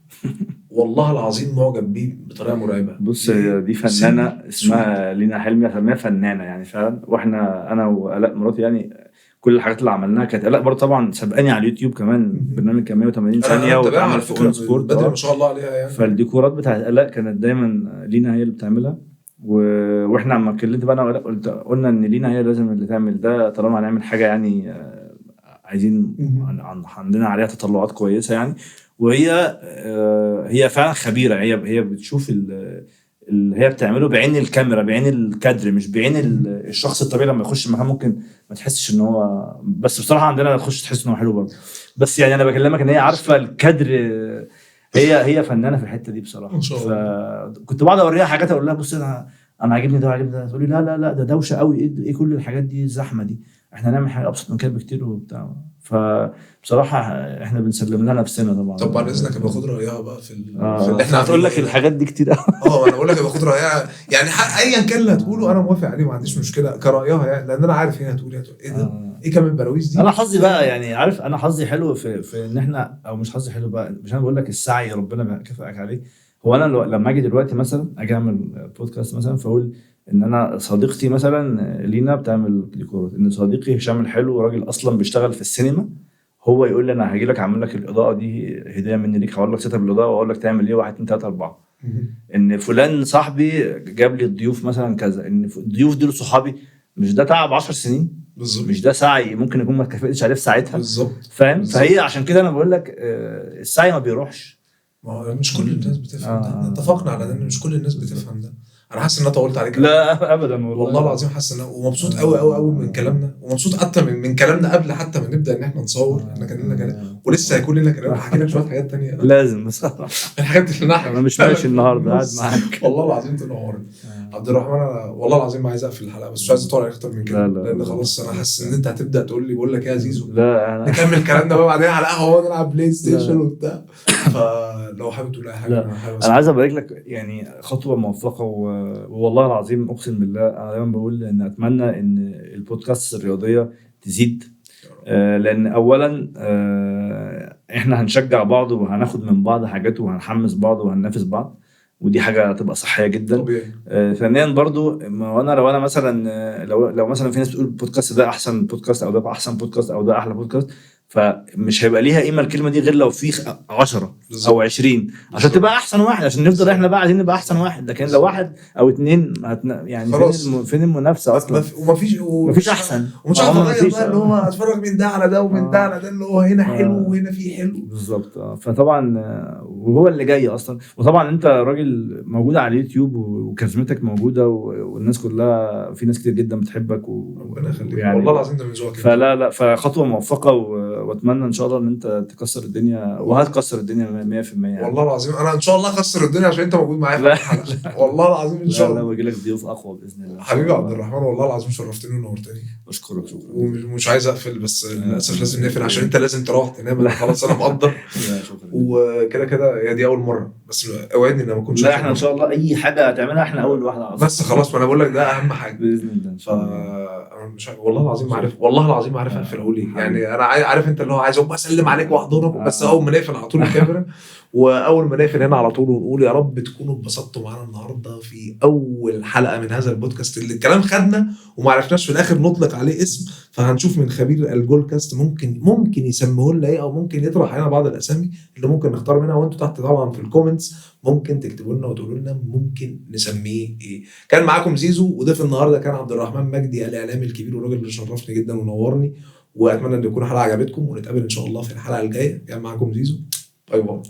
والله العظيم معجب بيه بطريقه مرعبه. بص دي فنانه اسمها لينا حلمي، فنانه فنانه يعني فعلا، واحنا انا وآلاء مراتي يعني كل الحاجات اللي عملناها كانت آلاء برضه طبعا سبقاني على اليوتيوب كمان، برنامج كان 180 ثانيه واتعمل في اون سبورت بدري ما شاء الله عليها يعني. فالديكورات بتاعت آلاء كانت دايما لينا هي اللي بتعملها، واحنا لما اتكلمت بقى انا وآلاء قلنا ان لينا هي لازم اللي تعمل ده طالما هنعمل حاجه يعني عايزين عندنا عليها تطلعات كويسه يعني. وهي هي فعلا خبيره، هي بتشوف اللي هي بتعمله بعين الكاميرا، بعين الكادر، مش بعين الشخص الطبيعي. لما يخش المكان ممكن ما تحسش ان هو، بس بصراحه عندنا تخش تحس ان هو حلو برضه. بس يعني انا بكلمك ان هي عارفه الكادر، هي فنانه في الحته دي بصراحه. فكنت بقعد اوريها حاجات اقول لها بص انا عاجبني ده وعاجبني ده، تقول لي لا ده دوشه قوي، ايه كل الحاجات دي الزحمه دي، احنا نعمل حاجه ابسط من كده بكتير وبتاع. فبصراحه احنا بنسلم لها نفسنا طبعا. طب بعد اذنك باخد رايها بقى في اللي احنا هتقول لك الحاجات دي كتير قوي. انا بقول لك باخد رايها يعني ايا كان اللي هتقوله انا موافق عليه، ما عنديش مشكله كرايها يعني، لان انا عارف هي هتقول ايه ده ايه كمان البراويز دي. انا حظي بقى يعني عارف، انا حظي حلو في ان احنا، او مش حظي حلو بقى، مش انا بقول لك السعي ربنا بيكافئك عليه. هو انا لما اجي دلوقتي مثلا اجي اعمل بودكاست مثلا فاقول ان انا صديقتي مثلا لينا بتعمل ديكورات، ان صديقي هشام الحلو راجل اصلا بيشتغل في السينما، هو يقول لي انا هاجي لك اعمل لك الاضاءه دي هديه مني ليك، هقول لك سيت اب الاضاءه واقول لك تعمل ايه 1 2 3 4. ان فلان صاحبي جاب لي الضيوف مثلا كذا، ان الضيوف دول صحابي، مش ده تعب 10 سنين بالزبط. مش ده سعي ممكن يكون ما اتكافئتش عليه في ساعتها بالظبط، فاهم؟ فهي عشان كده انا بقول لك السعي ما بيروحش. ما هو مش كل الناس بتفهم ده، احنا اتفقنا على ده ان مش كل الناس بتفهم ده. انا حاسس ان انا طولت عليك. لا ابدا والله العظيم حاسس ان ومبسوط قوي قوي قوي من كلامنا، ومبسوط حتى من كلامنا قبل حتى ما نبدا ان احنا نصور. احنا كان لنا كلام ولسه هيكون لنا كلام، هحكي لك شويه حاجات تانية لازم بصراحه الحاجات اللي انا مش ماشي النهارده قاعد معاك. والله العظيم تنور عبد الرحمن. انا والله العظيم ما عايز اقفل الحلقه، بس مش عايز اطول اكتر من كده لان خلاص انا حاسس ان انت هتبدا تقول لي بقول لك ايه يا زيزو نكمل كلامنا بقى بعدين على قهوه ونلعب بلاي ستيشن وبتاع. فلو حابب تقول اي حاجه انا عايز ابارك لك يعني خطوه موفقه، والله العظيم اقسم بالله انا دايما بقول ان اتمنى ان البودكاست الرياضيه تزيد، لان اولا احنا هنشجع بعض وهناخد من بعض حاجات وهنحمس بعض وهننافس بعض، ودي حاجه هتبقى صحيه جدا. طبيعي. ثانيا برضو لو انا مثلا لو مثلا في ناس بتقول البودكاست ده احسن بودكاست او ده احسن بودكاست او ده احلى بودكاست، فمش هيبقى ليها قيمه الكلمه دي غير لو في 10 او 20 عشان تبقى احسن واحد، عشان نفضل احنا بقى عايزين نبقى احسن واحد. لكن لو واحد او اتنين يعني فين المنافسه اصلا؟ مفيش احسن. ومش عارف اغير بقى اللي هو اتفرج من ده على ده ومن ده على ده، اللي هو هنا حلو وهنا فيه حلو بالظبط. فطبعا وهو اللي جاي اصلا. وطبعا انت راجل موجود على اليوتيوب وكاريزمتك موجوده والناس كلها، في ناس كتير جدا بتحبك ربنا يخليك والله العظيم ده من ذوقك. فلا فخطوه موفقه واتمنى ان شاء الله ان انت تكسر الدنيا وهتكسر الدنيا 100% يعني. والله العظيم انا ان شاء الله اكسر الدنيا عشان انت موجود معايا في الحلقه. والله العظيم ان شاء الله. لا واجي لك ضيوف اقوى باذن الله. حبيبي عبد الرحمن والله العظيم شرفتني ونورتني. اشكرك شكرا. ومش عايز اقفل بس للاسف لازم نقفل عشان انت لازم تروح تنام. خلاص انا مقدر. وكده كده هي دي اول مره، بس اوعدني ان ما اكونش. لا احنا ان شاء الله اي حاجه هتعملها احنا اول واحده على بس خلاص ما انا بقول لك ده اهم حاجه باذن الله ان شاء الله. مش والله العظيم ما عارف، والله العظيم ما عارف اقفل اقول ايه. يعني انا عارف انت اللي هو عايز اقوم اسلم عليك واحضنك بس اول ما نقفل على طول الكاميرا واول ما نقفل هنا على طول ونقول يا رب تكونوا اتبسطتوا معانا النهارده في اول حلقه من هذا البودكاست اللي الكلام خدنا وما عرفناش في الاخر نطلق عليه اسم. فهنشوف من خبير الجولكاست ممكن يسموه لنا ايه، او ممكن يطرح علينا بعض الاسامي اللي ممكن نختار منها. وانتوا تحت طبعا في الكومنتس ممكن تكتبوا لنا وتقولوا لنا ممكن نسميه ايه. كان معاكم زيزو، وضيف النهارده كان عبد الرحمن مجدي الاعلامي الكبير والراجل اللي شرفني جدا ونورني. واتمنى ان تكون الحلقه عجبتكم ونتقابل ان شاء الله في الحلقه الجايه. كان معاكم زيزو. باي باي.